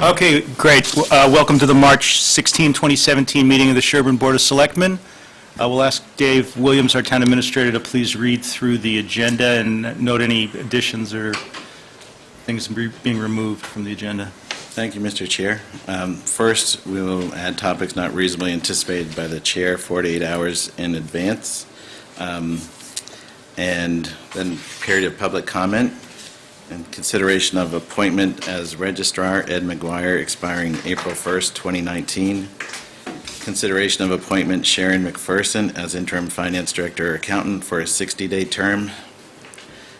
Okay, great. Welcome to the March 16, 2017 meeting of the Sherborn Board of Selectmen. We'll ask Dave Williams, our town administrator, to please read through the agenda and note any additions or things being removed from the agenda. Thank you, Mr. Chair. First, we will add topics not reasonably anticipated by the chair 48 hours in advance. And then period of public comment and consideration of appointment as registrar, Ed McGuire, expiring April 1st, 2019. Consideration of appointment Sharon McPherson as interim finance director or accountant for a 60-day term.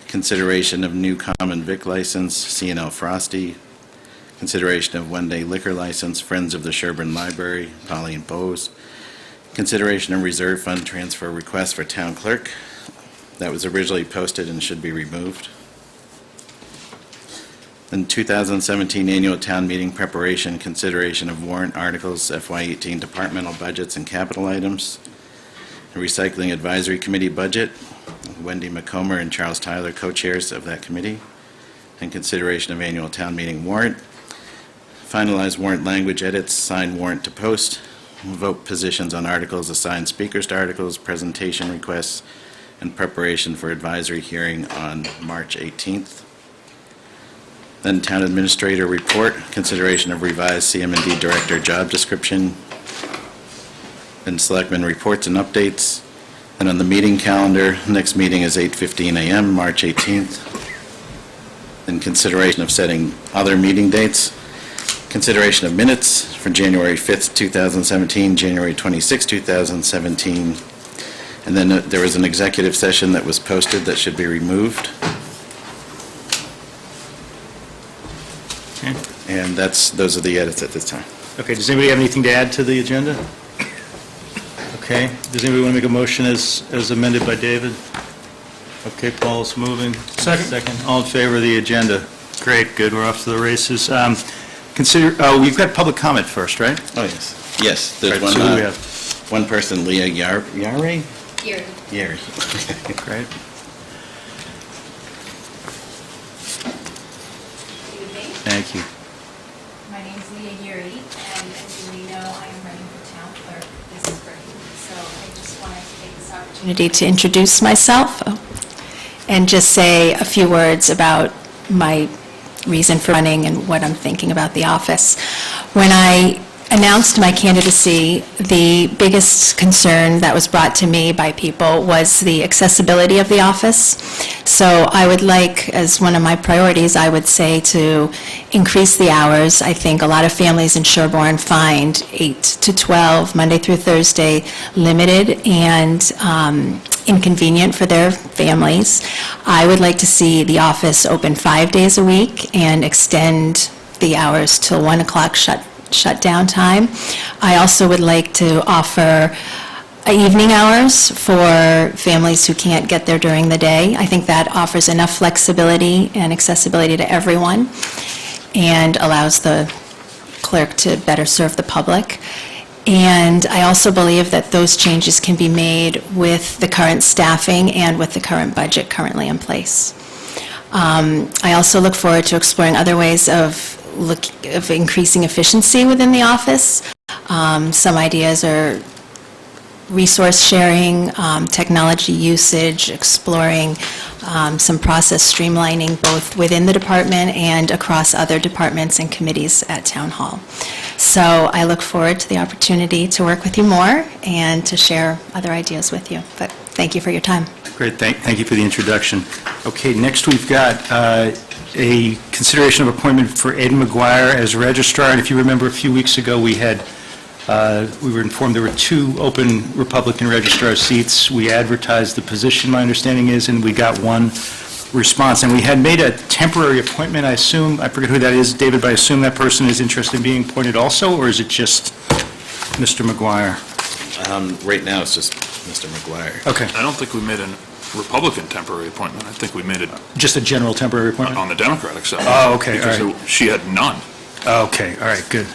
Consideration of new common vic license, C&L Frosty. Consideration of one-day liquor license, Friends of the Sherborn Library, Polly and Bose. Consideration of reserve fund transfer request for town clerk. That was originally posted and should be removed. Then 2017 annual town meeting preparation, consideration of warrant articles, FY18 departmental budgets and capital items. The Recycling Advisory Committee budget, Wendy McComber and Charles Tyler, co-chairs of that committee. And consideration of annual town meeting warrant. Finalize warrant language edits, sign warrant to post. Vote positions on articles, assign speakers to articles, presentation requests, and preparation for advisory hearing on March 18th. Then town administrator report, consideration of revised CM&D director job description. Then selectmen reports and updates. And on the meeting calendar, next meeting is 8:15 a.m., March 18th. Then consideration of setting other meeting dates. Consideration of minutes for January 5th, 2017, January 26th, 2017. And then there was an executive session that was posted that should be removed. Okay. And those are the edits at this time. Okay, does anybody have anything to add to the agenda? Okay, does anybody want to make a motion as amended by David? Okay, Paul's moving. Second. All in favor of the agenda? Great, good, we're off to the races. We've got public comment first, right? Oh, yes. Yes, there's Right, so who do we have? one person, Leah Yari? Yuri. Yari. Great. Thank you. My name's Leah Yuri, and as you may know, I am running for town clerk this spring. So I just wanted to take this opportunity to introduce myself and just say a few words about my reason for running and what I'm thinking about the office. When I announced my candidacy, the biggest concern that was brought to me by people was the accessibility of the office. So I would like, as one of my priorities, I would say to increase the hours. I think a lot of families in Sherborn find 8 to 12, Monday through Thursday, limited and inconvenient for their families. I would like to see the office open 5 days a week and extend the hours till 1 o'clock shutdown time. I also would like to offer evening hours for families who can't get there during the day. I think that offers enough flexibility and accessibility to everyone and allows the clerk to better serve the public. And I also believe that those changes can be made with the current staffing and with the current budget currently in place. I also look forward to exploring other ways of increasing efficiency within the office. Some ideas are resource sharing, technology usage, exploring some process streamlining both within the department and across other departments and committees at Town Hall. So I look forward to the opportunity to work with you more and to share other ideas with you. But thank you for your time. Great, thank you for the introduction. Okay, next we've got a consideration of appointment for Ed McGuire as registrar. And if you remember, a few weeks ago, we were informed there were 2 open Republican registrar seats. We advertised the position, my understanding is, and we got 1 response. And we had made a temporary appointment, I assume, I forget who that is, David, but I assume that person is interested in being appointed also, or is it just Mr. McGuire? Right now, it's just Mr. McGuire. Okay. I don't think we made a Republican temporary appointment. I think we made it Just a general temporary appointment? on the Democratic side. Oh, okay, all right. Because she had none. Okay, all right, good.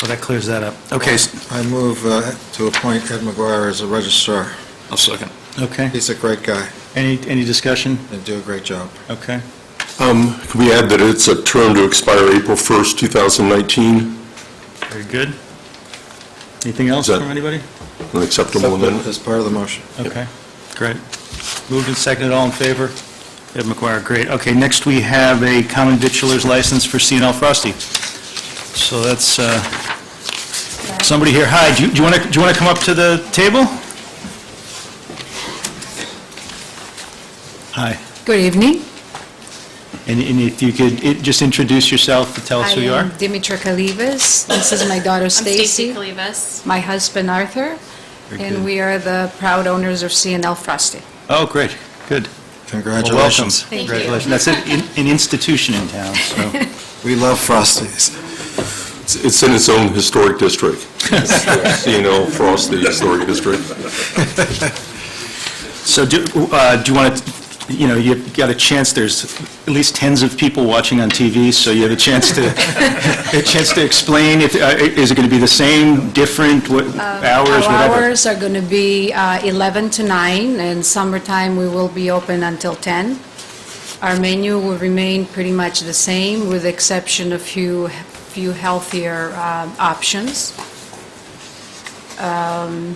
Well, that clears that up. Okay, I move to appoint Ed McGuire as a registrar. I'll second. okay. He's a great guy Any discussion? and do a great job. Okay. Can we add that it's a term to expire April 1st, 2019? Very good. Anything else Is that- from anybody? An acceptable amendment? As part of the motion. Okay, great. Moved and seconded, all in favor? Ed McGuire, great. Okay, next we have a common victualer's license for C&L Frosty. So that's, somebody here, hi, do you want to come up to the table? Hi, Good evening. and if you could just introduce yourself and tell us who you I are? am Dimitra Kalivas. This is my daughter I'm Stacy Stacy, Kalivas. my husband Arthur, Very and good. we are the proud owners of C&L Frosty. Oh, great, good. Well, welcome. Congratulations. Thank you. Congratulations. That's an institution in town, so. We love Frosties. It's in its own historic district. Frosty Historic District. So do you want to, you've got a chance, there's at least tens of people watching on TV, so you have a chance to explain, is it going to be the same, different, what hours, Our whatever? hours are going to be 11 to 9, and summertime we will be open until 10. Our menu will remain pretty much the same, with the exception of few healthier options.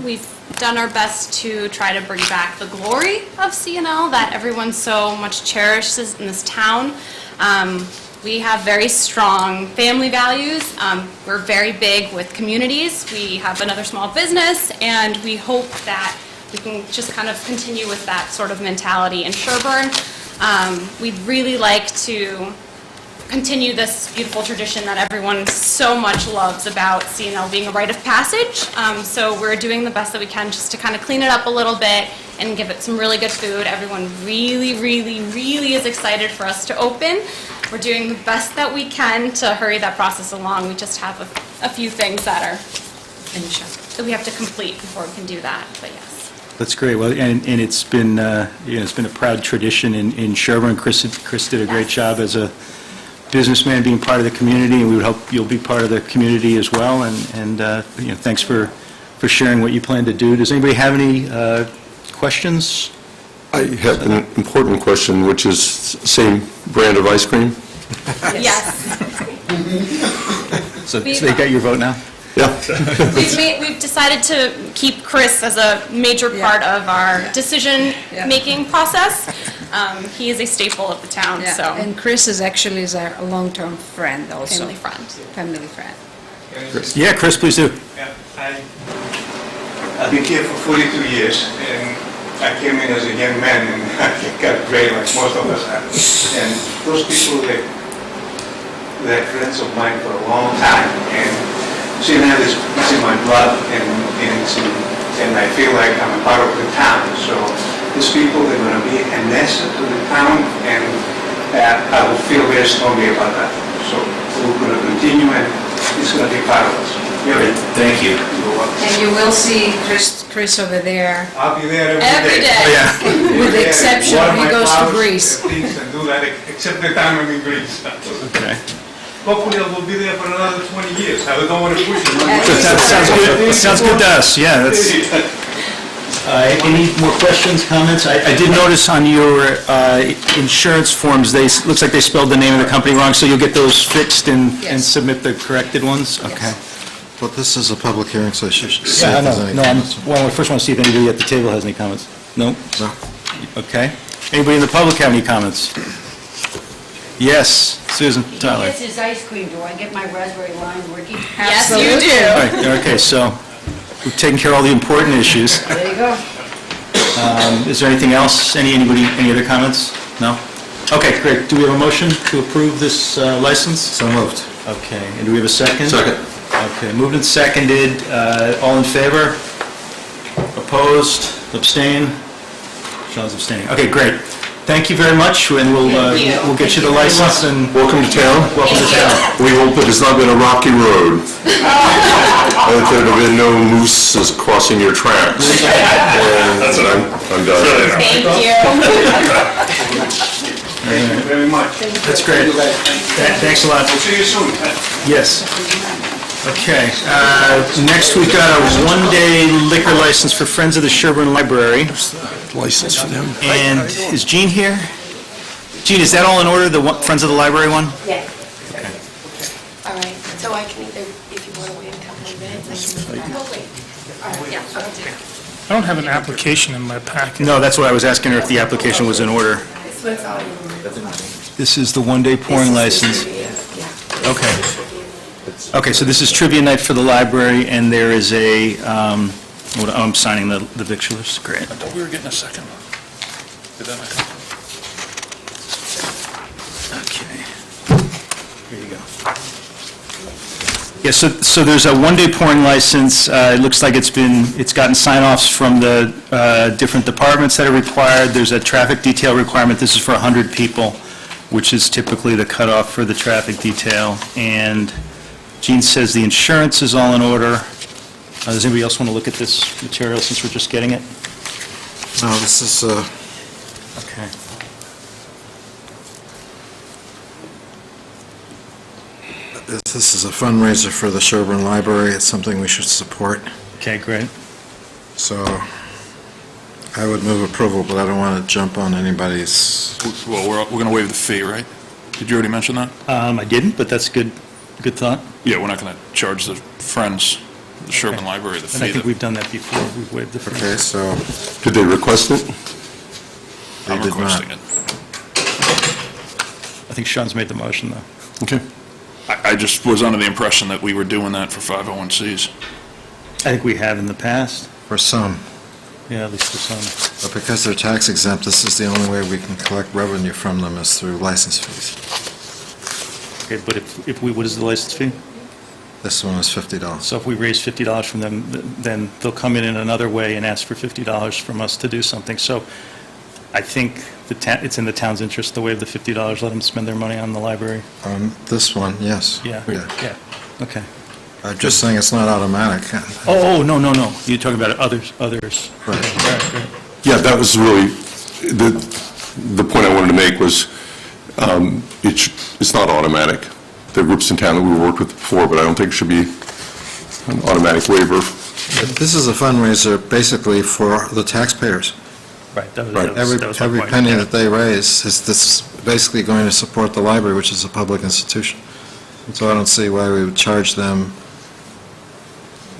We've done our best to try to bring back the glory of CNL that everyone so much cherishes in this town. We have very strong family values. We're very big with communities. We have another small business, and we hope that we can just kind of continue with that sort of mentality in Sherborn. We'd really like to continue this beautiful tradition that everyone so much loves about CNL being a rite of passage. So we're doing the best that we can just to kind of clean it up a little bit and give it some really good food. Everyone really, really, really is excited for us to open. We're doing the best that we can to hurry that process along. We just have a few things that we have to complete before we can do that, but yes. That's great, well, and it's been, it's been a proud tradition in Sherborn. Chris did a great Yes. job as a businessman being part of the community, and we would hope you'll be part of the community as well, and thanks for sharing what you plan to do. Does anybody have any questions? I have an important question, which is same brand of ice cream? Yes. So they got your vote now? Yeah. We've decided to keep Chris as a major part of our decision-making process. He is a staple of the town, Yeah, so, and Chris is actually our long-term friend also. family friend. Family friend. Yeah, Chris, please do. Yeah, I've been here for 42 years, and I came in as a young man, and I got gray like most of us have. And those people, they're friends of mine for a long time, and CNL is in my blood, and I feel like I'm a part of the town. So these people, they're going to be an asset to the town, and I will feel very strongly about that. So we're going to continue, and it's going to be part of us. Really. Thank you. You're welcome. And you will see Chris over there, I'll be there Every day. with the exception Water he my goes to flowers, Greece. things and do that, except the time I'm in Greece. Okay. Hopefully I will be there for another 20 years. I don't want to push it. Sounds good. Sounds good to us, yeah, that's... Any more questions, comments? I did notice on your insurance forms, looks like they spelled the name of the company wrong, so you'll get those fixed and Yes. submit the corrected ones? Okay. But this is a public hearing, so you should see Yeah, I if there's know. any No, comments. I first want to see if anybody at the table has any comments. No? No? Okay. Anybody in the public have any comments? Yes, Susan, Tyler. This is ice cream. Do I get my raspberry line working? Yes, you Absolutely. do. All right, okay, so we've taken care of all the important issues. There you go. Is there anything else? Any other comments? No? Okay, great. Do we have a motion to approve this license? So moved. Okay, and do we have a second? Second. Okay, moved and seconded. All in favor? Opposed? Abstain? Sean's abstaining. Okay, great. Thank you very much, and Thank you. we'll get you the license and Welcome to town. welcome to town. We hope it has not been a rocky road. That there have been no mooses crossing your tracks. And I'm done. Thank you. Thank you very much. That's great. Thanks a lot. See you soon. Yes. Okay, next we've got a one-day liquor license for Friends of the Sherborn Library. License for them. And is Jean here? Gene, is that all in order, the Friends of the Library one? Yeah. All right, so I can either, if you want to wait a couple of minutes, I can... Oh, wait. All right, yeah, okay. I don't have an application in my packet. No, that's what I was asking her, if the application was in order. This one's all in order. This is the one-day pouring license. Yeah. Okay. Okay, so this is trivia night for the library, and there is a, I'm signing the victualers, great. I thought we were getting a second one. Did that happen? Okay. Here you go. Yeah, so there's a one-day pouring license. It looks like it's gotten sign-offs from the different departments that are required. There's a traffic detail requirement. This is for 100 people, which is typically the cutoff for the traffic detail. And Gene says the insurance is all in order. Does anybody else want to look at this material since we're just getting it? No, this is, Okay. this is a fundraiser for the Sherborn Library. It's something we should support. Okay, great. So I would move approval, but I don't want to jump on anybody's... Well, we're going to waive the fee, right? Did you already mention that? I didn't, but that's good thought. Yeah, we're not going to charge the Friends, the Sherborn Library, the And fee. I think we've done that before. We've waived the fee. Okay, so Did they request it? they I'm did not. requesting it. I think Sean's made the motion, though. Okay. I just was under the impression that we were doing that for 501Cs. I think we have in the past. For some, Yeah, at least for some. but because they're tax exempt, this is the only way we can collect revenue from them is through license fees. Okay, but if we, what is the license fee? This one is $50. So if we raise $50 from them, then they'll come in another way and ask for $50 from us to do something. So I think it's in the town's interest to waive the $50, let them spend their money on the library. On this one, yes. Yeah, okay. I'm just saying it's not automatic. Oh, no, you're talking about others. Right. Right. Yeah, that was really, the point I wanted to make was, it's not automatic. There are groups in town that we worked with before, but I don't think it should be an automatic waiver. This is a fundraiser basically for the taxpayers. Right, that was Right. my Every point, penny yeah. that they raise is this basically going to support the library, which is a public institution. So I don't see why we would charge them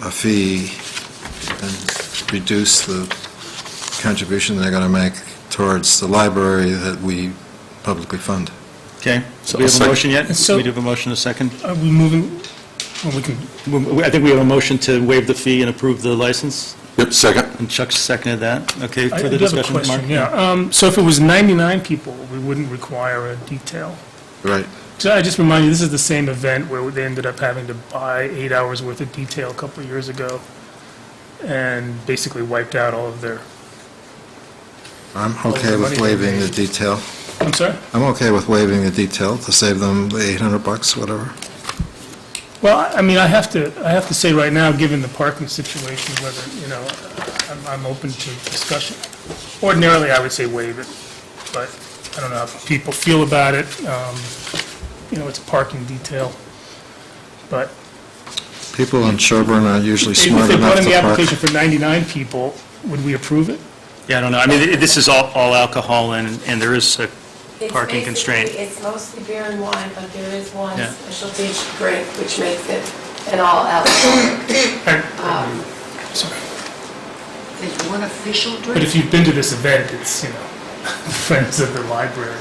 a fee and reduce the contribution they're going to make towards the library that we publicly fund. Okay, so So we have a second. motion yet? So- We do have a motion, a second? Are we moving, well, we can, I think we have a motion to waive the fee and approve the license, Yep, second. and Chuck seconded that. Okay, I further do have a discussion, Mark? question, yeah. So if it was 99 people, we wouldn't require a detail. Right. So I just remind you, this is the same event where they ended up having to buy 8 hours worth of detail a couple of years ago and basically wiped out all of their, I'm okay with waiving the detail. I'm sorry? I'm okay with waiving the detail to save them the $800, whatever. Well, I mean, I have to say right now, given the parking situation, whether, I'm open to discussion. Ordinarily, I would say waive it, but I don't know how people feel about it. It's a parking detail, but People in Sherborn are usually if smart they enough put in the to park. application for 99 people, would we approve it? Yeah, I don't know, I mean, this is all alcohol, and there is a parking constraint. It's mostly beer and wine, but there is one Yeah. specialty drink which makes it an all-alcohol. Sorry. There's one official But drink? if you've been to this event, it's, Friends of the Library.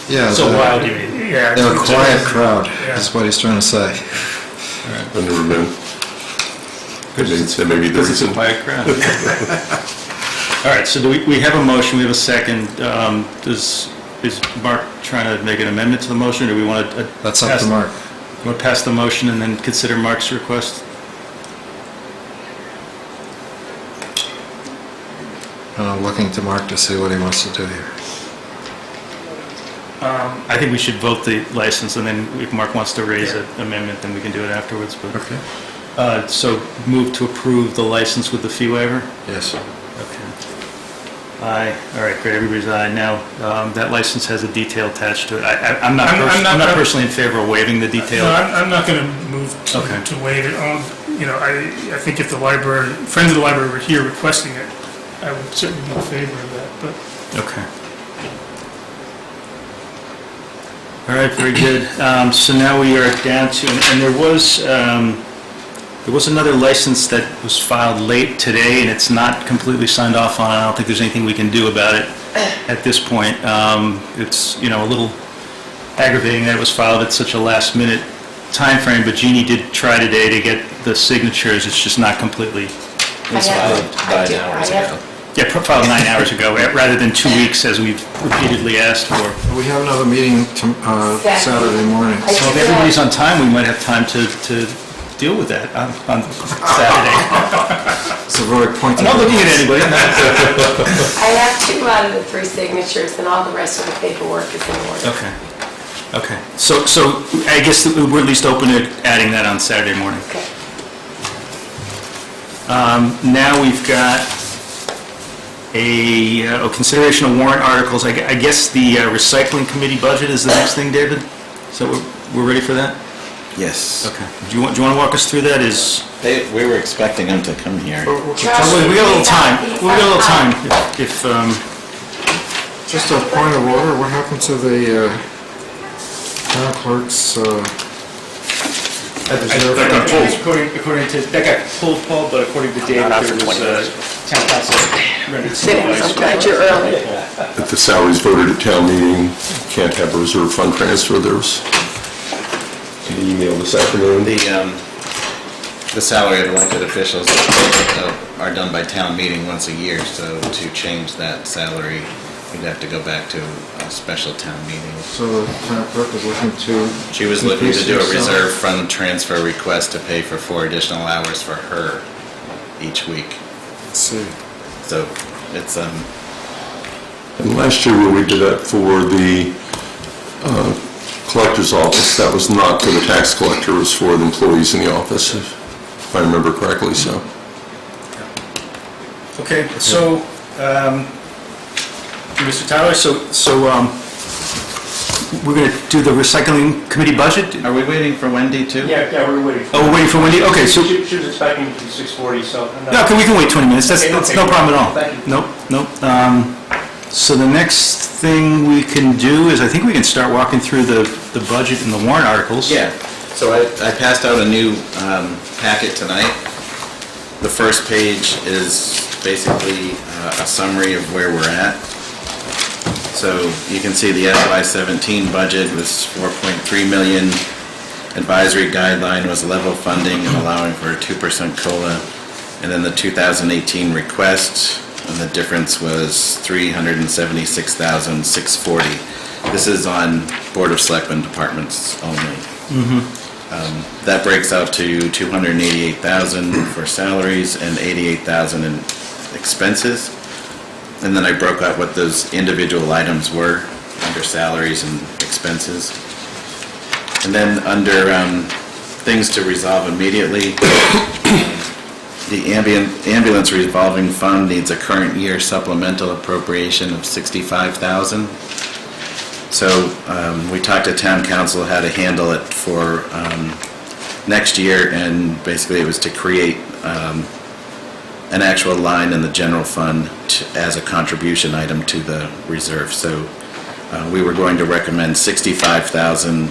Yeah, So they're- wild, you mean? Yeah. they're a it's- quiet crowd, Yeah. is what he's trying to say. I've never been. That may be the Because it's a reason. quiet crowd. All right, so we have a motion, we have a second. Is Mark trying to make an amendment to the motion, or do we want to? That's up to Mark. You want to pass the motion and then consider Mark's request? I'm looking to Mark to see what he wants to do here. I think we should vote the license, and then if Mark wants to raise an amendment, then we can do it afterwards. But so move to approve the license with the fee waiver? Yes. Okay. Aye, all right, great, everybody's aye. Now, that license has a detail attached to it. I'm not personally in favor of waiving the detail. No, I'm not going to move Okay. to waive it. I think if the library, Friends of the Library were here requesting it, I would certainly be in favor of that, but Okay. All right, very good. So now we are down to, and there was another license that was filed late today, and it's not completely signed off on. I don't think there's anything we can do about it at this point. It's, a little aggravating that it was filed at such a last-minute timeframe, but Jeannie did try today to get the signatures. It's just not completely, It was filed 9 hours ago. filed 9 hours ago, rather than 2 weeks, as we've repeatedly asked for. We have another meeting Saturday morning. So if everybody's on time, we might have time to deal with that on Saturday. It's a very pointed... I'm not looking at anybody. I have 2 out of the 3 signatures, and all the rest of the paperwork is in order. Okay. So I guess that we're at least open to adding that on Saturday morning. Okay. Now we've got a consideration of warrant articles. I guess the recycling committee budget is the next thing, David? So we're ready for that? Yes. Okay. Do you want to walk us through that? We were expecting them to come here. We got a little time. If Just a point of order, what happened to the town clerk's reserve? according to, that got pulled, Paul, but according to David, there was town council rendered I'm glad you're early. If the salaries voted at town meeting, can't have a reserve fund transfer, there's an email this afternoon. The salary of elected officials are done by town meeting once a year, so to change that salary, we'd have to go back to a special town meeting. So the town clerk was looking to... She was looking to do a increase her salary? reserve fund transfer request to pay for 4 additional hours for her each week. Let's see. So it's, And last year when we did that for the collector's office, that was not for the tax collector, it was for the employees in the office, if I remember correctly, so. Okay, so, Mr. Tyler, we're going to do the recycling committee budget? are we waiting for Wendy too? Yeah, we're waiting. Oh, we're waiting for Wendy? Okay, so... She was expecting it to be 6:40, so... No, we can wait 20 minutes, that's no problem at all. Thank you. Nope. So the next thing we can do is, I think we can start walking through the budget and the warrant articles. Yeah, so I passed out a new packet tonight. The first page is basically a summary of where we're at. So you can see the FY17 budget was 4.3 million. Advisory guideline was level funding and allowing for a 2% COLA. And then the 2018 request, and the difference was $376,640. This is on Board of Selectmen departments only. That breaks out to $288,000 for salaries and $88,000 in expenses. And then I broke out what those individual items were under salaries and expenses. And then under things to resolve immediately, the ambulance revolving fund needs a current year supplemental appropriation of $65,000. So we talked to town council how to handle it for next year, and basically it was to create an actual line in the general fund as a contribution item to the reserve. So we were going to recommend $65,000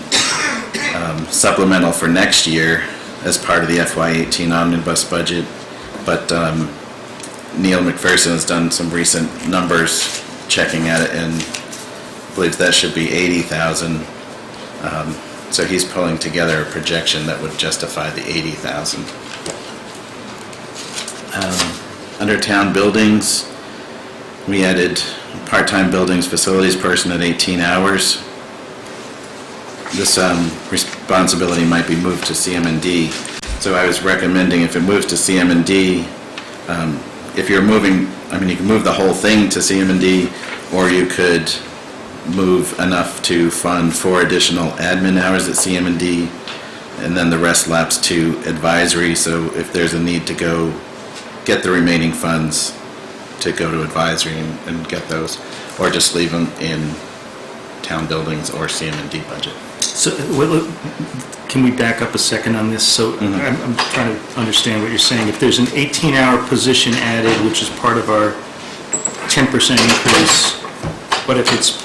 supplemental for next year as part of the FY18 omnibus budget. But Neil McPherson has done some recent numbers checking at it and believes that should be $80,000. So he's pulling together a projection that would justify the $80,000. Under town buildings, we added part-time buildings facilities person at 18 hours. This responsibility might be moved to CM&D. So I was recommending if it moves to CM&D, if you're moving, you can move the whole thing to CM&D, or you could move enough to fund 4 additional admin hours at CM&D, and then the rest laps to advisory. So if there's a need to go get the remaining funds, to go to advisory and get those, or just leave them in town buildings or CM&D budget. So, can we back up a second on this? So, I'm trying to understand what you're saying. If there's an 18-hour position added, which is part of our 10% increase, but if it's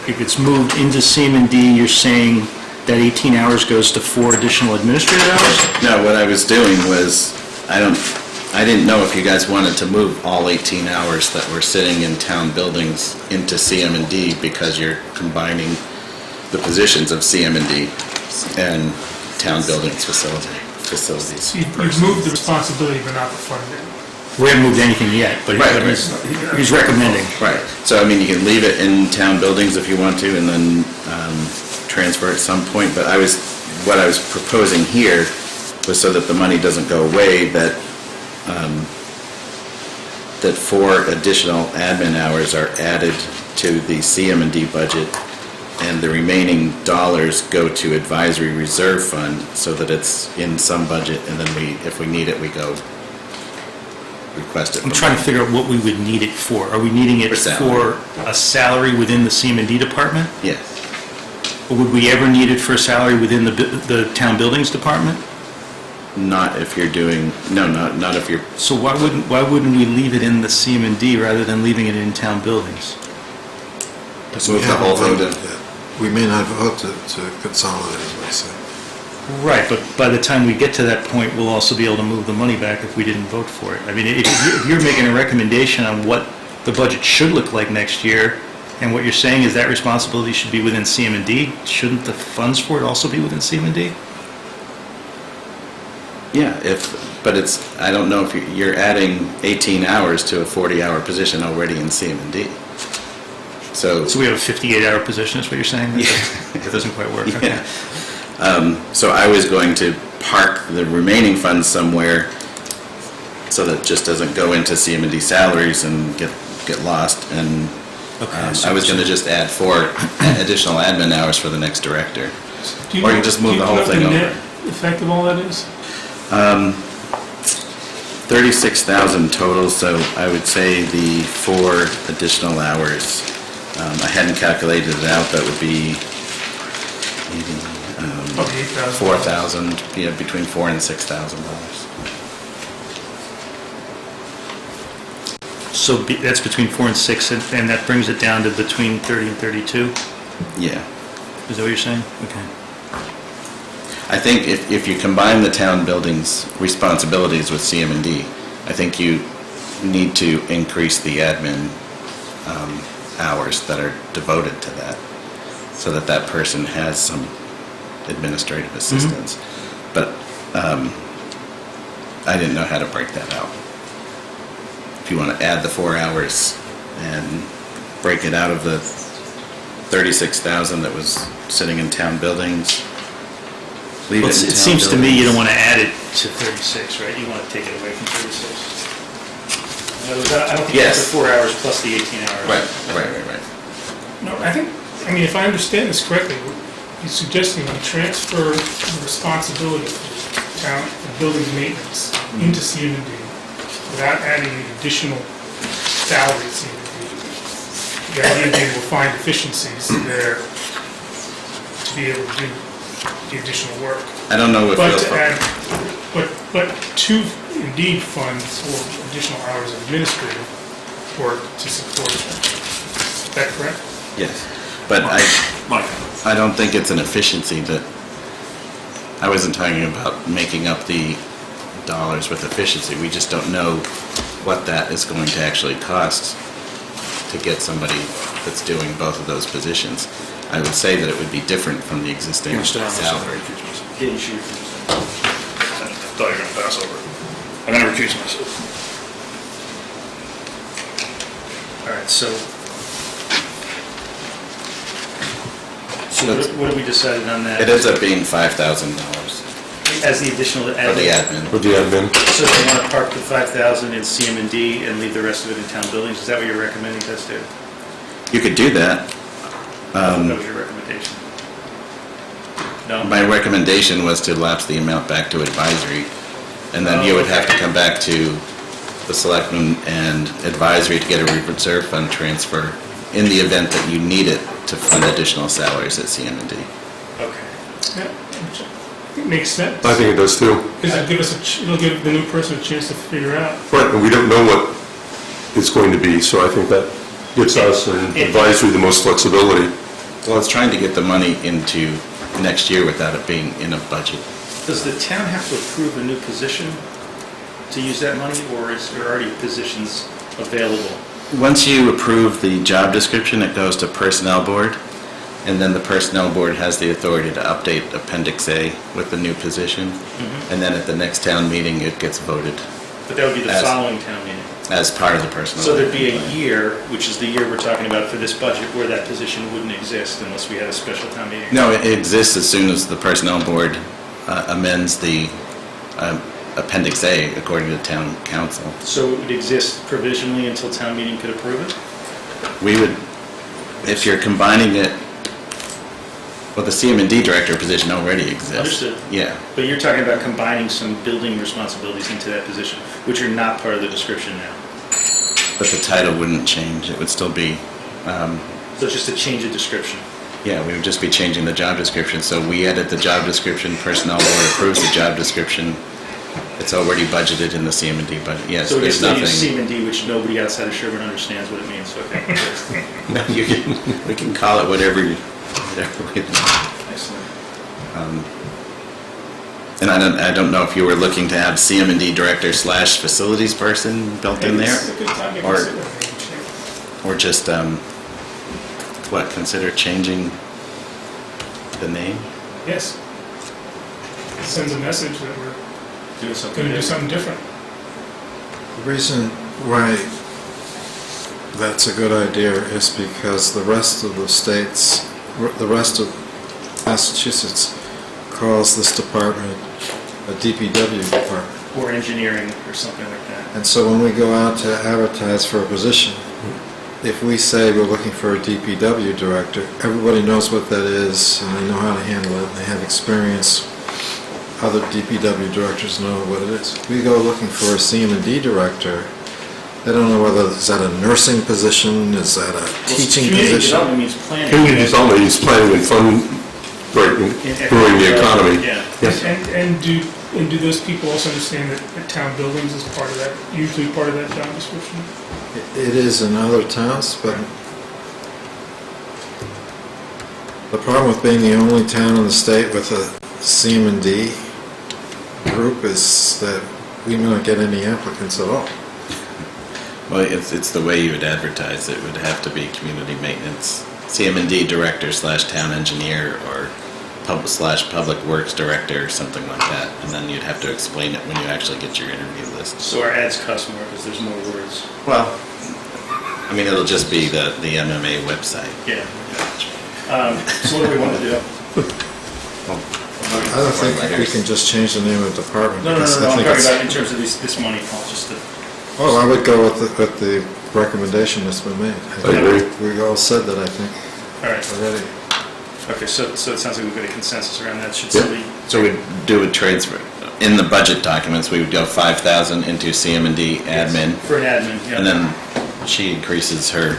if it's moved into CM&D, you're saying that 18 hours goes to 4 additional administrative hours? No, what I was doing was, I didn't know if you guys wanted to move all 18 hours that were sitting in town buildings into CM&D because you're combining the positions of CM&D and town buildings facilities. You've moved the responsibility, but not the funding. We haven't moved anything yet, but Right. he's recommending. Right, so I mean, you can leave it in town buildings if you want to, and then transfer at some point, but what I was proposing here was so that the money doesn't go away, that 4 additional admin hours are added to the CM&D budget, and the remaining dollars go to advisory reserve fund, so that it's in some budget, and then if we need it, we go request it. I'm trying to figure out what we would need it for. Are we needing it for a salary within the CM&D department? Yes. Or would we ever need it for a salary within the town buildings department? Not if you're doing, no, not if you're, So why wouldn't we leave it in the CM&D rather than leaving it in town buildings? move the whole thing to, We may not vote to consolidate, as I say. Right, but by the time we get to that point, we'll also be able to move the money back if we didn't vote for it. I mean, if you're making a recommendation on what the budget should look like next year, and what you're saying is that responsibility should be within CM&D, shouldn't the funds for it also be within CM&D? yeah, but I don't know if you're adding 18 hours to a 40-hour position already in CM&D. So So we have a 58-hour position, is what you're saying? That doesn't quite work, okay. Yeah. So I was going to park the remaining funds somewhere so that it just doesn't go into CM&D salaries and get lost, and I was going to just add 4 additional admin hours for the next director. Or you just move the whole thing over. Do you know what the net effect of all that is? 36,000 total, so I would say the 4 additional hours, I hadn't calculated it out, that would be maybe 4,000, yeah, between $4,000 and $6,000. So that's between 4 and 6, and that brings it down to between 30 and 32? Yeah. Is that what you're saying? Okay. I think if you combine the town buildings' responsibilities with CM&D, I think you need to increase the admin hours that are devoted to that, so that that person has some administrative assistance. But I didn't know how to break that out. If you want to add the 4 hours and break it out of the 36,000 that was sitting in town buildings, leave Well, it in it town seems to me you don't buildings. want to add it to 36, right? You want to take it away from 36. In other words, I don't think Yes. that's the 4 hours plus the 18 hours. Right. No, I mean, if I understand this correctly, you're suggesting we transfer the responsibility for town and buildings maintenance into CM&D without adding the additional salary to CM&D. The idea being we'll find efficiencies there to be able to do the additional work. I don't know if But we'll... to add, but to indeed fund for additional hours of administrative work to support that. Is that correct? Yes, but I don't think it's an efficiency that, I wasn't talking about making up the dollars with efficiency. We just don't know what that is going to actually cost to get somebody that's doing both of those positions. I would say that it would be different from the existing salary. Yeah, you should. I thought you were going to pass over. I'm going to recuse myself. All right, so what have we decided on that? It ends up being $5,000 As the additional for the admin? admin. With the admin. So you want to park the 5,000 in CM&D and leave the rest of it in town buildings? Is that what you're recommending, Ted? You could do that. That was your recommendation? No? My recommendation was to lapse the amount back to advisory, and then you would have to come back to the selectmen and advisory to get a reserve fund transfer in the event that you need it to fund additional salaries at CM&D. Okay. Yeah, which I think makes sense. I think it does too. Because it'll give the new person a chance to figure out. Right, and we don't know what it's going to be, so I think that gives us and advisory the most flexibility. Well, it's trying to get the money into next year without it being in a budget. Does the town have to approve a new position to use that money, or is there already positions available? Once you approve the job description, it goes to Personnel Board, and then the Personnel Board has the authority to update Appendix A with the new position, and then at the next town meeting, it gets voted But that would be the As- following town meeting. as part of the Personnel So Board. there'd be a year, which is the year we're talking about for this budget, where that position wouldn't exist unless we had a special town meeting. No, it exists as soon as the Personnel Board amends the Appendix A according to Town Council. So it would exist provisionally until town meeting could approve it? We would, if you're combining it, well, the CM&D director position already exists. Understood. Yeah. But you're talking about combining some building responsibilities into that position, which are not part of the description now. But the title wouldn't change. It would still be, So it's just a change of description. yeah, we would just be changing the job description. So we edit the job description, Personnel Board approves the job description. It's already budgeted in the CM&D budget. Yes, So we can there's still nothing. use C&D, which nobody outside of Sherborn understands what it means, okay? No, you can, we can call it whatever we want. Excellent. And I don't know if you were looking to have CM&D director / facilities person built in there? It's a good time to Or- consider it. Or just, consider changing the name? Yes. It sends a message that we're Doing something going to do different. something different. The reason why that's a good idea is because the rest of the states, the rest of Massachusetts calls this department a DPW department. Or engineering or something like that. And so when we go out to advertise for a position, if we say we're looking for a DPW director, everybody knows what that is, and they know how to handle it, and they have experience. Other DPW directors know what it is. We go looking for a CM&D director, they don't know whether, is that a nursing position, is that a teaching Community position? development means planning. Community development is planning and fund, growing the economy. Yeah. Yes. And do those people also understand that town buildings is part of that, usually part of that job description? It is in other towns, but the problem with being the only town in the state with a CM&D group is that we may not get any applicants at all. Well, it's the way you would advertise. It would have to be community maintenance, CM&D director / town engineer, or public works director, or something like that. And then you'd have to explain it when you actually get your interview list. So our ads cost more because there's more words. Well, I mean, it'll just be the MMA website. Yeah. So what do we want to do? I don't think we can just change the name of the department. No, because I I'm think talking it's- about in terms of this money, Paul, just to... Well, I would go with the recommendation that's been made. I agree. We all said that, I think, All right. already. Okay, so it sounds like we've got a consensus around that. Should Yep. somebody... So we'd do a transfer. In the budget documents, we would go 5,000 into CM&D admin, For an admin, yeah. and then she increases her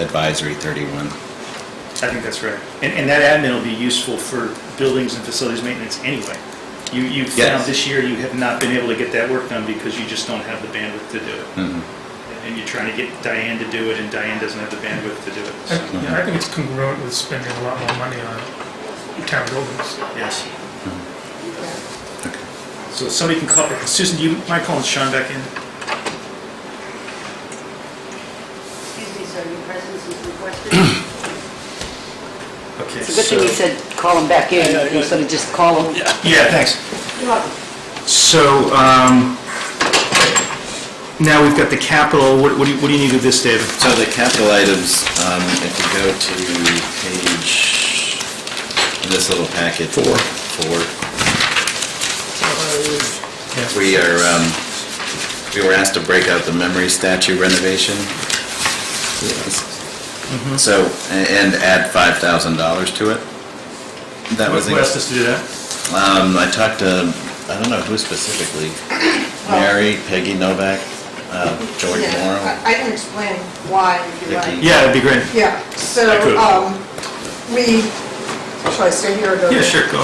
advisory 31. I think that's right. And that admin will be useful for buildings and facilities maintenance anyway. You found Yes. this year you have not been able to get that work done because you just don't have the bandwidth to do it. Mhm. And you're trying to get Diane to do it, and Diane doesn't have the bandwidth to do it. So, I think it's congruent with spending a lot more money on town buildings. yes. So somebody can call, Susan, do you mind calling Sean back in? Excuse me, sir, your presence is requested. Okay, It's a good thing you said call him back in, instead of just call him. Yeah, thanks. You're welcome. So, now we've got the capital, what do you need with this, David? So the capital items, if you go to page, in this little packet. Four. We were asked to break out the memory statue renovation. So, and add $5,000 to it. That was. Who asked us to do that? I talked to, I don't know who specifically, Mary, Peggy Novak, George Morrow. I can explain why, if you Vicki. like. Yeah, that'd be great. Yeah, so, I could. should I stay here or go? Yeah, there? sure, go.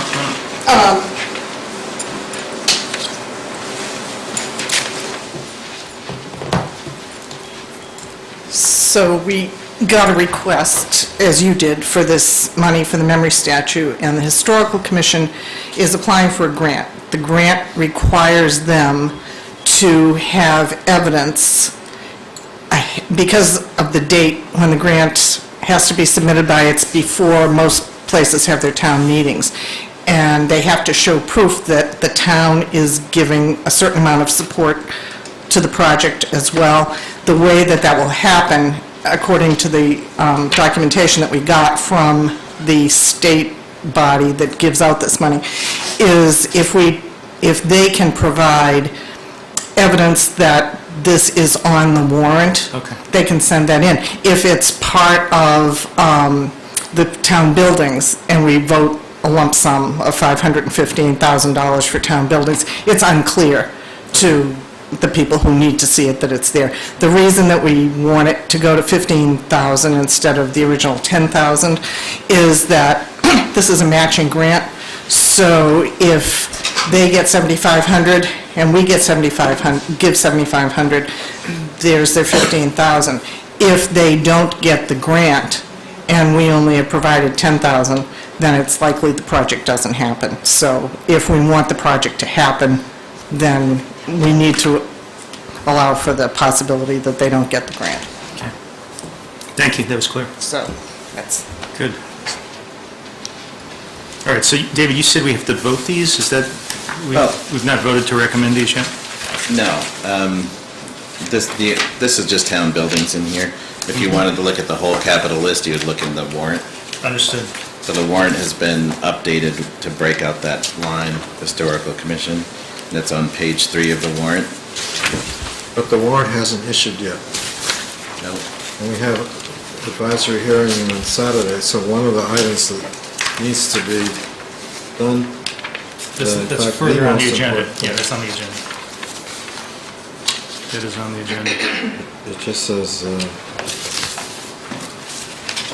So we got a request, as you did, for this money for the memory statue, and the Historical Commission is applying for a grant. The grant requires them to have evidence, because of the date when the grant has to be submitted by, it's before most places have their town meetings. And they have to show proof that the town is giving a certain amount of support to the project as well. The way that that will happen, according to the documentation that we got from the state body that gives out this money, is if they can provide evidence that this is on the warrant, Okay. they can send that in. If it's part of the town buildings and we vote a lump sum of $515,000 for town buildings, it's unclear to the people who need to see it that it's there. The reason that we want it to go to $15,000 instead of the original $10,000 is that this is a matching grant, so if they get $7,500 and we get give $7,500, there's their $15,000. If they don't get the grant and we only have provided $10,000, then it's likely the project doesn't happen. So if we want the project to happen, then we need to allow for the possibility that they don't get the grant. Okay. Thank you, that was clear. So that's... Good. All right, so David, you said we have to vote these? Is that, we've not voted to recommend these yet? No. This is just town buildings in here. If you wanted to look at the whole capital list, you would look in the warrant. Understood. So the warrant has been updated to break out that line, Historical Commission, and it's on page 3 of the warrant. But the warrant hasn't issued yet. No. And we have advisory hearing on Saturday, so one of the items that needs to be done. That's further on the agenda. Yeah, that's on the agenda. That is on the agenda. It just says...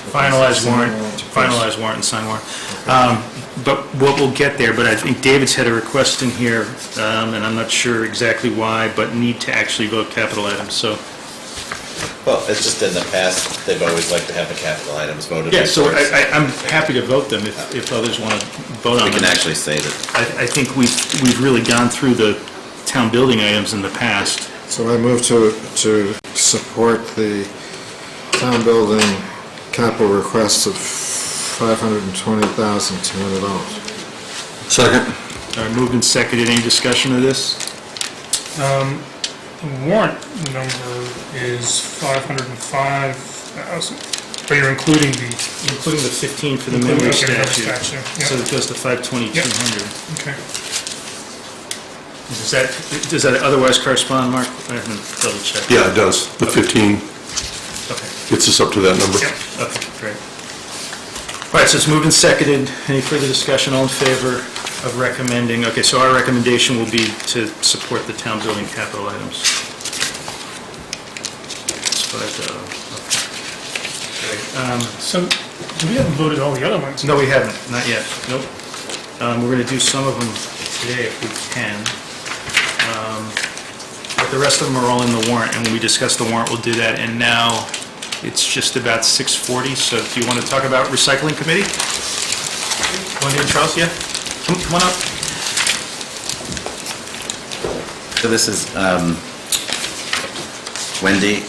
Finalize warrant and sign warrant. But we'll get there, but I think David's had a request in here, and I'm not sure exactly why, but need to actually vote capital items, so. Well, it's just in the past, they've always liked to have the capital items voted. Yeah, so first. I'm happy to vote them if others want to vote on them. We can actually say that. I think we've really gone through the town building items in the past. So I move to support the town building capital request of $520,200. Second. All right, moved and seconded. Any discussion of this? The warrant number is 505,000, but you're including the... Including the 15 for the memory Okay, memory statute. statute, yeah. So it goes to 520,200. Okay. Does that otherwise correspond, Mark? I haven't double checked. Yeah, it does. The 15 Okay. gets us up to that number. Yep, okay, great. All right, so it's moved and seconded. Any further discussion? All in favor of recommending? Okay, so our recommendation will be to support the town building capital items. So, we haven't voted all the other ones. No, we haven't, not yet. Nope. We're going to do some of them today if we can. But the rest of them are all in the warrant, and when we discuss the warrant, we'll do that. And now, it's just about 6:40, so do you want to talk about recycling committee? Wendy and Charles, yeah? Come on up. So this is Wendy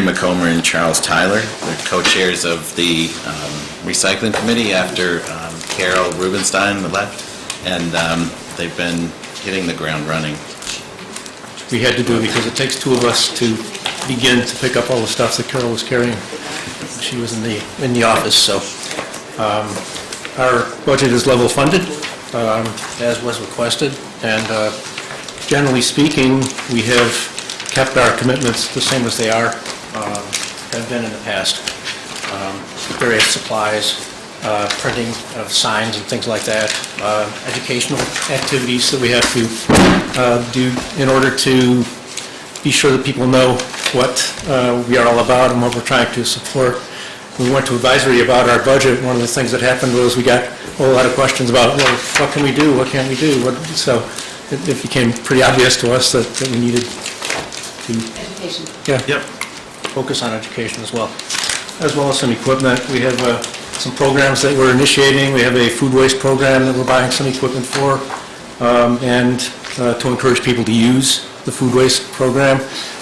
McComber and Charles Tyler. They're co-chairs of the recycling committee after Carol Rubenstein left, and they've been hitting the ground running. We had to do it because it takes two of us to begin to pick up all the stuff that Carol was carrying. She was in the office, so our budget is level funded, as was requested, and generally speaking, we have kept our commitments the same as they are, have been in the past. Various supplies, printing of signs and things like that, educational activities that we have to do in order to be sure that people know what we are all about and what we're trying to support. We went to advisory about our budget. One of the things that happened was we got a whole lot of questions about, well, what can we do? What can't we do? So it became pretty obvious to us that we needed to Education. focus on education as well. as well as some equipment. We have some programs that we're initiating. We have a food waste program that we're buying some equipment for, and to encourage people to use the food waste program.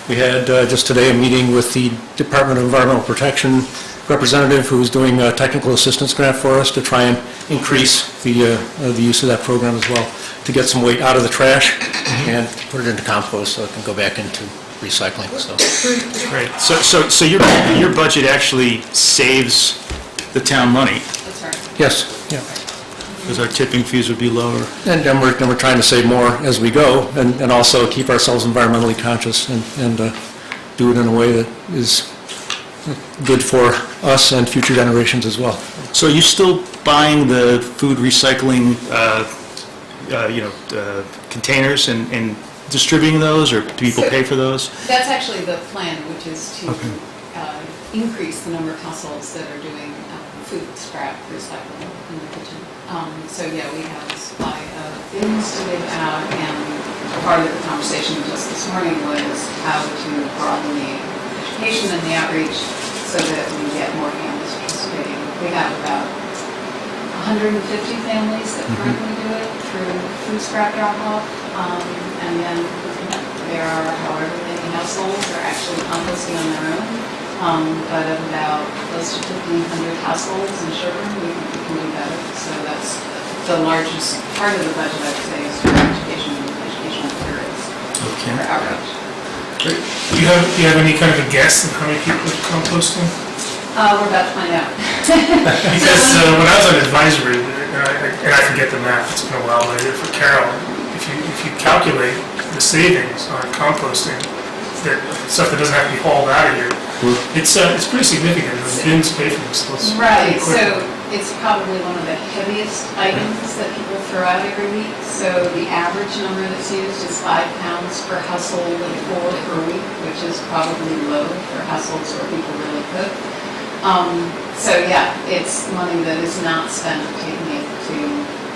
We had just today a meeting with the Department of Environmental Protection representative who is doing a technical assistance grant for us to try and increase the use of that program as well, to get some weight out of the trash and put it into compost so it can go back into recycling, so. Great. So your budget actually saves the town money, That's right. Yes, yeah. because our tipping fees would be lower. And we're trying to save more as we go, and also keep ourselves environmentally conscious and do it in a way that is good for us and future generations as well. So are you still buying the food recycling, containers and distributing those, or do people pay for those? That's actually the plan, which is to increase the number of households that are doing food scrap recycling in the kitchen. So yeah, we have a supply of bins to give out, and part of the conversation just this morning was how to broaden the education and the outreach so that we get more families participating. We have about 150 families that currently do it through food scrap drop-off, and then there are however many households that are actually composting on their own, but of about close to 1,500 households in Sherborn, we can do better. So that's the largest part of the budget, I would say, is for education and educational materials for outreach. Great. Do you have any kind of a guess of how many people are composting? We're about to find out. Because when I was on advisory, and I forget the math, it's been a while, but I did it for Carol, if you calculate the savings on composting, that stuff that doesn't have to be hauled out of here, it's pretty significant. The bins pay for themselves. Right, so it's probably one of the heaviest items that people throw out every week. So the average number that's used is 5 pounds per household of 4 per week, which is probably low for households where people really cook. So yeah, it's money that is not spent taking it to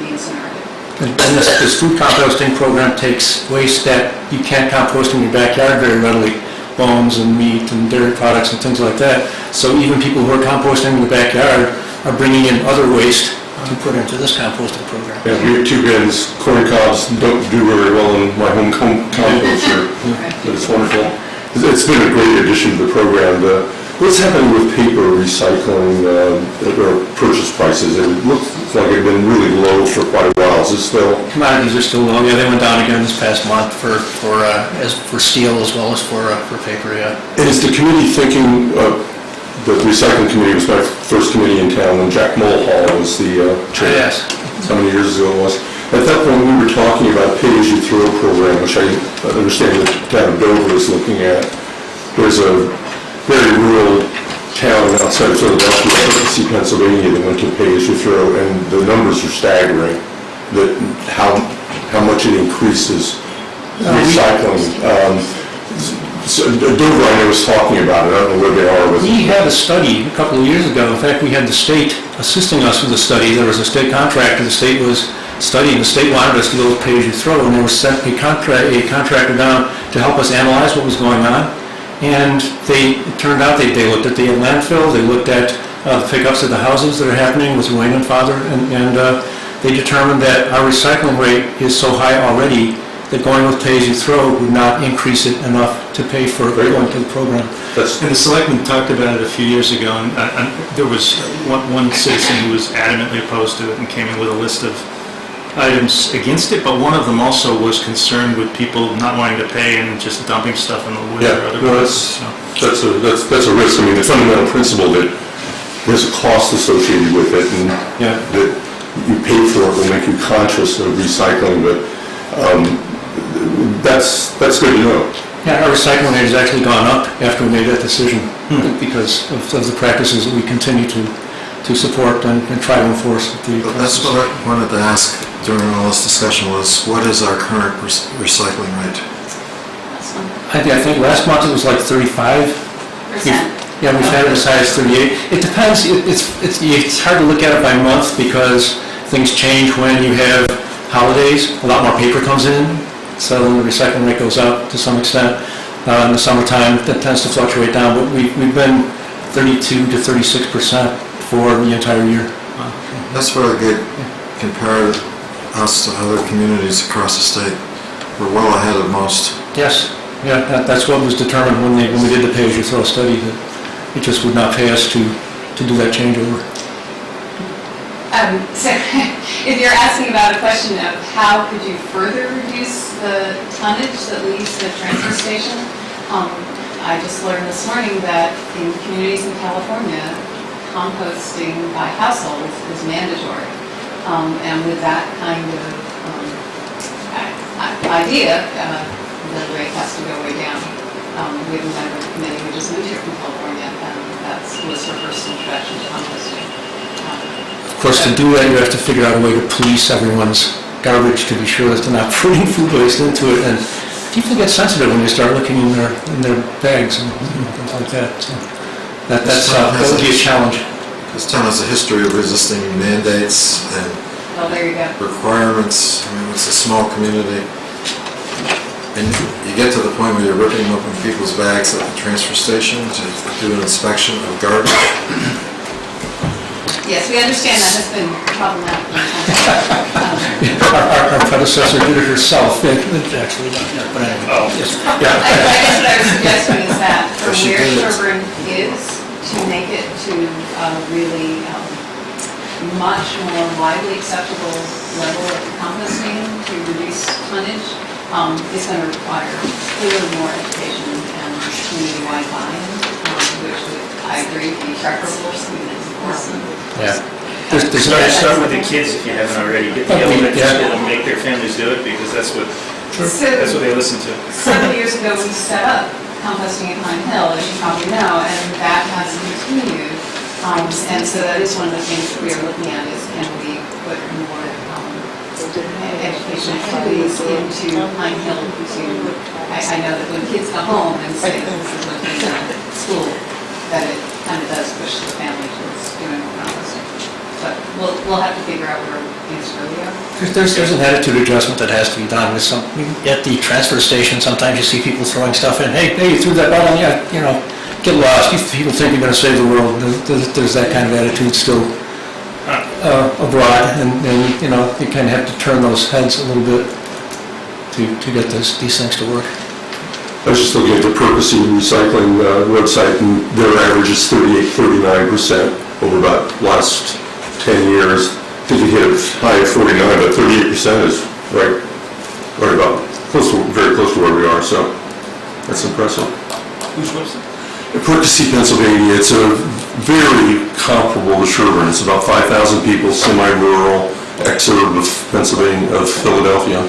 the incinerator. And this food composting program takes waste that you can't compost in your backyard very readily, bones and meat and dairy products and things like that. So even people who are composting in the backyard are bringing in other waste to put into this composting program. Yeah, we have 2 bins. Corn cobs don't do very well in my home composter, but it's wonderful. It's been a great addition to the program. What's happening with paper recycling or purchase prices? It looks like it's been really low for quite a while. Is it still? Commodities are still low. Yeah, they went down again this past month for steel as well as for paper. Yeah. And is the committee thinking? The recycling committee was my first committee in town when Jack Mulhall was the chair. Yes. How many years ago it was? At that point, we were talking about pay-as-you-throw program, which I understand the town of Dover is looking at. There's a very rural town outside of Philadelphia, Pennsylvania, that went to pay-as-you-throw, and the numbers are staggering, that how much it increases recycling. So Dover, I know, was talking about it. I don't know where they are with it. We had a study a couple of years ago. In fact, we had the state assisting us with the study. There was a state contractor. The state was studying. The state wanted us to go with pay-as-you-throw, and they were sent a contractor down to help us analyze what was going on. And it turned out they looked at the landfill, they looked at the pickups at the houses that are happening with Wayne and Father, and they determined that our recycling rate is so high already that going with pay-as-you-throw would not increase it enough to pay for going to the program. And the Selectmen talked about it a few years ago, and there was one citizen who was adamantly opposed to it and came in with a list of items against it, but one of them also was concerned with people not wanting to pay and just dumping stuff in the woods or other places. That's a risk. I mean, the fundamental principle that there's a cost associated with it, and that you pay for it will make you conscious of recycling, but that's good to know. Yeah, our recycling rate has actually gone up after we made that decision because of the practices that we continue to support and try to enforce. That's what I wanted to ask during all this discussion was, what is our current recycling rate? I think last month it was like 35%. Yeah, we've had it as high as 38. It depends. It's hard to look at it by month because things change when you have holidays. A lot more paper comes in, so the recycling rate goes up to some extent. In the summertime, that tends to fluctuate down, but we've been 32 to 36% for the entire year. That's really good compared us to other communities across the state. We're well ahead of most. Yes, yeah, that's what was determined when we did the pay-as-you-throw study, that it just would not pay us to do that changeover. So if you're asking about a question of how could you further reduce the tonnage that leaves the transfer station, I just learned this morning that in communities in California, composting by households is mandatory. And with that kind of idea, the rate has to go way down. We have a member of the committee who just moved here from California, and that was her first introduction to composting. Of course, to do that, you have to figure out a way to police everyone's garbage to be sure that they're not putting food waste into it, and people get sensitive when you start looking in their bags and things like that. So that would be a challenge. This town has a history of resisting mandates and There you go. requirements. I mean, it's a small community. And you get to the point where you're ripping open people's bags at the transfer station to do an inspection of garbage. Yes, we understand that has been problematic. Our predecessor did it herself, actually, but anyway. Oh. Yes. I guess what I was suggesting is that from She where did it. Sherborn is, to make it to a really much more widely acceptable level of composting to reduce tonnage, is going to require clearly more education and community-wide buy-in, which would, I agree, be preferable to enforcement. Yeah. Start with the kids if you haven't already. Get the elementary school and make their families do it, because that's what they listen to. Several years ago, we set up composting at Pine Hill, as you probably know, and that has continued. And so that is one of the things that we are looking at is can we put more education activities into Pine Hill to, I know that when kids go home and say that this is what they do at school, that it kind of does push the family towards doing more composting. But we'll have to figure out where things really are. There's an attitude adjustment that has to be done. At the transfer station, sometimes you see people throwing stuff in. Hey, you threw that bottle, yeah, get lost. People think you're going to save the world. There's that kind of attitude still abroad, and you kind of have to turn those heads a little bit to get these things to work. I was just looking at the Percy Recycling website, and their average is 39% over about last 10 years. I think you hit a high of 49, but 38% is right about very close to where we are, so that's impressive. Whose website? Percy, Pennsylvania, it's a very comparable to Sherborn. It's about 5,000 people, semi-rural, exurb of Pennsylvania, of Philadelphia.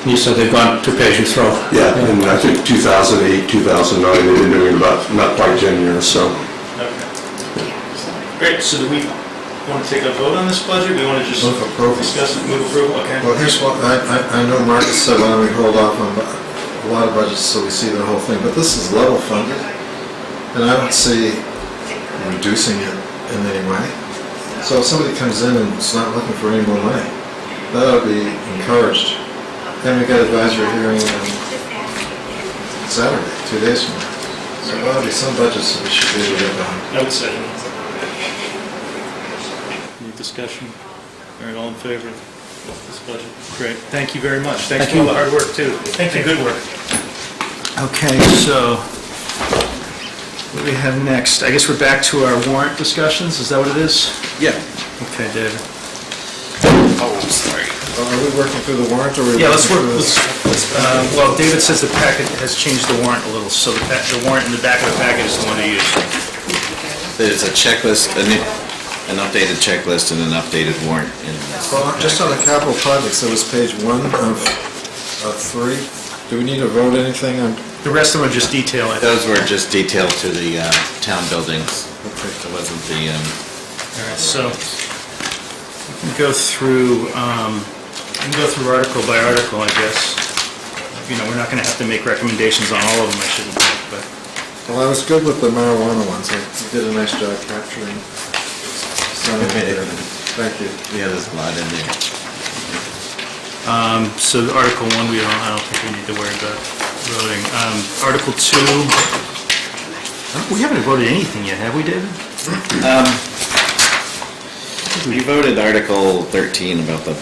You said they've gone to pay-as-you-throw. Yeah, and I think 2008, 2009, they've been doing about not quite 10 years, so. Okay. Great, so do we want to take a vote on this budget? We want to just Move approval. discuss it, move approval, okay? Well, here's what, I know Marcus said, why don't we hold off on a lot of budgets so we see the whole thing, but this is level funded, and I don't see reducing it in any way. So if somebody comes in and is not looking for any more money, that ought to be encouraged. Then we got advisory hearing on Saturday, 2 days from now. So there ought to be some budgets that we should be able to get behind. I would second. Any discussion? All right, all in favor of this budget? Great, thank you very much. Thanks for all the hard work, too. Thank you. Good work. Okay, so what do we have next? I guess we're back to our warrant discussions, is that what it is? Yeah. Okay, David. Oh, I'm sorry. Are we working through the warrant, or are we? Yeah, let's work, working through this? well, David says the packet has changed the warrant a little, so the warrant in the back of the packet is the one to use. There's a checklist, an updated checklist and an updated warrant in this. Well, just on the capital projects, there was page 1 of 3. Do we need to vote anything on? The rest of them are just detail. Those were just detailed to the town buildings. Okay. It wasn't the, All right, so we can go through article by article, I guess. We're not going to have to make recommendations on all of them, I shouldn't think, but. Well, I was good with the marijuana ones. You did a nice job capturing some of it. Thank you. yeah, there's a lot in there. So Article 1, I don't think we need to worry about voting. Article 2, We haven't voted anything yet, have we, David? We voted Article 13 about the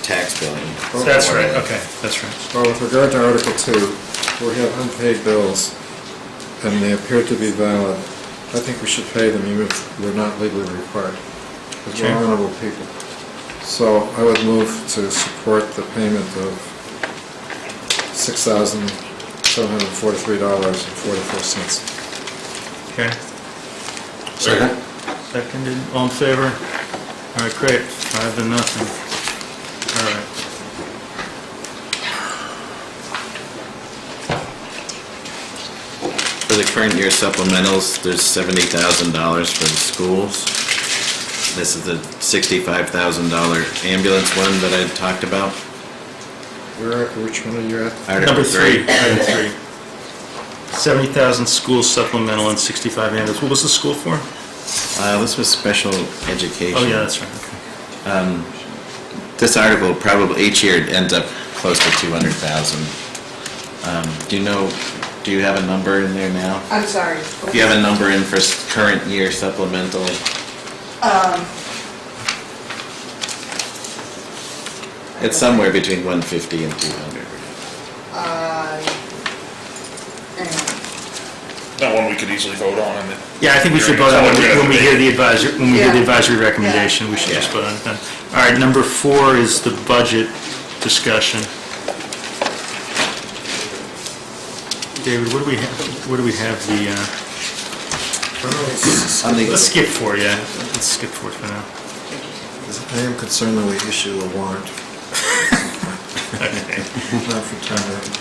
tax billing. That's right, okay, that's right. Well, with regard to Article 2, we have unpaid bills, and they appear to be valid. I think we should pay them even if we're not legally required, because we're Okay. honorable people. So I would move to support the payment of $6,743.44. Okay. Second? Seconded, all in favor? All right, great, 5-0. All right. For the current year supplementals, there's $70,000 for the schools. This is the $65,000 ambulance one that I talked about. Which one are you at? Article Number 3, item 3. 70,000 school supplemental and 65 ambulance. What was the school for? This was special education. Oh, yeah, that's right, okay. This article probably, each year it ends up close to 200,000. Do you have a number in there now? I'm sorry. Do you have a number in for current year supplemental? It's somewhere between 150 and 200. That one we could easily vote on, and Yeah, I think we should vote on it when we hear the advisory recommendation, we should Yeah. just vote on it then. All right, number 4 is the budget discussion. David, what do we have let's skip 4, yeah, let's skip 4 for now. I am concerned that we issue a warrant. Not for town meeting.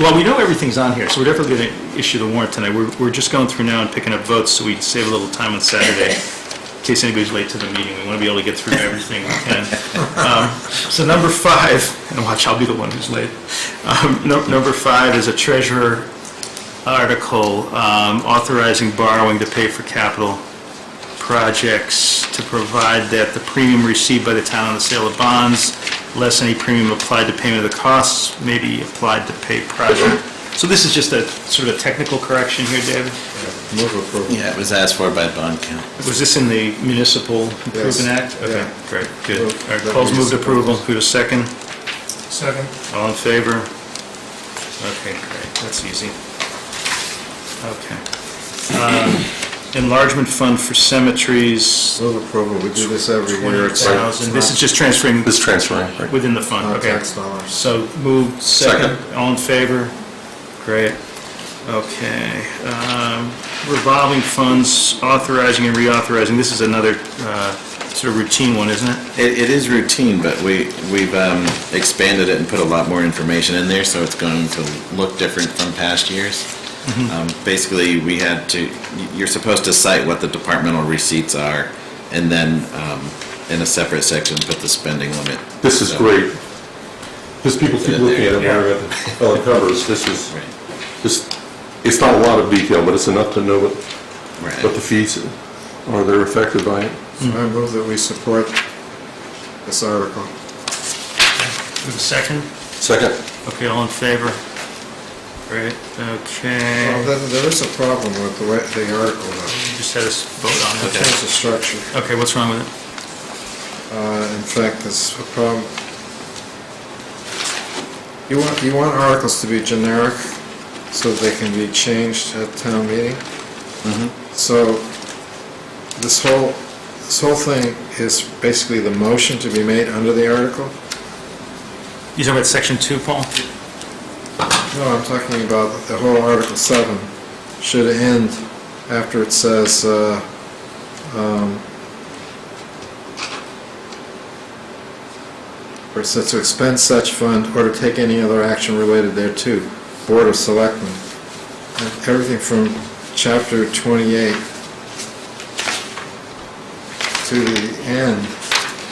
Well, we know everything's on here, so we're definitely going to issue the warrant tonight. We're just going through now and picking up votes, so we save a little time on Saturday, in case anybody's late to the meeting. We want to be able to get through everything we can. So number 5, and watch, I'll be the one who's late. Number 5 is a treasurer article authorizing borrowing to pay for capital projects to provide that the premium received by the town on the sale of bonds, less any premium applied to payment of the costs, may be applied to pay project. So this is just a sort of a technical correction here, David? Move approval. Yeah, it was asked for by bond count. Was this in the Municipal Improvement Act? Okay, Yeah. great, good. Move All right, that Paul's we moved support approval, this. who to second? Second. All in favor? Okay, great, that's easy. Okay. Enlargement fund for cemeteries, Move approval, we do this every year. It's 20,000. This is just transferring This transferring, right? within the fund, not okay. tax dollars. So moved, second, Second. all in favor? Great. Okay. Revolving funds, authorizing and reauthorizing, this is another sort of routine one, isn't it? It is routine, but we've expanded it and put a lot more information in there, so it's going to look different from past years. Basically, we had to, you're supposed to cite what the departmental receipts are, and then in a separate section, put the spending limit. This is So- great. Because people keep looking at it, wondering how it covers. This is, it's not a lot of detail, but it's enough to know what the fees are that are affected by it. So I move that we support this article. With a second? Second. Okay, all in favor? Great, Well, okay. there is a problem with the way, the article, though. Just had us vote on it. Change the structure. Okay, what's wrong with it? In fact, there's a problem. You want articles to be generic so that they can be changed at town meeting? So this whole thing is basically the motion to be made under the article? You talking about section 2, Paul? No, I'm talking about the whole Article 7 should end after it says, where it says to expend such fund or to take any other action related thereto, Board of Selectmen. And everything from chapter 28 to the end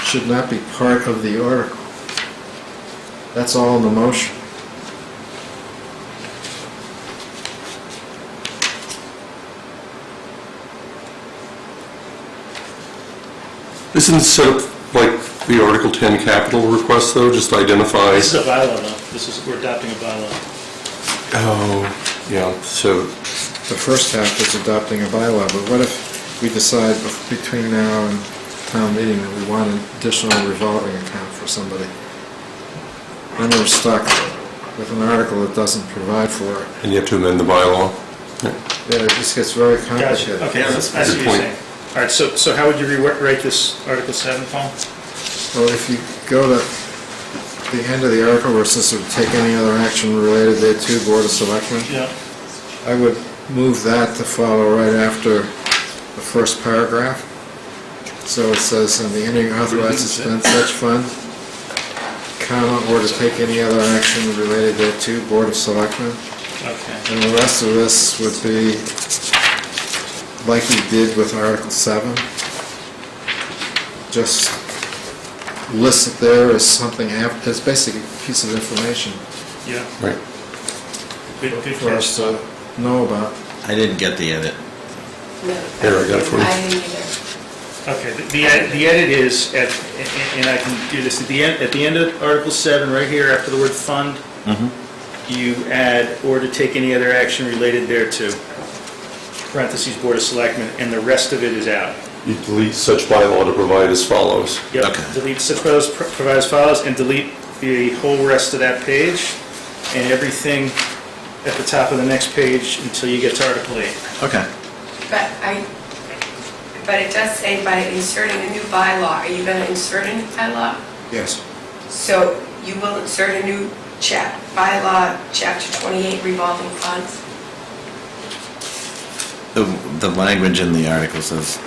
should not be part of the article. That's all in the motion. Isn't it set up like the Article 10 capital request, though, just identify? this is a bylaw, though. We're adopting a bylaw. Oh, yeah, so the first half is adopting a bylaw, but what if we decide between now and town meeting that we want an additional revolving account for somebody? Then we're stuck with an article that doesn't provide for it. And you have to amend the bylaw. Yeah, it just gets very Gotcha. complicated. Okay, I see what you're point. saying. All right, so how would you rewrite this Article 7, Paul? Well, if you go to the end of the article where it says to take any other action related thereto, Board of Selectmen, Yeah. I would move that to follow right after the first paragraph. So it says, "And the ending authorized to spend such fund, comma, or to take any other action related thereto, Board of Selectmen." Okay. And the rest of this would be like we did with Article 7. Just list it there as something, it's basically a piece of information Yeah. Right. Good for us catch. to know about. I didn't get the edit. No. Here, I got it for you. I didn't either. Okay, the edit is, and I can do this, at the end of Article 7, right here, after the word fund, you add, or to take any other action related thereto, parentheses, Board of Selectmen, and the rest of it is out. You delete such bylaw to provide as follows. Yep, Okay. delete such bylaws, provide as follows, and delete the whole rest of that page, and everything at the top of the next page until you get to Article 8. Okay. But it does say by inserting a new bylaw, are you going to insert a new bylaw? Yes. So you will insert a new bylaw, Chapter 28 revolving funds? The language in the article says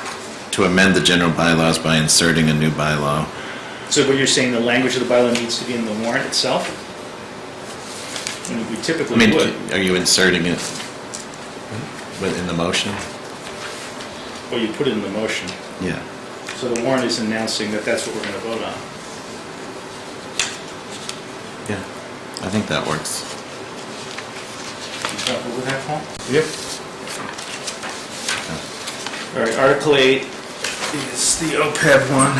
to amend the general bylaws by inserting a new bylaw. So what you're saying, the language of the bylaw needs to be in the warrant itself? I mean, we I typically mean, would. are you inserting it in the motion? Or you put it in the motion. Yeah. So the warrant is announcing that that's what we're going to vote on. Yeah. I think that works. You comfortable with that, Paul? Yep. All right, Article 8 is the OPEB one.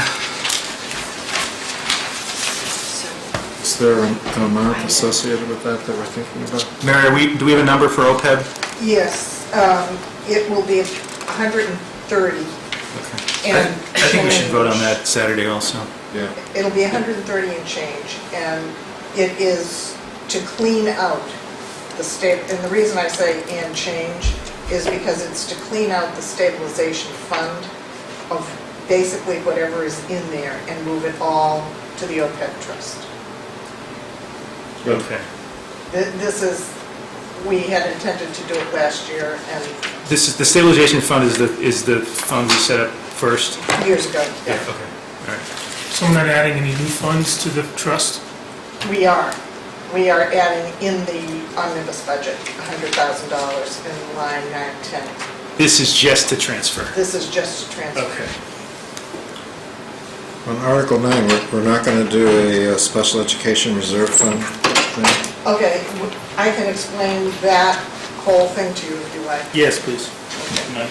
Is there an amount associated with that we're thinking about? Mary, do we have a number for OPEB? Yes, it will be 130. And I think we should vote on that Saturday also. Yeah. It'll be 130 and change, and it is to clean out the state, and the reason I say and change is because it's to clean out the stabilization fund of basically whatever is in there and move it all to the OPEB trust. Okay. This is, we had intended to do it last year and This is, the stabilization fund is the fund we set up first? years ago. Okay, all right. So we're not adding any new funds to the trust? We are adding in the omnibus budget $100,000 in line 910. This is just to transfer? This is just a transfer. Okay. On Article 9, we're not going to do a special education reserve fund thing? Okay, I can explain that whole thing to you if you like. Yes, please. Mike.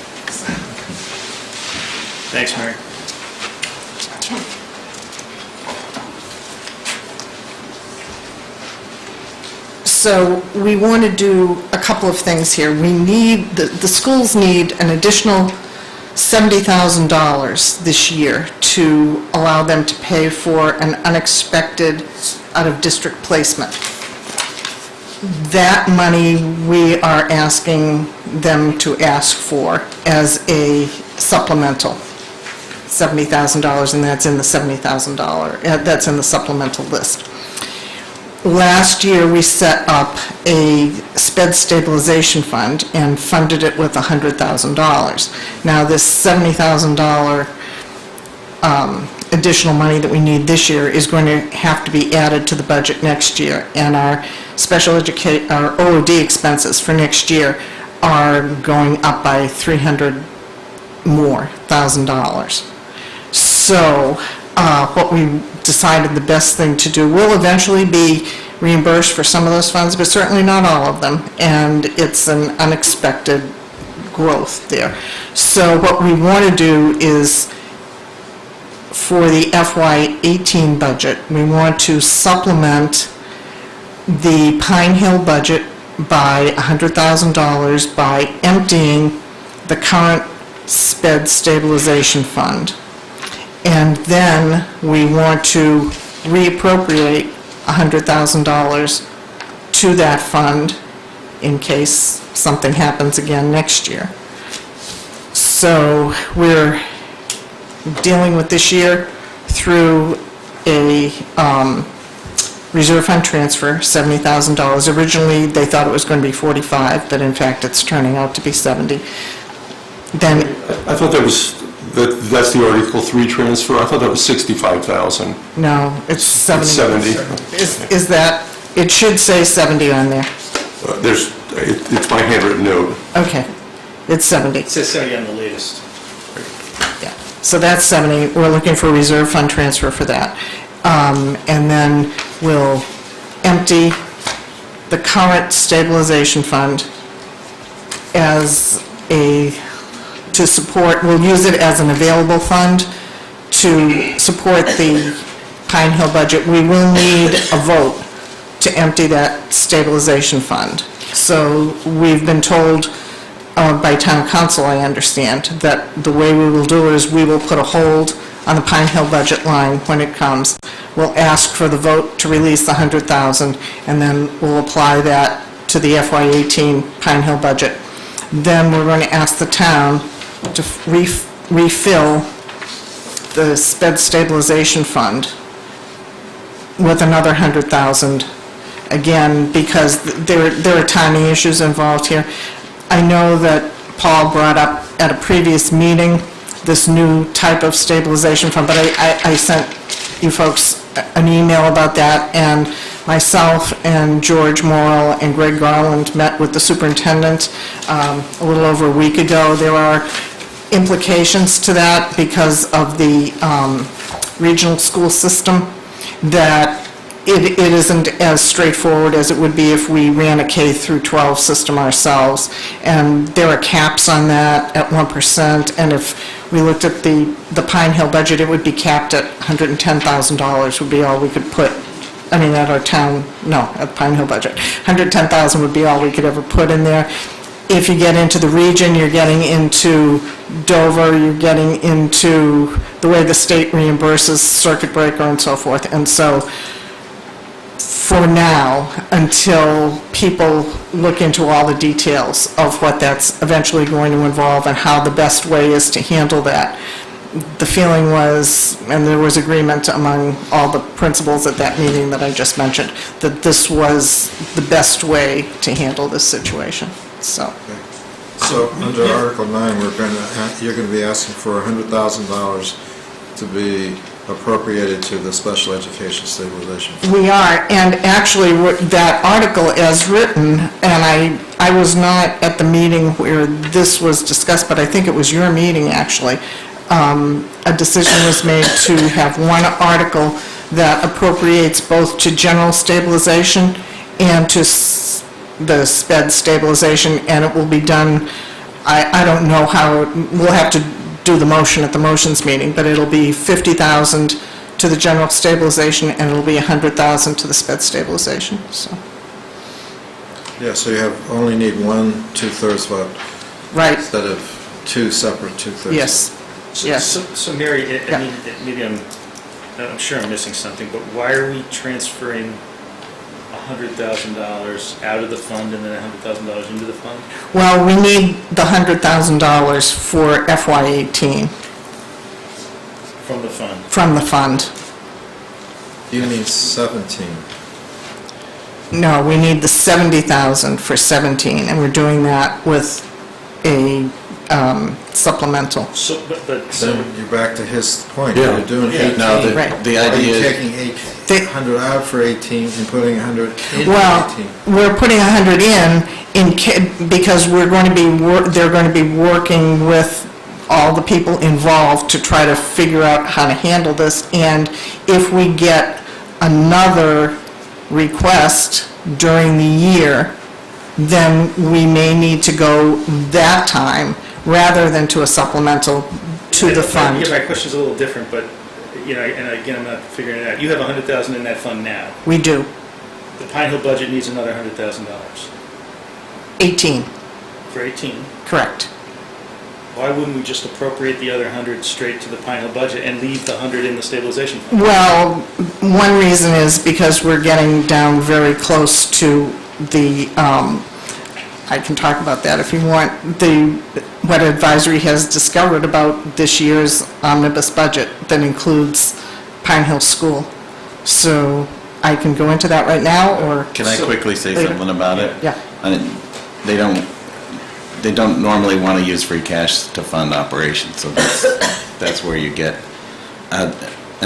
Thanks, Mary. So we want to do a couple of things here. We need, the schools need an additional $70,000 this year to allow them to pay for an unexpected out-of-district placement. That money we are asking them to ask for as a supplemental, $70,000, and that's in the $70,000, that's in the supplemental list. Last year, we set up a sped stabilization fund and funded it with $100,000. Now, this $70,000 additional money that we need this year is going to have to be added to the budget next year, and our our OOD expenses for next year are going up by $300,000 more. So, what we decided the best thing to do will eventually be reimbursed for some of those funds, but certainly not all of them, and it's an unexpected growth there. So what we want to do is, for the FY18 budget, we want to supplement the Pine Hill budget by $100,000 by emptying the current sped stabilization fund. And then we want to reappropriate $100,000 to that fund in case something happens again next year. So we're dealing with this year through a reserve fund transfer, $70,000. Originally, they thought it was going to be 45, but in fact, it's turning out to be 70. Then, I thought that's the Article 3 transfer. I thought that was 65,000. no, it's 70. It's 70. Is that, it should say 70 on there. It's my handwritten note. Okay, it's 70. It says 70 on the latest. Yeah, so that's 70, we're looking for a reserve fund transfer for that. And then we'll empty the current stabilization fund as to support, we'll use it as an available fund to support the Pine Hill budget. We will need a vote to empty that stabilization fund. So we've been told by town council, I understand, that the way we will do it is we will put a hold on the Pine Hill budget line when it comes. We'll ask for the vote to release the $100,000, and then we'll apply that to the FY18 Pine Hill budget. Then we're going to ask the town to refill the sped stabilization fund with another $100,000, again, because there are timing issues involved here. I know that Paul brought up at a previous meeting this new type of stabilization fund, but I sent you folks an email about that, and myself and George Morrill and Greg Garland met with the superintendent a little over a week ago. There are implications to that because of the regional school system, that it isn't as straightforward as it would be if we ran a K through 12 system ourselves. And there are caps on that at 1%, and if we looked at the Pine Hill budget, it would be capped at $110,000 would be all we could put, I mean, at our town, no, at Pine Hill budget. $110,000 would be all we could ever put in there. If you get into the region, you're getting into Dover, you're getting into the way the state reimburses circuit breaker and so forth. And so for now, until people look into all the details of what that's eventually going to involve and how the best way is to handle that, the feeling was, and there was agreement among all the principals at that meeting that I just mentioned, that this was the best way to handle this situation, so. So under Article 9, you're going to be asking for $100,000 to be appropriated to the Special Education Stabilization Fund. We are, and actually, that article as written, and I was not at the meeting where this was discussed, but I think it was your meeting, actually. A decision was made to have one article that appropriates both to general stabilization and to the sped stabilization, and it will be done, I don't know how, we'll have to do the motion at the motions meeting, but it'll be $50,000 to the general stabilization, and it'll be $100,000 to the sped stabilization, so. Yeah, so you only need 1/2 vote. Right. Instead of two separate 2/3. Yes, yes. So Mary, I Yeah. mean, maybe I'm sure I'm missing something, but why are we transferring $100,000 out of the fund and then $100,000 into the fund? Well, we need the $100,000 for FY18 From the fund? from the fund. You need 17. No, we need the 70,000 for 17, and we're doing that with a supplemental. So, but, Then you're back to his point. Yeah. You're doing Yeah. 18. No, Right. the Are you idea is, taking 100 out for 18 and putting 100 into Well, 18? we're putting 100 because we're going to be, they're going to be working with all the people involved to try to figure out how to handle this, and if we get another request during the year, then we may need to go that time, rather than to a supplemental to the fund. Yeah, my question's a little different, but, you know, and again, I'm not figuring it out. You have $100,000 in that fund now. We do. The Pine Hill budget needs another $100,000. 18, For 18? correct. Why wouldn't we just appropriate the other 100 straight to the Pine Hill budget and leave the 100 in the stabilization fund? Well, one reason is because we're getting down very close to the, I can talk about that if you want, what advisory has discovered about this year's omnibus budget that includes Pine Hill School. So I can go into that right now, or? Can I quickly say later? something about it? Yeah. They don't normally want to use free cash to fund operations, so that's where you get an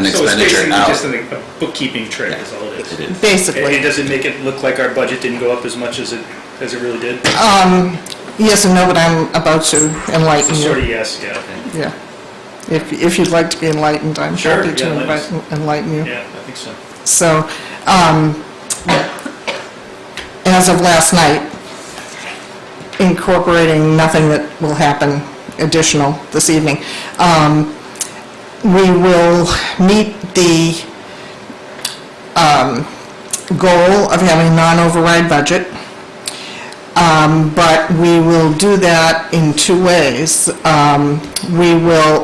expenditure out. So it's basically just a bookkeeping trick is all it is. It is. Basically. And does it make it look like our budget didn't go up as much as it really did? Yes and no, but I'm about to enlighten you. Sort of yes, yeah. Yeah. If you'd like to be enlightened, I'm Sure, happy to yeah, enlighten you. Yeah, I think so. So, as of last night, incorporating nothing that will happen additional this evening, we will meet the goal of having a non-override budget, but we will do that in two ways.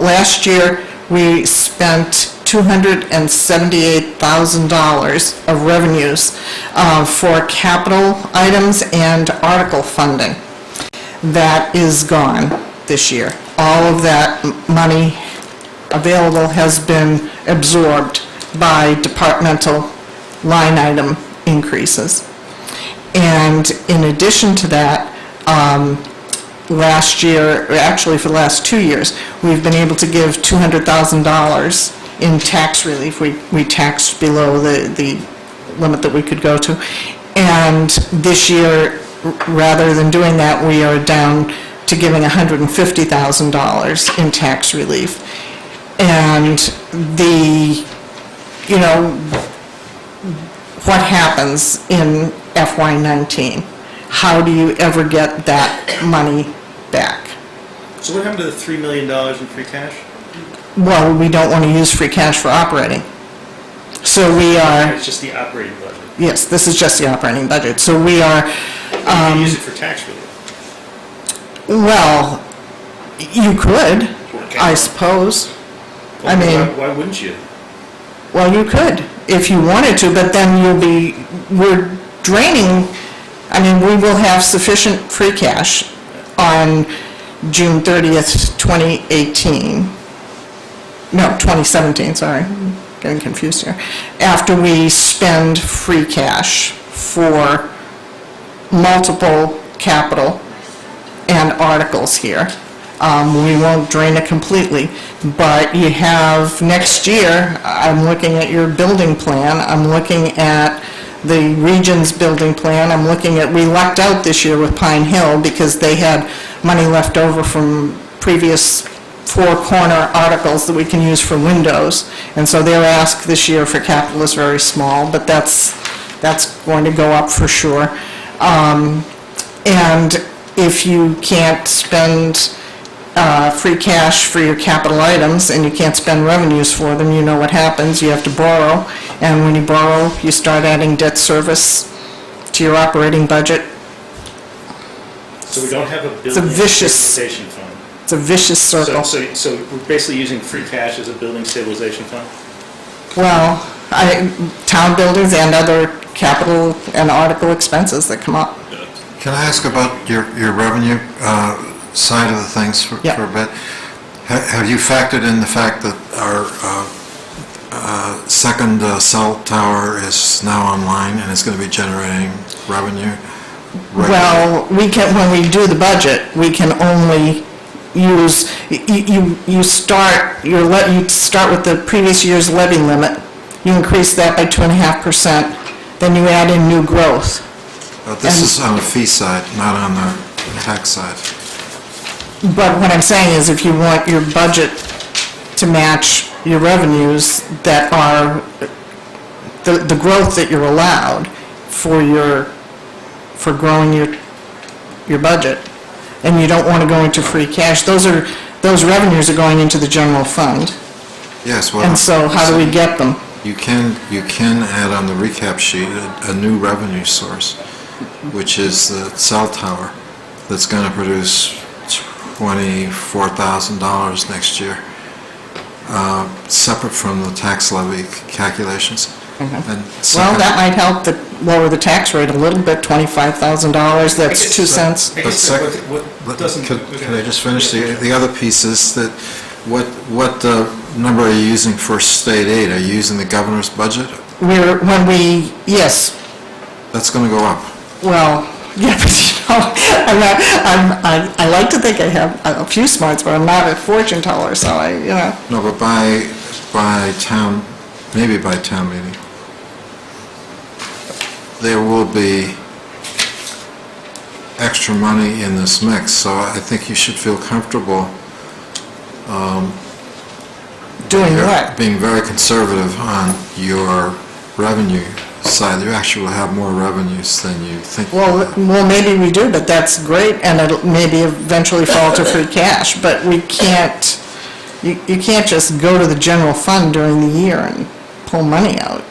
Last year, we spent $278,000 of revenues for capital items and article funding. That is gone this year. All of that money available has been absorbed by departmental line item increases. And in addition to that, last year, actually for the last 2 years, we've been able to give $200,000 in tax relief. We taxed below the limit that we could go to. And this year, rather than doing that, we are down to giving $150,000 in tax relief. And what happens in FY19? How do you ever get that money back? So what happened to the $3 million in free cash? Well, we don't want to use free cash for operating. So we are, It's just the operating budget. yes, this is just the operating budget. So we are, You can use it for tax relief. well, you could, I suppose. I mean, Why wouldn't you? well, you could if you wanted to, but then we're draining, I mean, we will have sufficient free cash on June 30th, 2018. No, 2017, sorry, getting confused here. After we spend free cash for multiple capital and articles here. We won't drain it completely, but you have next year, I'm looking at your building plan, I'm looking at the region's building plan, I'm looking at, we lucked out this year with Pine Hill because they had money left over from previous four-corner articles that we can use for windows, and so their ask this year for capital is very small, but that's going to go up for sure. And if you can't spend free cash for your capital items and you can't spend revenues for them, you know what happens, you have to borrow, and when you borrow, you start adding debt service to your operating budget. So we don't have a It's a building vicious- stabilization fund. It's a vicious circle. So we're basically using free cash as a building stabilization fund? Well, town buildings and other capital and article expenses that come up. Can I ask about your revenue side of the things for Yeah. a bit? Have you factored in the fact that our second cell tower is now online and is going to be generating revenue? Well, we can, when we do the budget, we can only use, you start with the previous year's levy limit, you increase that by 2.5%, then you add in new growth. But this is on the fee side, not on the tax side. But what I'm saying is if you want your budget to match your revenues that are, the growth that you're allowed for growing your budget, and you don't want to go into free cash, those revenues are going into the general fund. Yes, well... And so how do we get them? You can add on the recap sheet a new revenue source. which is the cell tower, that's going to produce $24,000 next year, separate from the tax levy calculations. And Well, second- that might help to lower the tax rate a little bit, $25,000, that's 2 cents. I But guess second, what doesn't... could I just finish? The other piece is that, what number are you using for state aid? Are you using the governor's budget? Yes, That's going to go up. well, yeah, but I like to think I have a few smarts, but I'm not a fortune teller, so No, but by town, maybe by town meeting, there will be extra money in this mix, so I think you should feel comfortable doing what? being very conservative on your revenue side. You actually will have more revenues than you think. Well, maybe we do, but that's great, and it'll maybe eventually fall to free cash, but we can't, you can't just go to the general fund during the year and pull money out.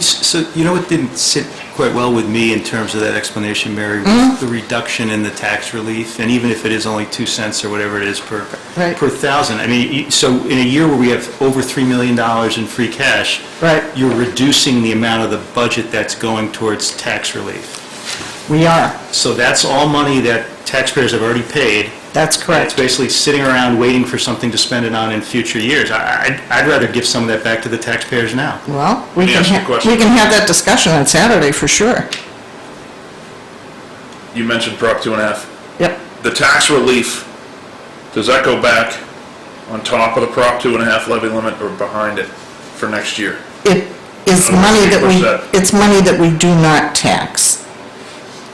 So, you know what didn't sit quite well with me in terms of that explanation, Mary, was the reduction in the tax relief, and even if it is only 2 cents or whatever it is per thousand. I mean, so in a year where we have over $3 million in free cash, Right. you're reducing the amount of the budget that's going towards tax relief. We are, So that's all money that taxpayers have already paid. that's It's correct. basically sitting around waiting for something to spend it on in future years. I'd rather give some of that back to the taxpayers now. Well, we Let me can ask you a question. we can have that discussion on Saturday for sure. You mentioned Prop 2.5. Yep. The tax relief, does that go back on top of the Prop 2.5 levy limit or behind it for next year? It is money that it's money that we do not tax,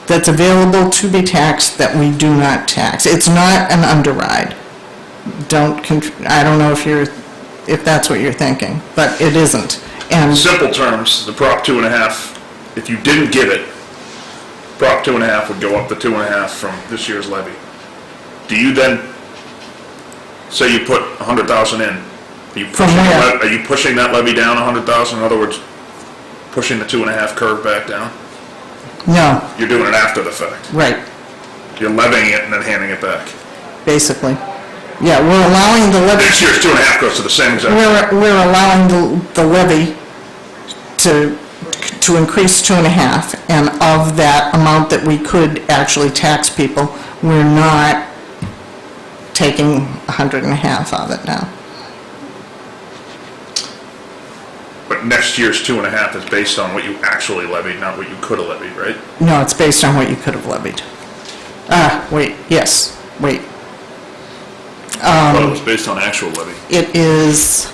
that's available to be taxed that we do not tax. It's not an underride. I don't know if that's what you're thinking, but it isn't. In And simple terms, the Prop 2.5, if you didn't give it, Prop 2.5 would go up to 2.5 from this year's levy. Do you then, say you put 100,000 in, From where? are you pushing that levy down 100,000? In other words, pushing the 2.5 curve back down? no, You're doing it after the fact. right, You're levying it and then handing it back. basically. Yeah, we're allowing the levy. Next year's 2.5 goes to the same exact. We're allowing the levy to increase 2.5, and of that amount that we could actually tax people, we're not taking 100.5 of it now. But next year's 2.5 is based on what you actually levied, not what you could have levied, right? No, it's based on what you could have levied. Wait. Well, it was based on actual levy. It is,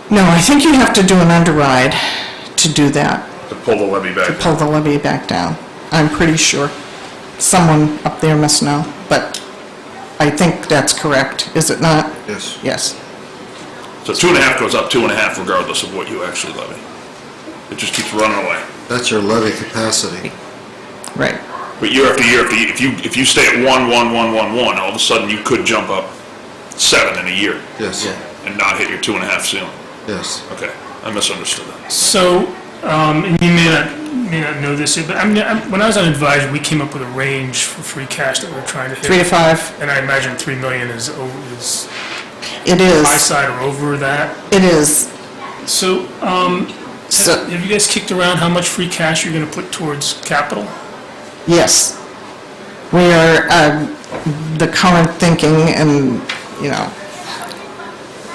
no, I think you have to do an underride to do that, To pull the levy back. to pull the levy back down. I'm pretty sure. Someone up there must know, but I think that's correct, is it not? Yes. Yes. So 2.5 goes up 2.5 regardless of what you actually levy. It just keeps running away. That's your levy capacity. Right. But year after year, if you stay at 1, 1, 1, 1, 1, all of a sudden you could jump up 7 in a year Yes, and not hit your 2.5 ceiling. yes. Okay, I misunderstood that. So, and you may not know this, but I mean, when I was on advisory, we came up with a range for free cash that we're trying to hit. 3 to 5, And I imagine 3 million is it high is, side or over that. it is. So, So- have you guys kicked around how much free cash you're going to put towards capital? Yes. We are, the current thinking, and,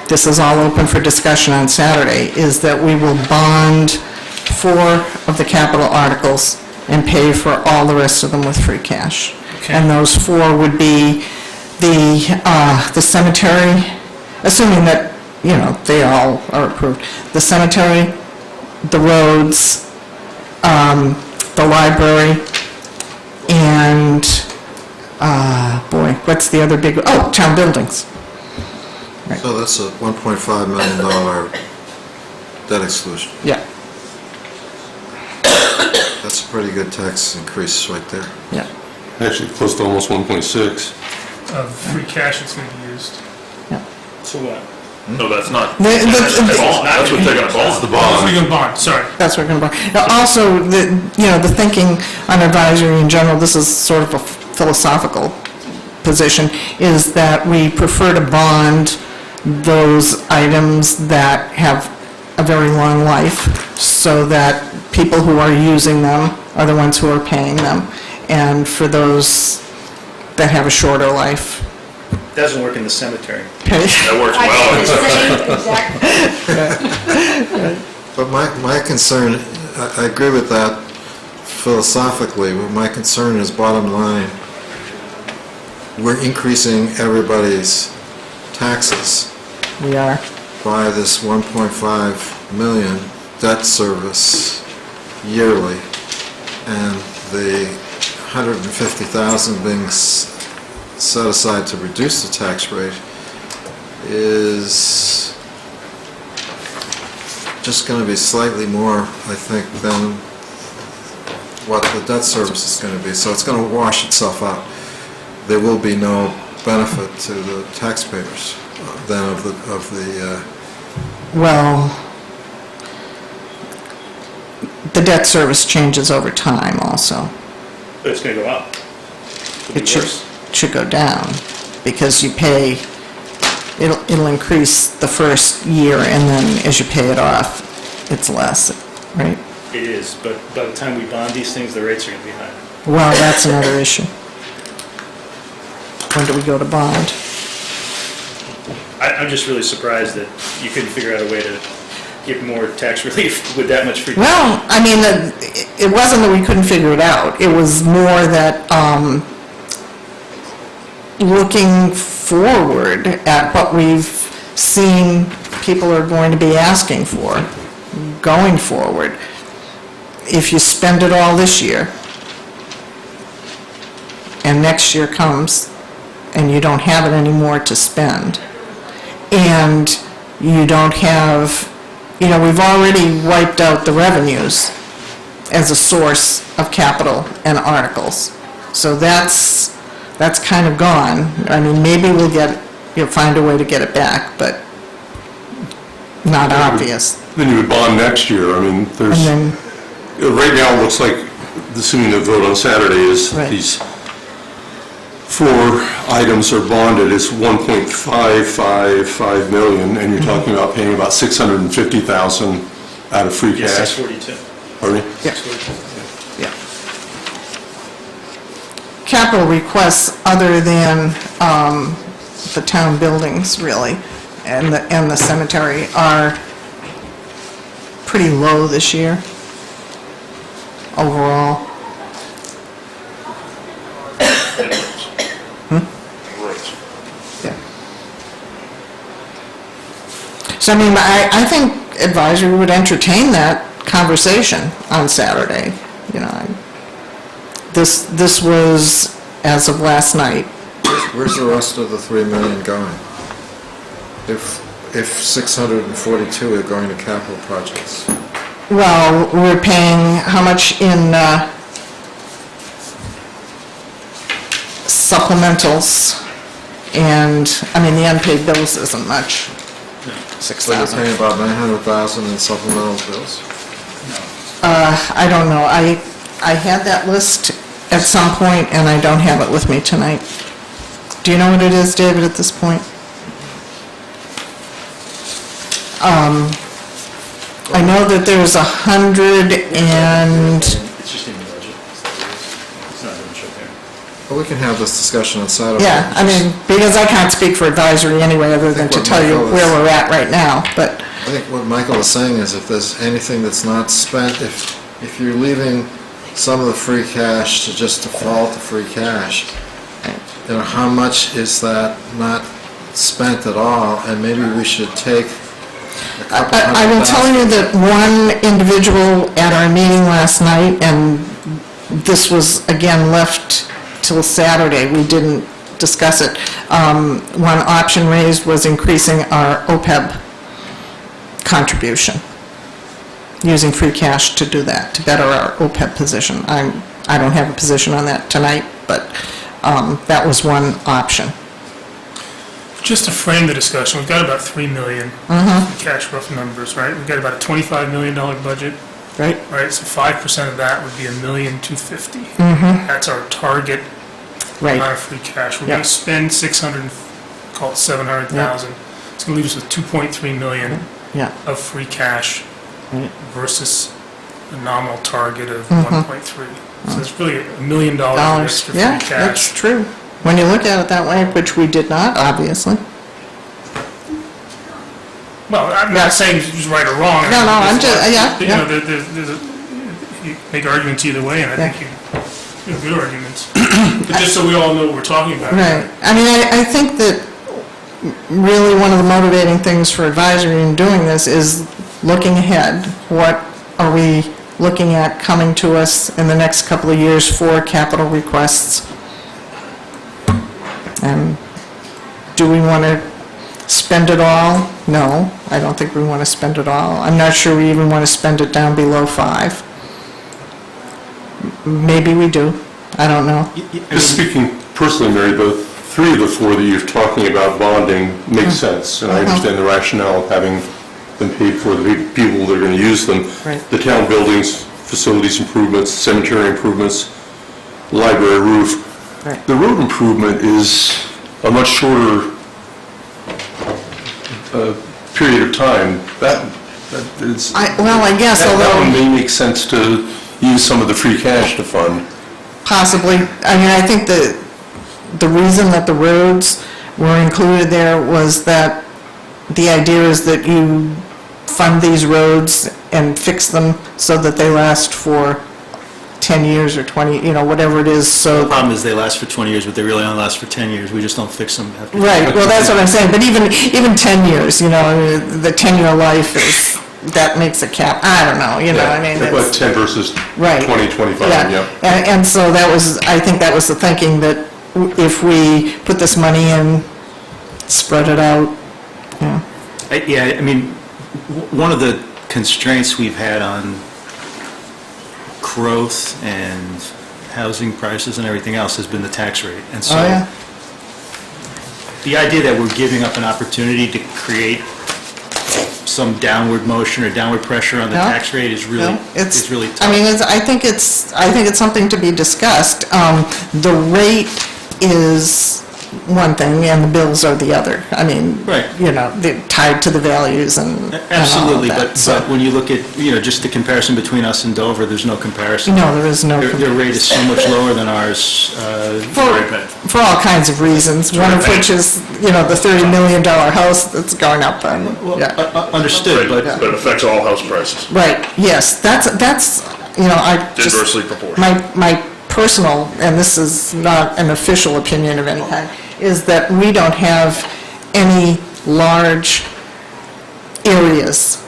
this is all open for discussion on Saturday, is that we will bond 4 of the capital articles and pay for all the rest of them with free cash. Okay. And those 4 would be the cemetery, assuming that, they all are approved. The cemetery, the roads, the library, and, what's the other big, town buildings. So that's a $1.5 million debt exclusion. Yeah, That's a pretty good tax increase right there. yeah, Actually, close to almost 1.6. Of free cash that's going to be used? yeah. So what? No, that's not. The- That's a bond. That's what they're gonna bond. That's what we're gonna bond, sorry. That's what we're going to buy. Now, also, the thinking on advisory in general, this is sort of a philosophical position, is that we prefer to bond those items that have a very long life, so that people who are using them are the ones who are paying them. And for those that have a shorter life, Doesn't work in the cemetery. That works well. But my concern, I agree with that philosophically, but my concern is bottom line. We're increasing everybody's taxes we are. by this 1.5 million debt service yearly, and the 150,000 being set aside to reduce the tax rate is just going to be slightly more, I think, than what the debt service is going to be. So it's going to wash itself out. There will be no benefit to the taxpayers then of the Well, the debt service changes over time also. But it's going to go up. It'll be It should, worse. should go down, because you pay, it'll increase the first year, and then as you pay it off, it's less, right? It is, but by the time we bond these things, the rates are going to be higher. Well, that's another issue. When do we go to bond? I'm just really surprised that you couldn't figure out a way to get more tax relief with that much free cash. Well, I mean, it wasn't that we couldn't figure it out. It was more that, looking forward at what we've seen people are going to be asking for going forward. If you spend it all this year, and next year comes, and you don't have it anymore to spend, and you don't have, we've already wiped out the revenues as a source of capital and articles. So that's kind of gone. I mean, maybe you'll find a way to get it back, but not obvious. Then you would bond next year. I mean, there's, And right now, it looks like, assuming the vote on Saturday is Right. these 4 items are bonded, it's 1.555 million, and you're talking about paying about 650,000 out of free Yes, cash. 642. Pardon me? Yeah. Yeah. Capital requests other than the town buildings, really, and the cemetery are pretty low this year, overall. Yeah. So, I mean, I think advisory would entertain that conversation on Saturday, This was, as of last night, Where's the rest of the 3 million going? If 642 are going to capital projects? well, we're paying how much in supplementals, and, I mean, the unpaid bills isn't much. So you're 6,000. paying about 900,000 in supplemental bills? I don't know, I had that list at some point, and I don't have it with me tonight. Do you know what it is, David, at this point? I know that there's 100 and, It's just in the budget. It's not going to show there. Well, we can have this discussion on Saturday. yeah, I mean, because I can't speak for advisory anyway, other than to tell you where we're at right now, but, I think what Michael is saying is if there's anything that's not spent, if you're leaving some of the free cash to just default to free cash, how much is that not spent at all? And maybe we should take a couple I will hundred tell thousand. you that one individual at our meeting last night, and this was again left till Saturday, we didn't discuss it, one option raised was increasing our OPEB contribution, using free cash to do that, to better our OPEB position. I don't have a position on that tonight, but that was one option. Just to frame the discussion, we've got about 3 million cash rough numbers, right? We've got about a $25 million budget, Right? right? So 5% of that would be $1,250,000. That's our target Right. amount of free cash. We're Yeah. going to spend 600, call it 700,000. It's going to leave us with 2.3 million Yeah. of free cash Right. versus a nominal target of 1.3. So it's really $1 million of extra free Yeah, cash. that's true. When you look at it that way, which we did not, obviously. Well, I'm not saying it's right or wrong. No, no, I'm There's a just- lot- yeah, You yeah. know, you make arguments either way, and I Yeah. think you know, good arguments. But just so we all know what we're talking about. Right. I mean, I think that really one of the motivating things for advisory in doing this is looking ahead. What are we looking at coming to us in the next couple of years for capital requests? And do we want to spend it all? No, I don't think we want to spend it all. I'm not sure we even want to spend it down below 5. Maybe we do. I don't know. Just speaking personally, Mary, the 3 of the 4 that you're talking about bonding make sense, and I understand the rationale of having them paid for the people that are going to use them. Right. The town buildings, facilities improvements, cemetery improvements, library roof. Right. The road improvement is a much shorter period of time. That is... Well, I guess, That one although may make sense to use some of the free cash to fund. possibly, I mean, I think the reason that the roads were included there was that the idea is that you fund these roads and fix them so that they last for 10 years or 20, you know, whatever it is, so... The problem is they last for 20 years, but they really only last for 10 years. We just don't fix them after. Right, well, that's what I'm saying, but even 10 years, you know, I mean, the 10-year life is, that makes a cap, I don't know, you know, I mean, Like it's... 10 versus 20, Right. 25, yeah. And so that was, I think that was the thinking, that if we put this money in, spread it out, yeah. Yeah, I mean, one of the constraints we've had on growth and housing prices and everything else has been the tax rate. And so Oh, yeah. the idea that we're giving up an opportunity to create some downward motion or downward pressure on the Yeah. tax rate is really, Yeah, it's- is really I tough. mean, I think it's something to be discussed. The rate is one thing, and the bills are the other. I mean, Right. you know, they're tied to the values and all of Absolutely, that, but so- when you look at, you know, just the comparison between us and Dover, there's no comparison. No, there is no... Their rate is so much lower than ours. For all kinds of reasons, one of which is, you know, the $30 million house that's going up, and, yeah. Understood, but But it affects all house prices, Right, yes, that's, you know, I just... inversely proportional. My personal, and this is not an official opinion of any kind, is that we don't have any large areas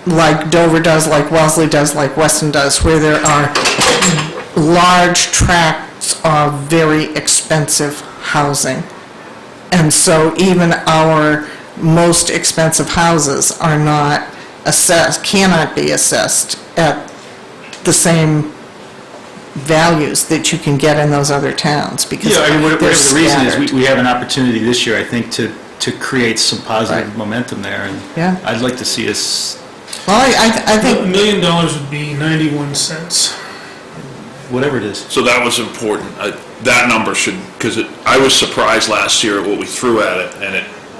like Dover does, like Wellesley does, like Weston does, where there are large tracts of very expensive housing. And so even our most expensive houses are not assessed, cannot be assessed at the same values that you can get in those other towns, because yeah, I mean, whatever they're the reason is, scattered. we have an opportunity this year, I think, to create some positive momentum there, and Yeah. I'd like to see us, Well, I $1 think, million would be 91 cents. whatever it is. So that was important. That number should, because I was surprised last year at what we threw at it,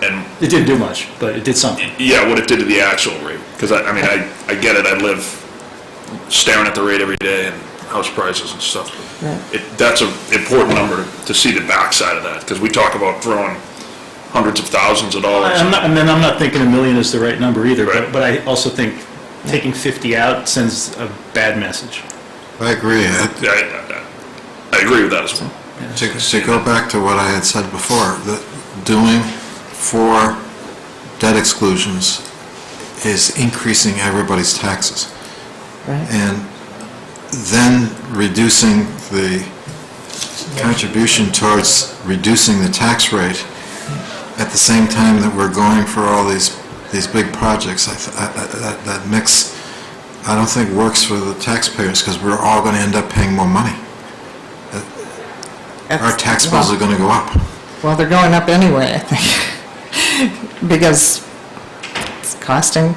and It didn't do much, but it did something. yeah, what it did to the actual rate. Because I mean, I get it, I live staring at the rate every day and house prices and stuff. That's an important number to see the backside of that, because we talk about throwing hundreds of thousands of dollars. And then I'm not thinking $1 million is the right number either, Right. but I also think taking 50 out sends a bad message. I agree. I agree with that as well. To go back to what I had said before, that doing 4 debt exclusions is increasing everybody's taxes. And then reducing the contribution towards reducing the tax rate at the same time that we're going for all these big projects, that mix, I don't think works for the taxpayers, because we're all going to end up paying more money. Our tax bills are going to go up. well, they're going up anyway, I think. because it's costing,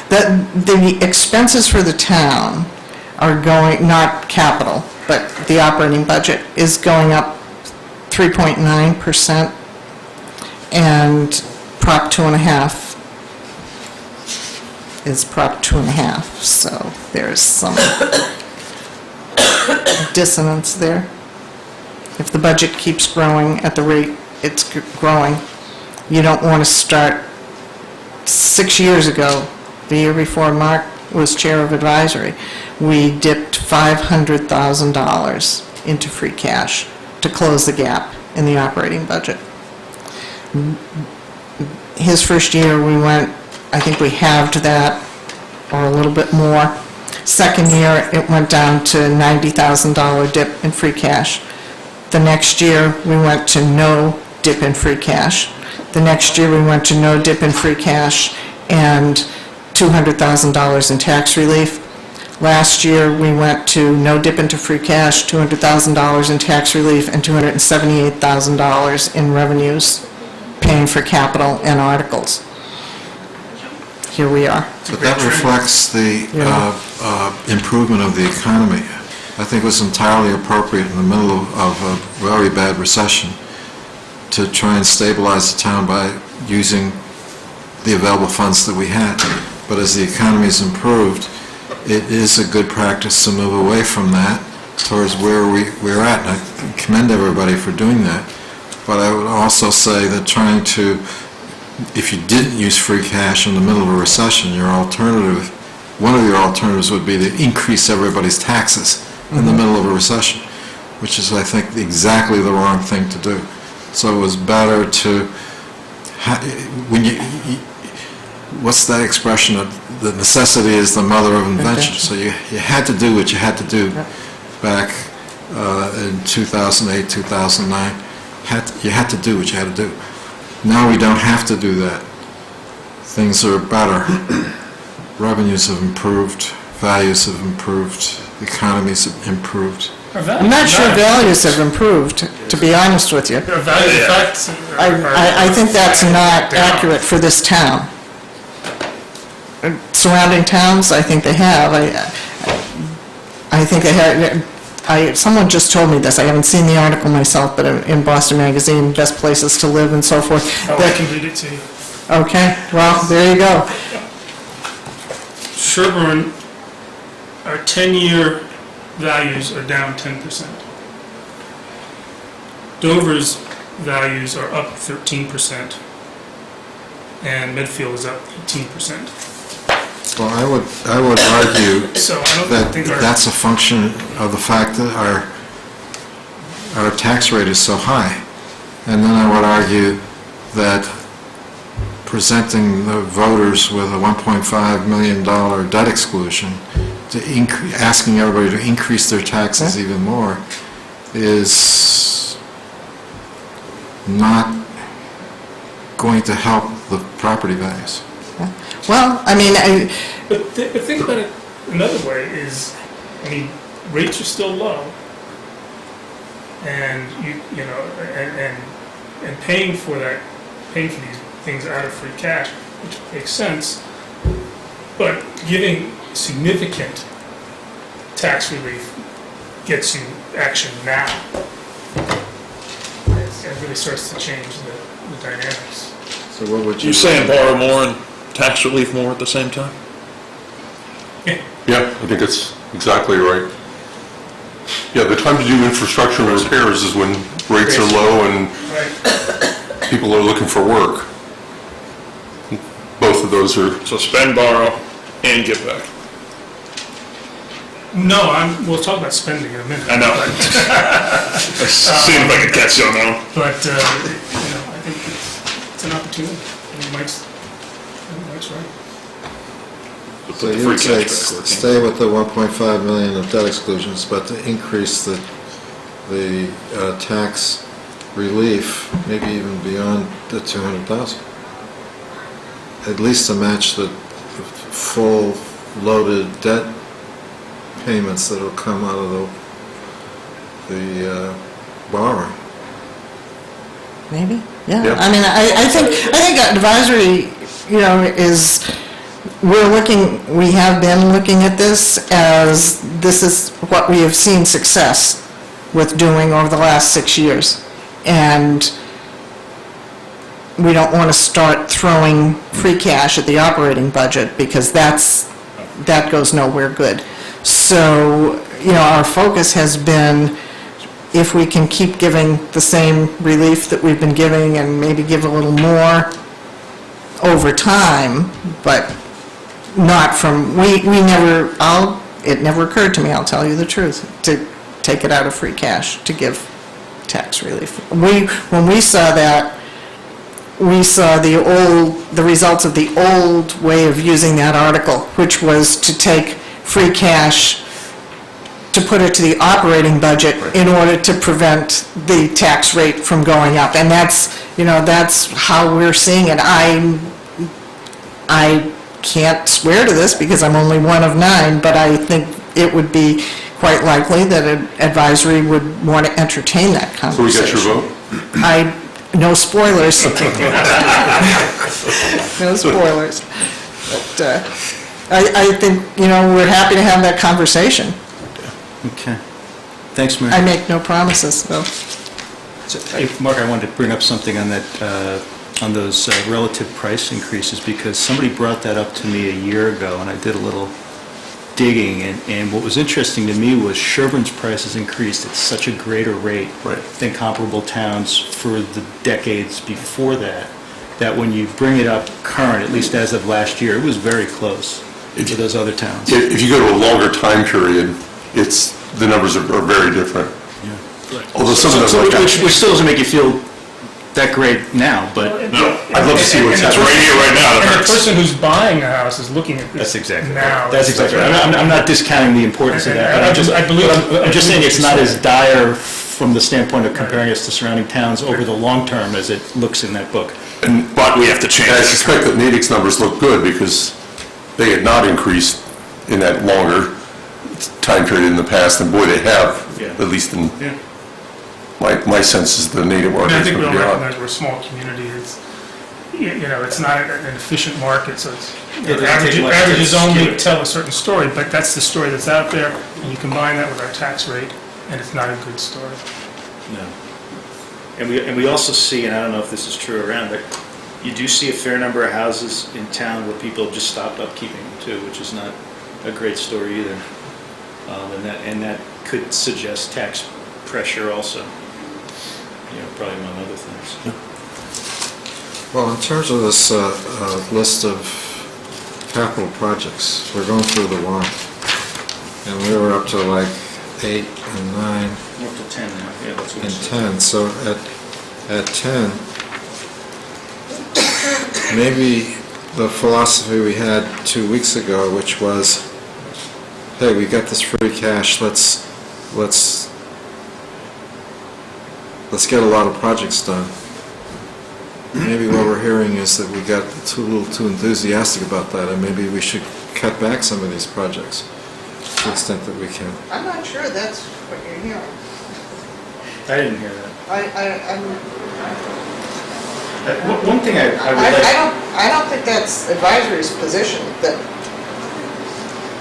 the expenses for the town are going, not capital, but the operating budget is going up 3.9%, and Prop 2.5 is Prop 2.5, so there's some dissonance there. If the budget keeps growing at the rate it's growing, you don't want to start 6 years ago, the year before Mark was chair of advisory, we dipped $500,000 into free cash to close the gap in the operating budget. His first year, we went, I think we halved that, or a little bit more. Second year, it went down to $90,000 dip in free cash. The next year, we went to no dip in free cash. The next year, we went to no dip in free cash and $200,000 in tax relief. Last year, we went to no dip into free cash, $200,000 in tax relief, and $278,000 in revenues, paying for capital and articles. Here we are. But that reflects the improvement of the economy. I think it was entirely appropriate in the middle of a very bad recession to try and stabilize the town by using the available funds that we had. But as the economy has improved, it is a good practice to move away from that towards where we're at. And I commend everybody for doing that. But I would also say that trying to, if you didn't use free cash in the middle of a recession, your alternative, one of your alternatives would be to increase everybody's taxes in the middle of a recession, which is, I think, exactly the wrong thing to do. So it was better to, when you what's that expression? The necessity is the mother of invention. So you had to do what you had to do back in 2008, 2009. You had to do what you had to do. Now we don't have to do that. Things are better. Revenues have improved, values have improved, economies have improved. I'm not sure values have improved, to be honest with you. I think that's not accurate for this town. Surrounding towns, I think they have. I think they have. Someone just told me this. I haven't seen the article myself, but in Boston Magazine, best places to live and so forth. Oh, I can read it to you. Okay, well, there you go. Sherborn, our 10-year values are down 10%. Dover's values are up 13%, and Medfield is up 18%. Well, I would argue So I don't that think that's a function of the fact that our tax rate is so high. And then I would argue that presenting the voters with a $1.5 million debt exclusion, asking everybody to increase their taxes even more, is not going to help the property values. Well, I mean, But think about it another way is, I mean, rates are still low, and you know, and paying for these things out of free cash, which makes sense, but giving significant tax relief gets you action now. It really starts to change the dynamics. So what would you... You saying borrow more and tax relief more at the same time? Yeah, I think that's exactly right. Yeah, the time to do infrastructure and repairs is when rates are low and people are looking for work. Both of those are... So spend, borrow, and give back. No, we'll talk about spending in a minute. I know. See if I can catch you on that one. But, you know, I think it's an opportunity. I mean, Mike's right. So you would say stay with the 1.5 million of debt exclusions, but to increase the tax relief, maybe even beyond the 200,000. At least to match the full loaded debt payments that will come out of the borrowing. maybe? Yeah, Yeah. I mean, I think advisory, we have been looking at this as, this is what we have seen success with doing over the last 6 years. And we don't want to start throwing free cash at the operating budget, because that goes nowhere good. So, our focus has been, if we can keep giving the same relief that we've been giving and maybe give a little more over time, but not from, it never occurred to me, I'll tell you the truth, to take it out of free cash to give tax relief. When we saw that, we saw the results of the old way of using that article, which was to take free cash to put it to the operating budget in order to prevent the tax rate from going up. And that's how we're seeing it. I can't swear to this because I'm only one of 9, but I think it would be quite likely that an advisory would want to entertain that So we conversation. got your vote? No spoilers. No spoilers. But I think, we're happy to have that conversation. Okay. Thanks, Mary. I make no promises, though. Hey, Mark, I wanted to bring up something on that, on those relative price increases, because somebody brought that up to me a year ago, and I did a little digging, and what was interesting to me was Sherborn's prices increased at such a greater rate than comparable towns for the decades before that, that when you bring it up current, at least as of last year, it was very close to those other towns. If you go to a longer time period, the numbers are very different. Although some of them, Which still doesn't make you feel that great now, but... No, I'd love to see what's it's right here, right now, that And the hurts. person who's buying a house is looking at this That's exactly now. right. That's exactly right. I'm not discounting the importance of that, but I I'm just saying it's not as believe dire from the standpoint of comparing us to surrounding towns over the long term as it looks in that book. But we have to change I it. suspect that Natick's numbers look good because they had not increased in that longer time period in the past, and boy, they have, Yeah. at least in, Yeah. my sense is the Natick I market mean, I is think we going to all be on. recognize we're a small community. It's not an efficient market, so it's, It doesn't take much to averages skew only it. tell a certain story, but that's the story that's out there, and you combine that with our tax rate, and it's not a good story. No. And we also see, and I don't know if this is true around, but you do see a fair number of houses in town where people have just stopped upkeeping them too, which is not a great story either. And that could suggest tax pressure also, probably among other things. Well, in terms of this list of capital projects, we're going through the warrant, and we were up to like 8 and 9 We're up to 10 now, yeah, that's what and it says. 10. So at 10, maybe the philosophy we had 2 weeks ago, which was, hey, we got this free cash, let's get a lot of projects done. Maybe what we're hearing is that we got a little too enthusiastic about that, and maybe we should cut back some of these projects to the extent that we can. I'm not sure that's what you're hearing. I didn't hear that. One thing I would like... I don't think that's advisory's position, that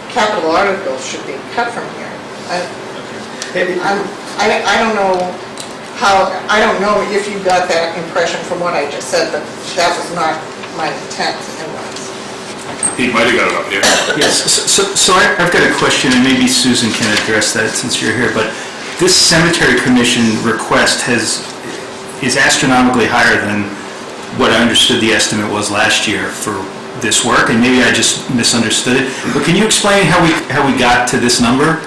capital articles should be cut from here. I don't know I don't know if you got that impression from what I just said, but that was not my intent. He might have got it up here. Yes, so I've got a question, and maybe Susan can address that since you're here, but this cemetery commission request is astronomically higher than what I understood the estimate was last year for this work, and maybe I just misunderstood it. But can you explain how we got to this number?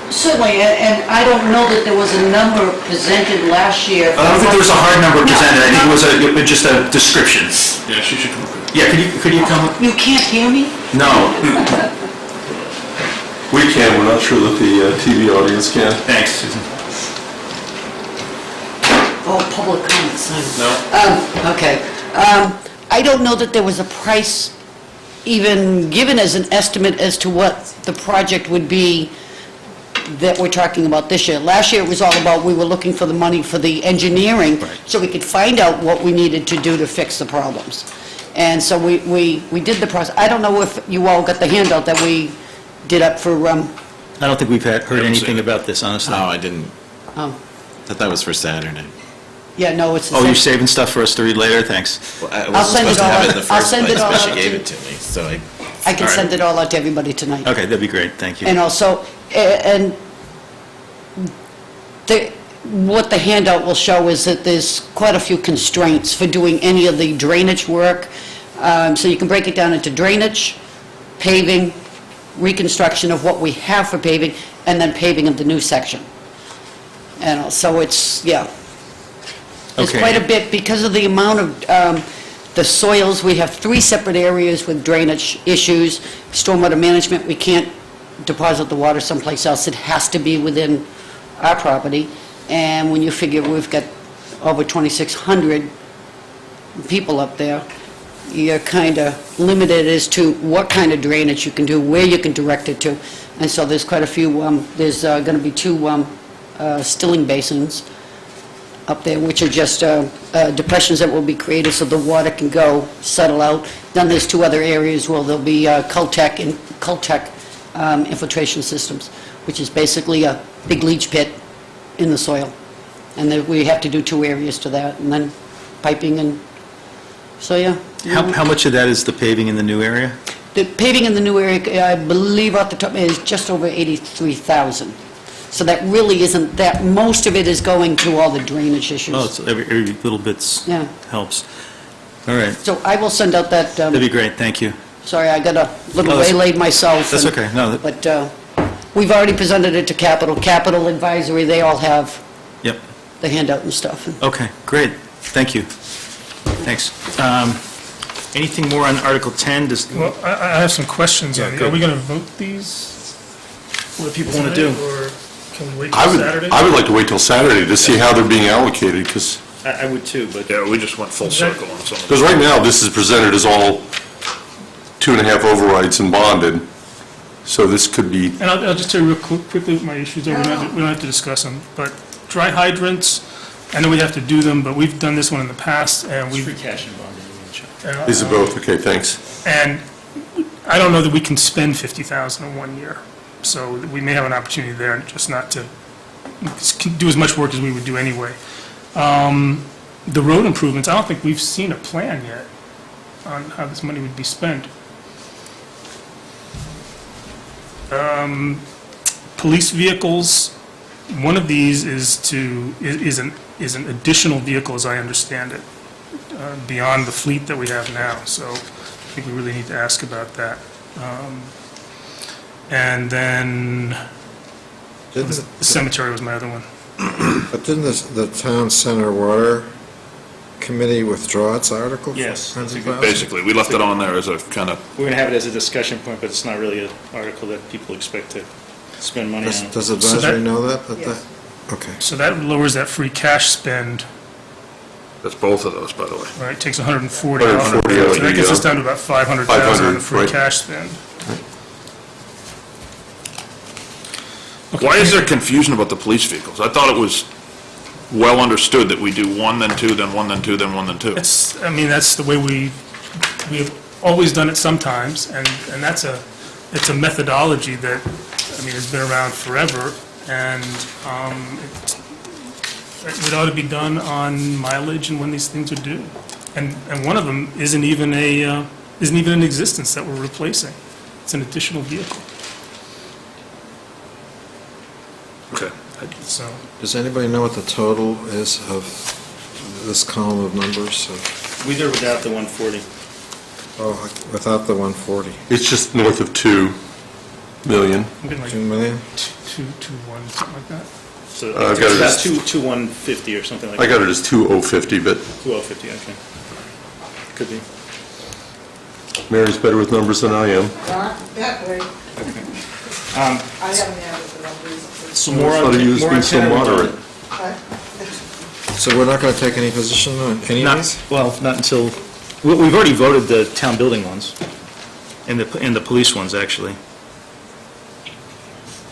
Certainly, and I don't know that there was a number presented last year. I don't think there was a hard number presented. I think it was just a description. Yeah, she should come up with it. Yeah, could you come up? You can't hear me? No. We can, we're not sure that the TV audience can. Thanks, Susan. Oh, public comments. No? Okay. I don't know that there was a price even given as an estimate as to what the project would be that we're talking about this year. Last year, it was all about, we were looking for the money for the engineering, Right. so we could find out what we needed to do to fix the problems. And so we did the process. I don't know if you all got the handout that we did up for, I don't think we've heard anything about this, honestly. No, I didn't. oh, Thought that was for Saturday. yeah, no, it's the Oh, same. you're saving stuff for us to read later? Thanks. Well, I I'll wasn't send it supposed to all have it out. in the I'll first send place, it all but she out gave to- it to me, so I... I can All right. send it all out to everybody tonight. Okay, that'd be great, thank you. And also, and what the handout will show is that there's quite a few constraints for doing any of the drainage work. So you can break it down into drainage, paving, reconstruction of what we have for paving, and then paving of the new section. And so it's, yeah. There's Okay. quite a bit, because of the amount of the soils, we have 3 separate areas with drainage issues. Stormwater management, we can't deposit the water someplace else. It has to be within our property. And when you figure we've got over 2,600 people up there, you're kind of limited as to what kind of drainage you can do, where you can direct it to. And so there's quite a few, there's going to be 2 stilling basins up there, which are just depressions that will be created so the water can go, settle out. Then there's 2 other areas where there'll be Cultec infiltration systems, which is basically a big leach pit in the soil. And then we have to do 2 areas to that, and then piping and, so yeah. How much of that is the paving in the new area? The paving in the new area, I believe off the top, is just over 83,000. So that really isn't that, most of it is going to all the drainage issues. Oh, it's every little bit Yeah. helps. All right, So I will send out that, that'd be great, thank you. sorry, I got a little No, that's- waylaid myself. That's and- okay, no, But we've already presented it to Capital Advisory, they all have yep, the handout and stuff. okay, great, thank you. Thanks. Anything more on Article 10? Well, I have some questions on Yeah, these. good. Are we going to vote these? What do people want to do? Or can we wait I till would, Saturday? I would like to wait till Saturday to see how they're being allocated, because I would too, but Yeah, we just went full circle on some of it. right now, this is presented as all 2.5 overrides and bonded, so this could be, And I'll just tell you real quickly what my issues are. We don't have to discuss them. But dry hydrants, I know we have to do them, but we've done this one in the past, and free we've... cash and bonding. these are both, okay, thanks. And I don't know that we can spend $50,000 in 1 year. So we may have an opportunity there, just not to do as much work as we would do anyway. The road improvements, I don't think we've seen a plan yet on how this money would be spent. Police vehicles, one of these is an additional vehicle, as I understand it, beyond the fleet that we have now, so I think we really need to ask about that. And then Didn't the cemetery was my other one. But didn't the town center water committee withdraw its article? for Yes, that's a good- 100,000? Basically, we left it on there as a kind of, We're going to have it as a discussion point, but it's not really an article that people expect to spend money on. Does So advisory that- know that? Okay. So that lowers that free cash spend, that's both of those, by the way. right, takes 140 off. 140 out So that gets us the, down to about 500,000 on the 500, free right. cash spend. Why is there confusion about the police vehicles? I thought it was well understood that we do 1, then 2, then 1, then 2, then 1, then 2. It's, I mean, that's the way we've always done it sometimes, and it's a methodology that, I mean, has been around forever, and it ought to be done on mileage and when these things are due. And one of them isn't even in existence that we're replacing. It's an additional vehicle, Okay. so. Does anybody know what the total is of this column of numbers? With or without the 140? Oh, without the 140. It's just north of 2 million. I'm getting like 2 million? 221, something like that. So I've it's got it about as- 2,150 or something like I that. got it as 2,050, but 2,050, okay. Could be. Mary's better with numbers than I am. That way. Um, I haven't added the numbers. So more I on, thought he was more being on so 10 or moderate. So we're not going to take any position on any of Not, these? well, not until, we've already voted the town building ones, and the police ones, actually.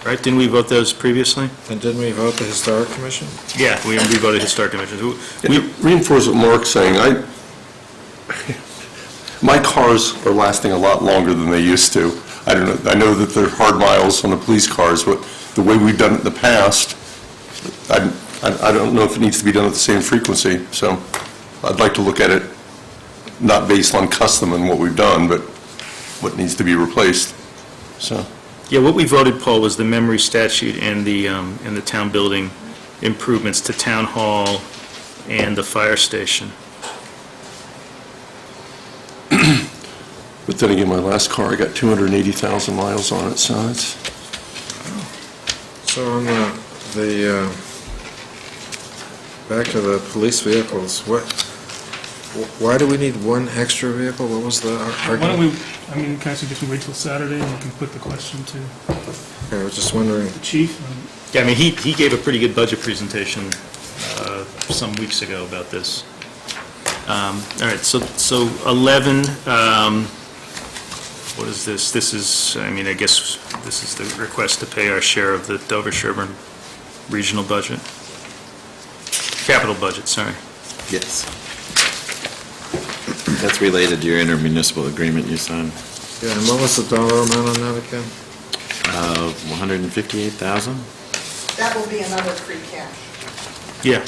right? Didn't we vote those previously? And didn't we vote the Historic Commission? Yeah, we voted Historic Commission. To reinforce what Mark's saying, my cars are lasting a lot longer than they used to. I don't know, I know that they're hard miles on the police cars, but the way we've done it in the past, I don't know if it needs to be done at the same frequency, so I'd like to look at it not based on custom and what we've done, but what needs to be replaced, so. Yeah, what we voted, Paul, was the memory statute and the town building improvements to Town Hall and the fire station. But then again, my last car, I got 280,000 miles on it, so it's, So on back to the police vehicles, why do we need one extra vehicle? What was the Why don't argument? we, I mean, can I suggest we wait till Saturday and we can put the question to I was just wondering. the chief? Yeah, I mean, he gave a pretty good budget presentation some weeks ago about this. All right, so 11, what is this? This is, I mean, I guess this is the request to pay our share of the Dover-Sherborn regional budget. Capital budget, sorry. Yes. That's related to your intermunicipal agreement you signed. Yeah, and what was the dollar amount on that again? 158,000? That will be another free cash. Yeah.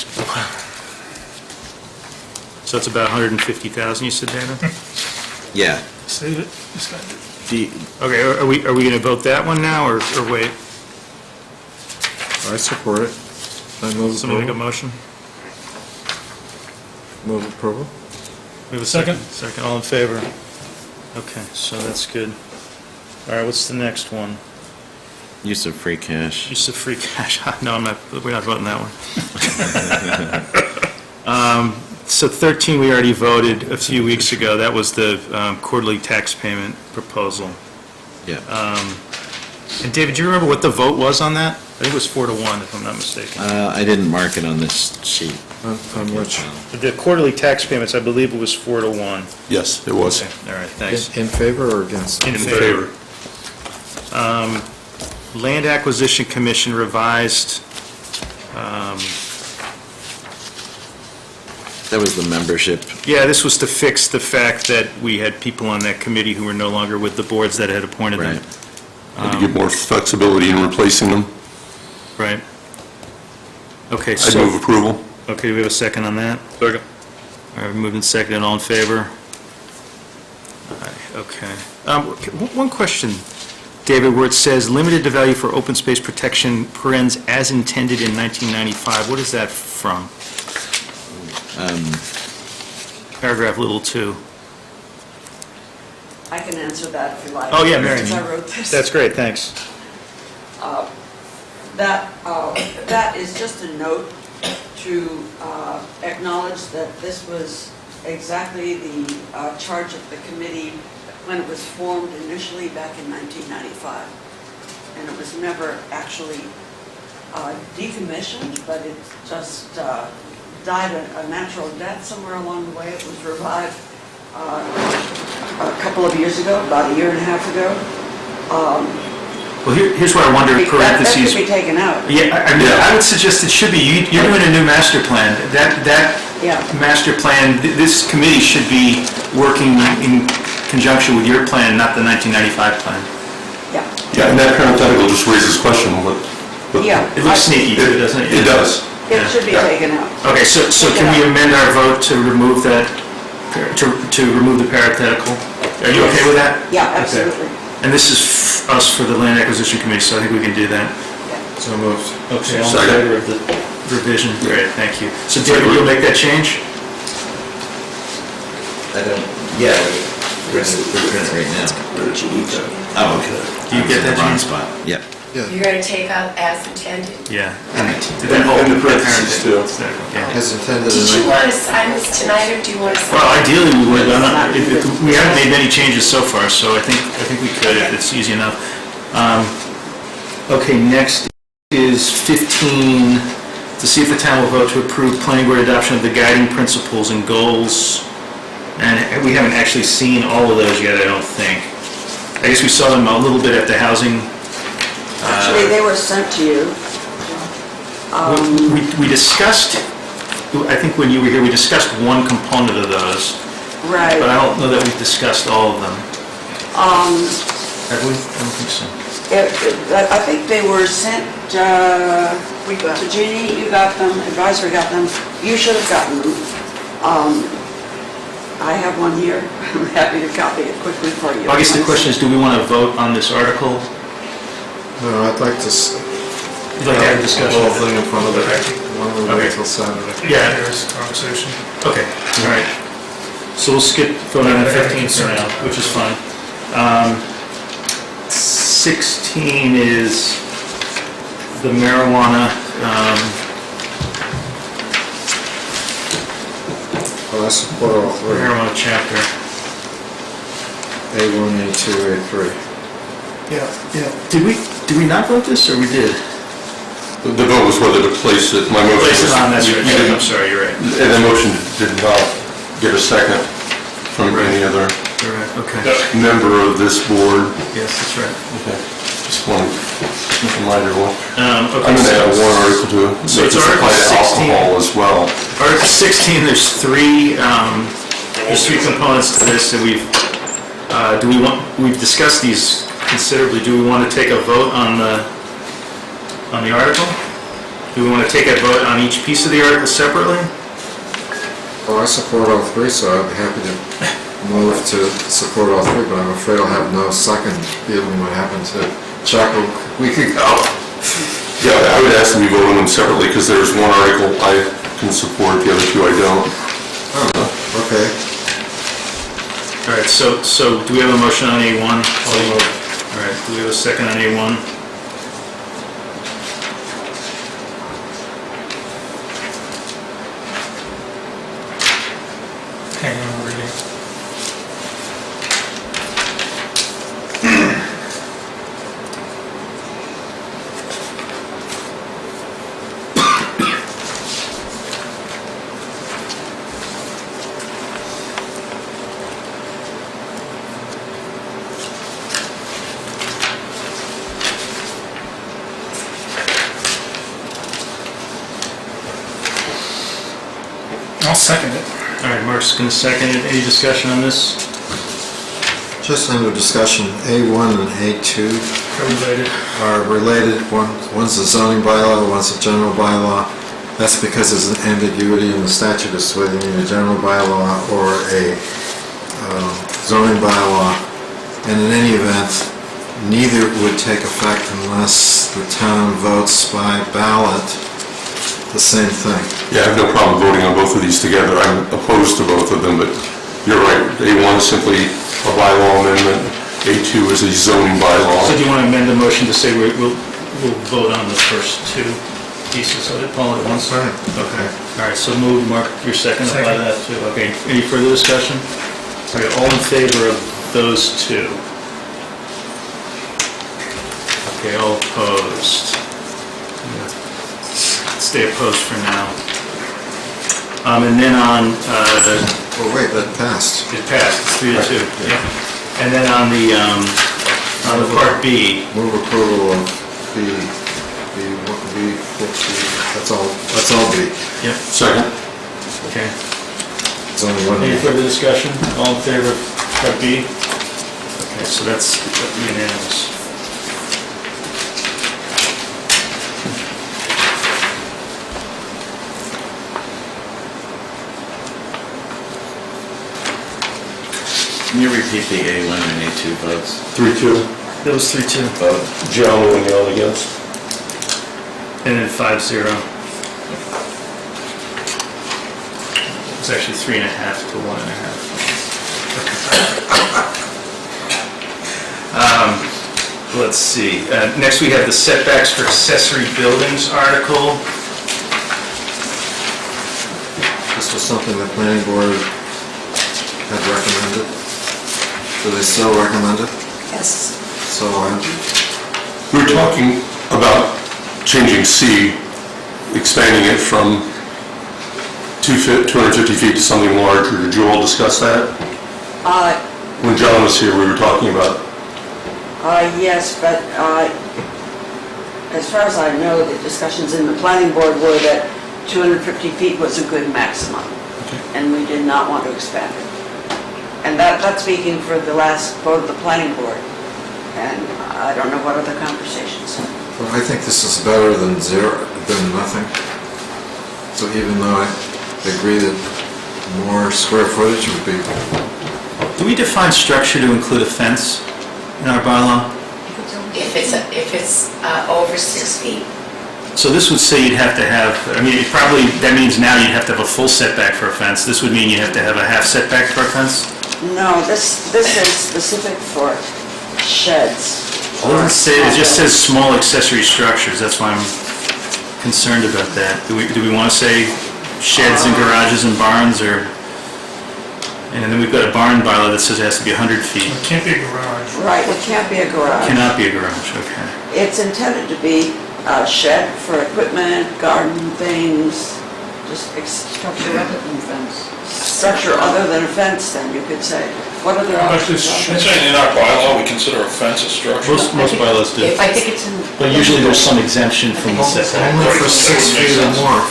So it's about 150,000, you said, Dana? Yeah. Save it. Just got it. Okay, are we going to vote that one now, or wait? I support it. I move Somebody make a approval. motion? Move approval. We have a second? Second, all in favor? Okay, so that's good. All right, what's the next one? Use of free cash. Use of free cash. No, we're not voting that one. So 13, we already voted a few weeks ago. That was the quarterly tax payment proposal. Yeah. And David, do you remember what the vote was on that? I think it was 4-1, if I'm not mistaken. I didn't mark it on this sheet. On which? The quarterly tax payments, I believe it was 4-1. yes, it was. Okay, all right, thanks. In favor or against? In favor. Land Acquisition Commission revised, That was the membership. yeah, this was to fix the fact that we had people on that committee who were no longer with the boards that had appointed them. Right. And to give more flexibility in replacing them. Right. Okay, I'd so, move approval. okay, do we have a second on that? Second. All right, moved and seconded, all in favor? All right, okay. One question, David, where it says limited to value for open space protection, parens, as intended in 1995, what is that from? Paragraph little 2. I can answer that if you like. Oh, yeah, Mary. Because I wrote this. That's great, thanks. That is just a note to acknowledge that this was exactly the charge of the committee when it was formed initially back in 1995. And it was never actually decommissioned, but it just died a natural death somewhere along the way. It was revived a couple of years ago, about a year and a half ago. Well, here's where I wonder, That parentheses. could be taken out. Yeah, I mean, I would suggest it should be. You're doing a new master plan. That Yeah. master plan, this committee should be working in conjunction with your plan, not the 1995 plan. Yeah. Yeah, and that parenthetical just raises question, what... Yeah. It looks sneaky too, doesn't it? It does. It should be Yeah. taken out. Okay, so can we amend our vote to remove that, to remove the parenthetical? Are you okay with that? Yeah, Okay. absolutely. And this is us for the Land Acquisition Committee, so I think we can do that. So moved. Okay, all in Second. favor of the revision? Great, thank you. So David, you'll make that change? I don't, yeah, we're doing it right now. Oh, okay. Do you get that, Wrong James? spot. Yep. You're going to take out as intended. Yeah. And the parentheses too. Yeah. As intended. Did you want to sign this tonight, or do you want to sign? Well, ideally, we would. We haven't made many changes so far, so I think we could, if it's easy enough. Okay, next is 15, to see if the town will vote to approve planning board adoption of the guiding principles and goals. And we haven't actually seen all of those yet, I don't think. I guess we saw them a little bit at the housing Actually, they were sent to you. We discussed, I think when you were here, we discussed one component of those, Right. but I don't know that we've discussed all of them. Have we? I don't think so. I think they were sent to Jeannie, you got them, advisory got them, you should have gotten them. I have one here, I'm happy to copy it quickly for you. I guess the question is, do we want to vote on this article? No, I'd like to You'd like to have a discussion? The whole thing in front of it. Why don't we wait Okay. till Saturday? Yeah. There's conversation. Okay, all right. So we'll skip voting on the 15th for now, which is fine. 16 is the marijuana, Well, I support all three. marijuana chapter. A1, A2, A3. Yeah. Did we not vote this, or we did? The vote was whether to place it. My motion Place it was... on, that's you right. didn't- I'm sorry, you're right. And the motion did not get a second from any other You're right, okay. member of this board. Yes, that's right. Okay. Just wanted to remind everyone. I'm Okay, going to add so- one article to it. So it's This Article applies to 16. alcohol as well. Article 16, there's three components to this, and we've discussed these considerably. Do we want to take a vote on the article? Do we want to take a vote on each piece of the article separately? Well, I support all three, so I'd be happy to move to support all three, but I'm afraid I'll have no second feeling what happened to Chuck a week ago. Yeah, I would ask them to vote on them separately because there's one article I can support, the other two I don't. Okay. All right, so do we have a motion on A1? All right, do we have a second on A1? Hang on, reading. I'll second it. All right, Mark's going to second it. Any discussion on this? Just under discussion, A1 and A2 Related. are related. One's a zoning bylaw, one's a general bylaw. That's because there's an ambiguity in the statute as to whether you need a general bylaw or a zoning bylaw. And in any event, neither would take effect unless the town votes by ballot the same thing. Yeah, I have no problem voting on both of these together. I'm opposed to both of them, but you're right. A1 is simply a bylaw amendment. A2 is a zoning bylaw. So do you want to amend the motion to say we'll vote on the first two pieces of it all at once? Right. Okay. All right, so move, Mark, your second by Second. that too. Okay, any further discussion? All right, all in favor of those two? Okay, all opposed? Stay opposed for now. And then on, Well, wait, that passed. it passed, it's 3-2. Yeah. And then on the Part B, Move approval of that's all B. yep, Second. okay. It's only one. Any further discussion? All in favor of Part B? Okay, so that's unanimous. Can you repeat the A1 and A2 votes? 3-2. That was 3-2. John will yell against. And then 5-0. It's actually 3.5 to 1.5. Let's see. Next, we have the setbacks for accessory buildings article. This was something the planning board had recommended. Do they still recommend it? Yes. So We were talking about changing C, expanding it from 250 feet to something larger. Did you all discuss that? When John was here, we were talking about... Yes, but as far as I know, the discussions in the planning board were that 250 feet was a good maximum, and we did not want to expand it. And that's speaking for the last vote of the planning board, and I don't know what other conversations. Well, I think this is better than nothing. So even though I agree that more square footage would be, Do we define structure to include a fence in our bylaw? If it's over 6 feet. So this would say you'd have to have, I mean, it probably, that means now you'd have to have a full setback for a fence. This would mean you have to have a half setback for a fence? No, this is specific for sheds. It just says small accessory structures, that's why I'm concerned about that. Do we want to say sheds and garages and barns, or, and then we've got a barn bylaw that says it has to be 100 feet. It can't be a garage. Right, it can't be a garage. Cannot be a garage, okay. It's intended to be a shed for equipment, garden things, just structure other than fence. Structure other than a fence, then you could say. What other options are I'm there? saying in our bylaw, we consider a fence a structure. Most bylaws do. I think it's in. But usually there's some exemption from the setback. only for 6 feet or more,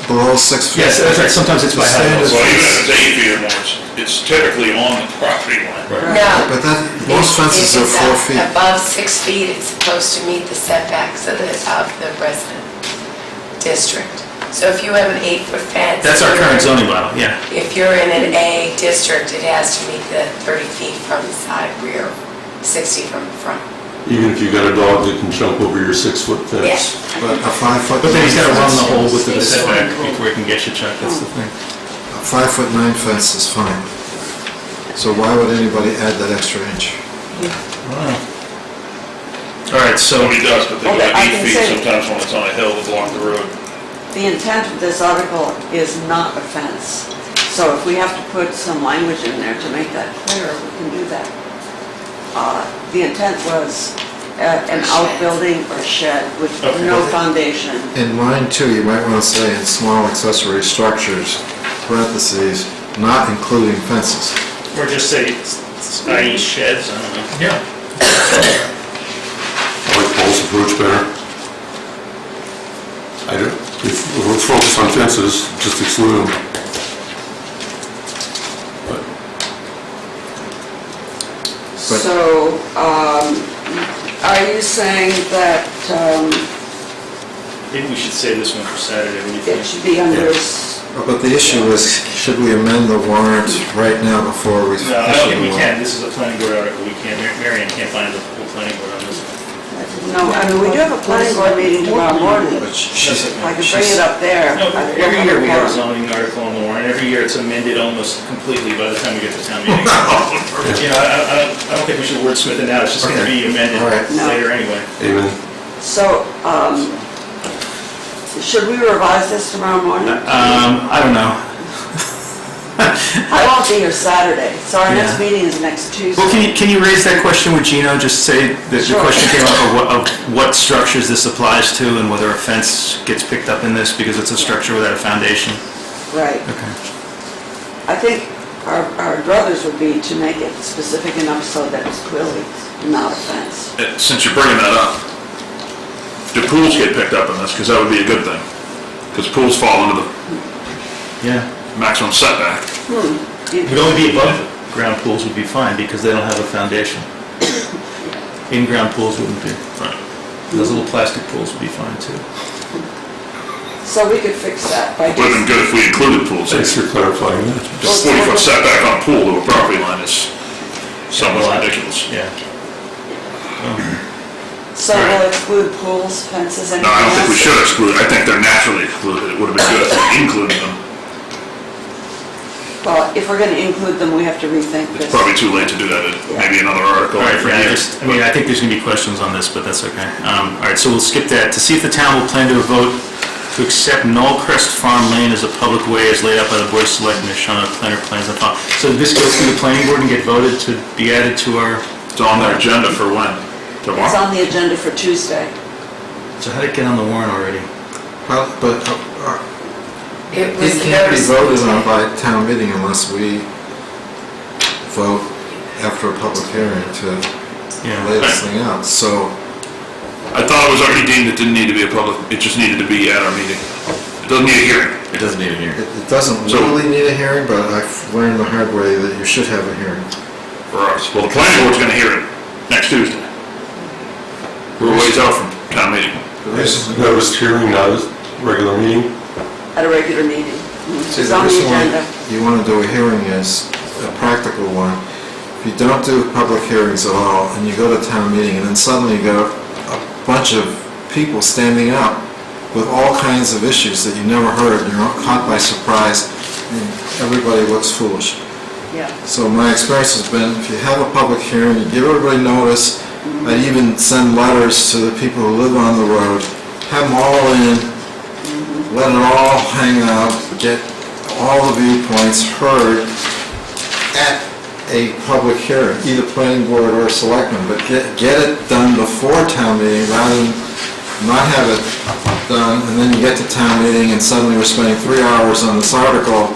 below 6 feet. Yes, that's right, sometimes it's by height. Well, even if it's 8 feet or more, it's typically on the property line. No. But that, most fences are 4 feet. If it's above 6 feet, it's supposed to meet the setbacks of the resident district. So if you have an 8-foot fence. That's our current zoning bylaw, yeah. If you're in an A district, it has to meet the 30 feet from the side, rear, 60 from the front. Even if you got a dog that can jump over your 6-foot fence. Yes. But a 5-foot. But then he's got to run the whole width of the Six setback foot. before he can get you, Chuck, that's the thing. A 5'9" fence is fine. So why would anybody add that extra inch? All right, so, Nobody does, but they Okay, got I 8 can feet say- sometimes when it's on a hill to block the road. The intent of this article is not a fence. So if we have to put some language in there to make that clearer, we can do that. The intent was an outbuilding or shed with no foundation. In mine too, you might want to say in small accessory structures, parentheses, not including fences. Or just say, i.e. sheds, I don't know. Yeah. I like Paul's approach better. If we're focused on fences, just exclude them. So, are you saying that Maybe we should say this one for Saturday, what do you it think? should be under, But the issue is, should we amend the warrant right now before we issue No, I don't think the we warrant? can, this is a planning board article, we can't, Marion can't find the whole planning board on this one. no, I mean, we do have a planning board meeting tomorrow morning. But she's, I could bring it up there. No, I every don't year we have a quorum. zoning article on the warrant, every year it's amended almost completely by the time we get to town meeting. You know, I don't think we should wordsmith it now, it's just gonna be amended All right. No. later anyway. Amen. So, should we revise this tomorrow morning? I don't know. I won't be here Saturday, so our next Yeah. meeting is next Tuesday. Well, can you raise that question with Gino, just say that the Sure. question came up of what structures this applies to and whether a fence gets picked up in this because it's a structure without a foundation? Right. Okay. I think our druthers would be to make it specific enough so that it's clearly not a fence. Since you're bringing that up, do pools get picked up in this? Because that would be a good thing. Because pools fall under the Yeah. maximum setback. It would only be above ground pools would be fine because they don't have a foundation. In-ground pools wouldn't be. Right. Those little plastic pools would be fine too. So we could fix that by Would have been just, good if we included pools. Thanks for clarifying that. Just 40-foot setback on a pool to a property line is somewhat ridiculous. Yeah. so we'll exclude pools, fences, anything No, I don't think we else? should exclude, I think they're naturally excluded. It would have been good if we included them. Well, if we're gonna include them, we have to rethink this. It's probably too late to do that in maybe another article. All right, for yeah, you. I think there's gonna be questions on this, but that's okay. All right, so we'll skip that. To see if the town will plan to vote to accept Knollcrest Farm Lane as a public way as laid out by the Board of Selectmen as shown on planner plans and file. So did this go through the planning board and get voted to be added to our, It's on their agenda for when? It's Tomorrow? on the agenda for Tuesday. so how did it get on the warrant already? Well, but It it was can't be noticed. voted on by town meeting unless we vote after a public hearing to Yeah. lay this thing out. So I thought it was already deemed it didn't need to be a public, it just needed to be at our meeting. It doesn't need a hearing. It doesn't need a hearing. It doesn't So- really need a hearing, but I've learned the hard way that you should have a hearing. For us. Well, the planning board's gonna hear it next Tuesday. We're a ways out from town meeting. Is noticed hearing, not a regular meeting? At a regular meeting. See, It's the on the reason why agenda. you want to do a hearing is a practical one. If you don't do public hearings at all, and you go to town meeting, and then suddenly you got a bunch of people standing up with all kinds of issues that you never heard, and you're caught by surprise, and everybody looks foolish. Yeah. So my experience has been, if you have a public hearing, you give everybody notice, I even send letters to the people who live on the road, have them all in, let it all hang out, get all the viewpoints heard at a public hearing, either planning board or selectmen, but get it done before town meeting rather than not have it done, and then you get to town meeting and suddenly we're spending 3 hours on this article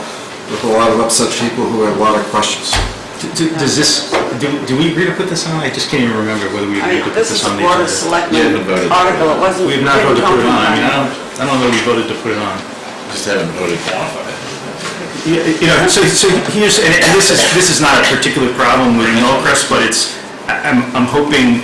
with a lot of upset people who have a lot of questions. Does this, do we agree to put this on? I just can't even remember whether we I agreed mean, to put this this is a on the Board of agenda. Selectmen article, it wasn't. We have not voted to put it on. I mean, didn't I don't know that we voted to put it on. Just haven't voted. You know, so here's, and this is not a particular problem with Millcrest, but it's, I'm hoping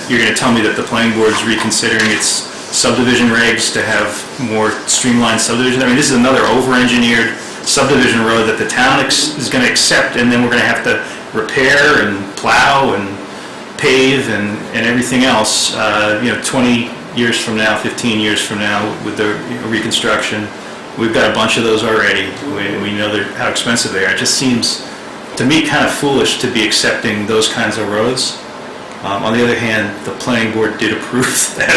you're going to tell me that the planning board is reconsidering its subdivision regs to have more streamlined subdivision. I mean, this is another over-engineered subdivision road that the town is going to accept, and then we're going to have to repair and plow and pave and everything else, 20 years from now, 15 years from now with the reconstruction. We've got a bunch of those already. We know how expensive they are. It just seems, to me, kind of foolish to be accepting those kinds of roads. On the other hand, the planning board did approve that.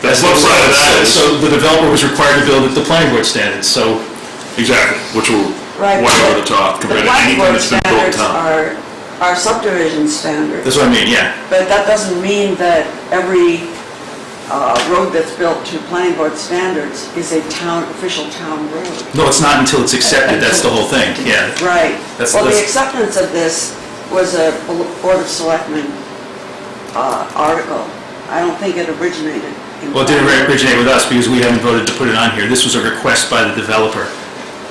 That's one side of that is- So the developer was required to build at the planning board standards, so. Exactly, which will Right, way but over the top The compared to planning anything board that's been built in standards town. are subdivision standards. That's what I mean, yeah. But that doesn't mean that every road that's built to planning board standards is a official town road. No, it's not until it's accepted, that's the whole thing, yeah. Right. That's- Well, the that's- acceptance of this was a Board of Selectmen article. I don't think it originated in... Well, it didn't originate with us because we haven't voted to put it on here. This was a request by the developer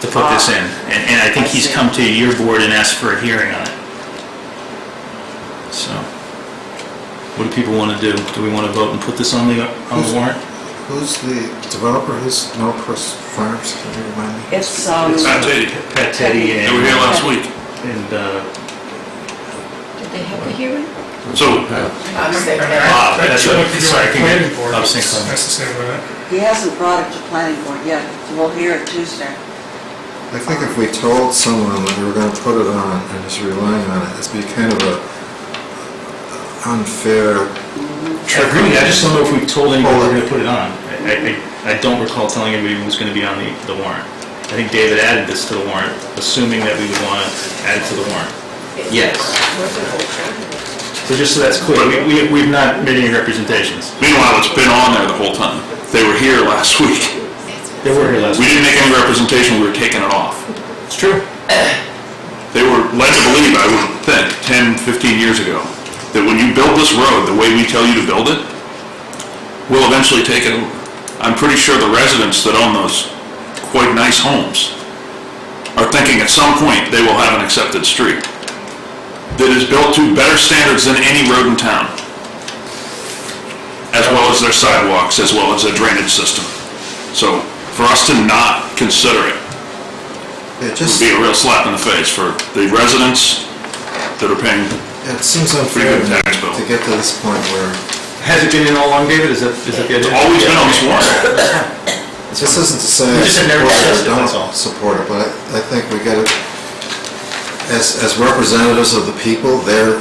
to put this in. And I think I he's see. come to your board and asked for a hearing on it. So, what do people want to do? Do we want to vote and put this on the warrant? Who's the developer, who's Millcrest Farms, can you remind me? It's, Pat Teddy. Pat Teddy and... They were here last week. And, Did they have a hearing? So, that's right, sorry, I can Planning get, board I was is thinking, necessary with that. he hasn't brought it to planning board yet, so we'll hear it Tuesday. I think if we told someone that we were going to put it on and just relying on it, it'd be kind of a unfair. I agree, I just don't know if we've told anybody we're going to put it on. I don't recall telling anybody it was going to be on the warrant. I think David added this to the warrant, assuming that we would want to add it to the warrant. Yes. So just so that's clear, we've not made any representations. meanwhile, it's been on there the whole time. They were here last week. They were here last We week. didn't make any representation, we were taking it off. It's true. They were led to believe, I would think, 10, 15 years ago, that when you build this road the way we tell you to build it, we'll eventually take it over. I'm pretty sure the residents that own those quite nice homes are thinking at some point they will have an accepted street that is built to better standards than any road in town, as well as their sidewalks, as well as their drainage system. So for us to not consider it It would just, be a real slap in the face for the residents that are paying. it seems Pretty unfair good tax bill. to get to this point where, Has it been in all along, David? Is that the idea? It's always been on this warrant. this isn't to say We I just had never support it or discussed it, that's all. don't support it, but I think we get it, as representatives of the people, they're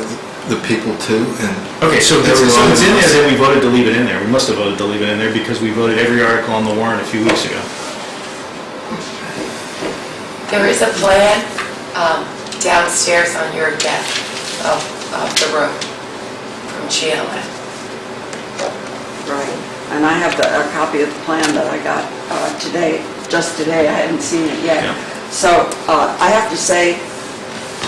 the people too, and Okay, so if Everyone it's in there, else. then we voted to leave it in there. We must have voted to leave it in there because we voted every article on the warrant a few weeks ago. There is a plan downstairs on your deck of the road from Channel Ave. Right. And I have a copy of the plan that I got today, just today, I hadn't seen it yet. Yeah. So I have to say,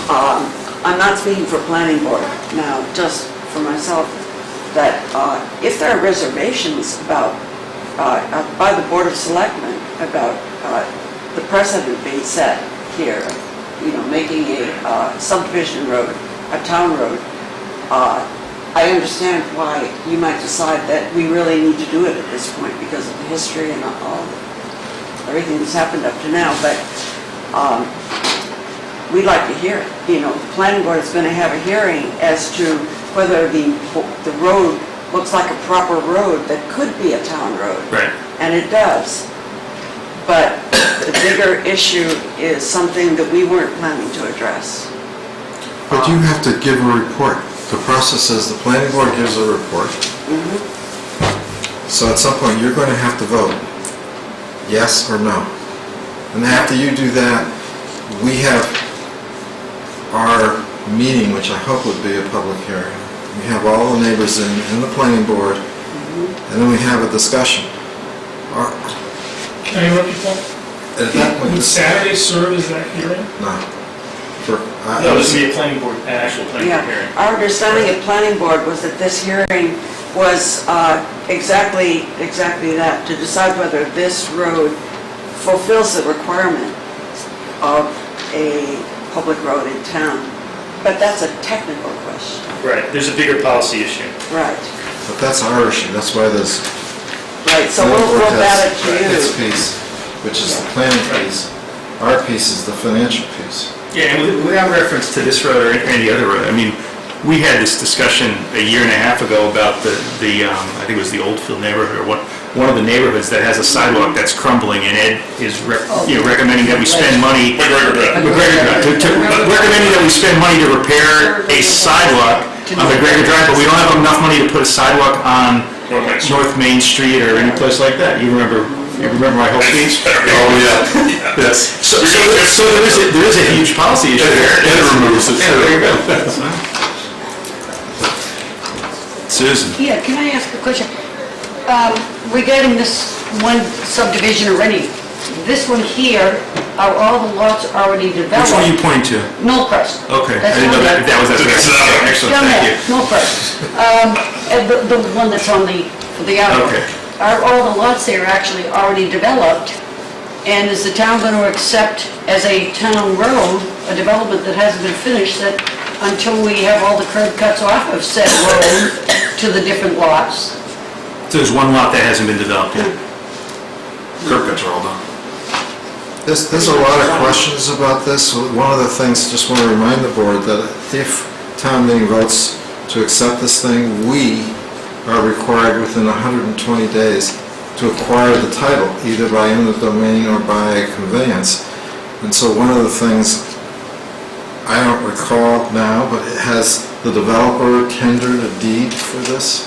I'm not speaking for planning board now, just for myself. that if there are reservations about, by the Board of Selectmen about the precedent being set here, making a subdivision road, a town road, I understand why you might decide that we really need to do it at this point because of the history and everything that's happened up to now, but we'd like to hear it. The planning board is going to have a hearing as to whether the road looks like a proper road that could be a town road. Right. And it does. But the bigger issue is something that we weren't planning to address. But you have to give a report. The process is the planning board gives a report. So at some point, you're going to have to vote, yes or no. And after you do that, we have our meeting, which I hope would be a public hearing. We have all the neighbors in the planning board, and then we have a discussion. Can I interrupt you, Paul? At that point, Would Saturday serve as that hearing? no. That was to be a planning board, an actual planning board hearing. Our understanding at planning board was that this hearing was exactly that, to decide whether this road fulfills the requirement of a public road in town. But that's a technical question. Right, there's a bigger policy issue. Right. But that's our issue, that's why there's... Right, so we'll bat it to you. Its piece, which is the planning piece. Our piece is the financial piece. Yeah, and without reference to this road or any other road, I mean, we had this discussion a year and a half ago about the I think it was the Oldfield neighborhood, or one of the neighborhoods that has a sidewalk that's crumbling, and Ed is recommending that we spend money... recommending that we spend money to repair a sidewalk on McGregor Drive, but we don't have enough money to put a sidewalk on North Main Street or any place like that. You remember my whole speech? Oh, yeah, yes. So there is a huge policy issue there. It removes it. There you go. Susan? Yeah, can I ask a question? Regarding this one subdivision already, this one here, are all the lots already developed? Which one are you pointing to? Millcrest. Okay, I That's didn't know down that was... Excellent, Down thank there, you. Millcrest. And the one that's on the outer. Okay. Are all the lots there actually already developed? And is the town going to accept as a town road a development that hasn't been finished, that until we have all the curb cuts off of said road to the different lots? So there's one lot that hasn't been developed yet. Curb cuts are all done. There's a lot of questions about this. One of the things, just want to remind the board that if town meeting votes to accept this thing, we are required within 120 days to acquire the title, either by eminent domain or by conveyance. And so one of the things, I don't recall now, but has the developer tendered a deed for this?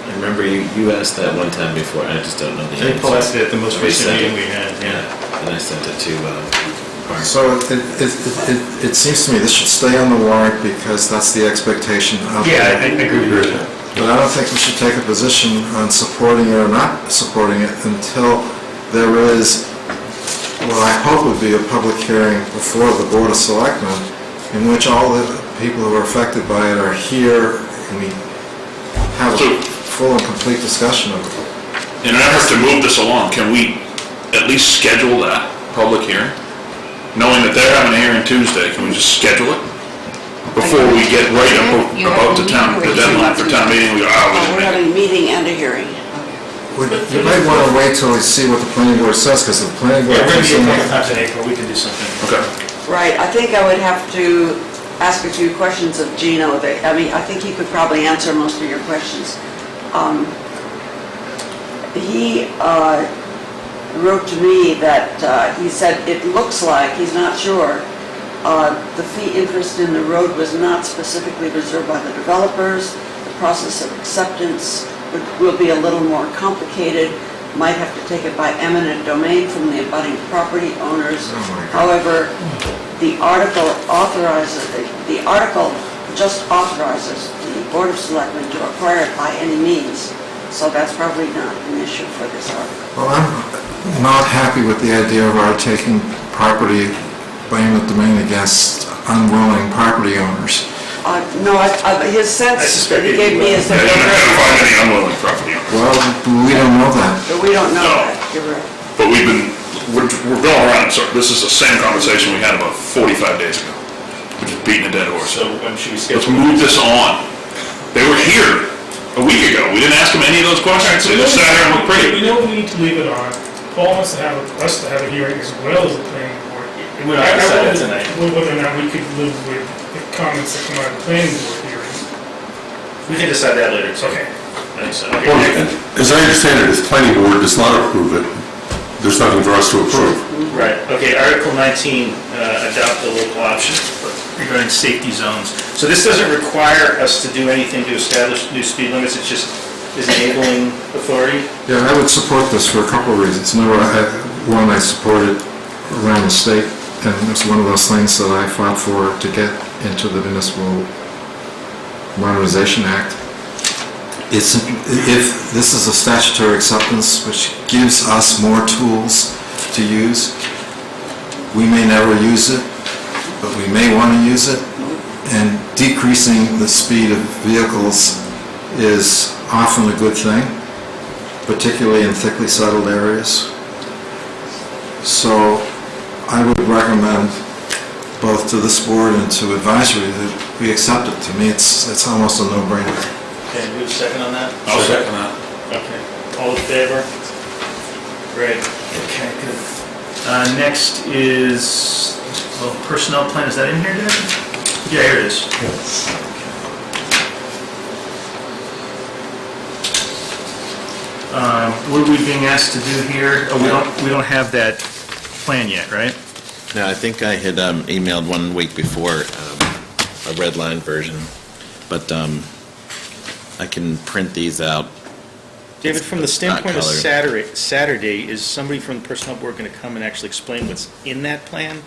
I remember you asked that one time before, I just don't know the I think Paul asked answer. it at the most We recent sent it. meeting we had, yeah. And I sent it to Barnes. So it seems to me this should stay on the warrant because that's the expectation of... Yeah, I agree with that. But I don't think we should take a position on supporting it or not supporting it until there is what I hope would be a public hearing before the Board of Selectmen in which all the people who are affected by it are here and we have a full and complete discussion of it. In an effort to move this along, can we at least schedule that public hearing? Knowing that they're having a hearing Tuesday, can we just schedule it? Before we get right about the deadline for town meeting, we go, We're having a meeting and a hearing. You might want to wait till we see what the planning board says, because the planning board... Yeah, we're going to get times in April, we can do something. Okay. Right, I think I would have to ask a few questions of Gino. I think he could probably answer most of your questions. He wrote to me that he said it looks like, he's not sure, the fee interest in the road was not specifically reserved by the developers. The process of acceptance will be a little more complicated, might have to take it by eminent domain from the abutting property owners. However, the article just authorizes the Board of Selectmen to acquire it by any means, so that's probably not an issue for this article. Well, I'm not happy with the idea of our taking property by eminent domain against unwilling property owners. No, his sense that he gave me is that You're not gonna find any unwilling property owners. Well, we don't know that. we don't know No. that, you're right. But we're going around, so this is the same conversation we had about 45 days ago. We're just beating a dead horse. So when should we Let's schedule? move this on. They were here a week ago. We didn't ask them any of those questions. They just sat here and looked pretty. We know we need to leave it on. Paul wants to have, us to have a hearing as well as the planning board. We don't have to decide that tonight. Whether or not we could live with the comments that come out of the planning board hearing. We can decide that later, so. Okay. I think so. Well, as I understand it, if the planning board does not approve it, there's nothing for us to approve. Right, okay, Article 19, adopt the local option regarding safety zones. So this doesn't require us to do anything to establish new speed limits, it's just is enabling authority? Yeah, I would support this for a couple of reasons. Number one, I support it around the state, and it's one of those things that I fought for to get into the Municipal Modernization Act. If this is a statutory acceptance which gives us more tools to use, we may never use it, but we may want to use it, and decreasing the speed of vehicles is often a good thing, particularly in thickly settled areas. So I would recommend both to this board and to advisory that we accept it. To me, it's almost a no-brainer. Okay, do we have a second on that? I'll second that. Okay, all in favor? Great, okay, good. Next is, well, personnel plan, is that in here, David? Yeah, here it is. What are we being asked to do here? Oh, we don't have that plan yet, right? No, I think I had emailed 1 week before a red line version, but I can print these out. David, from the standpoint of colored. Saturday, is somebody from the personnel board going to come and actually explain what's in that plan?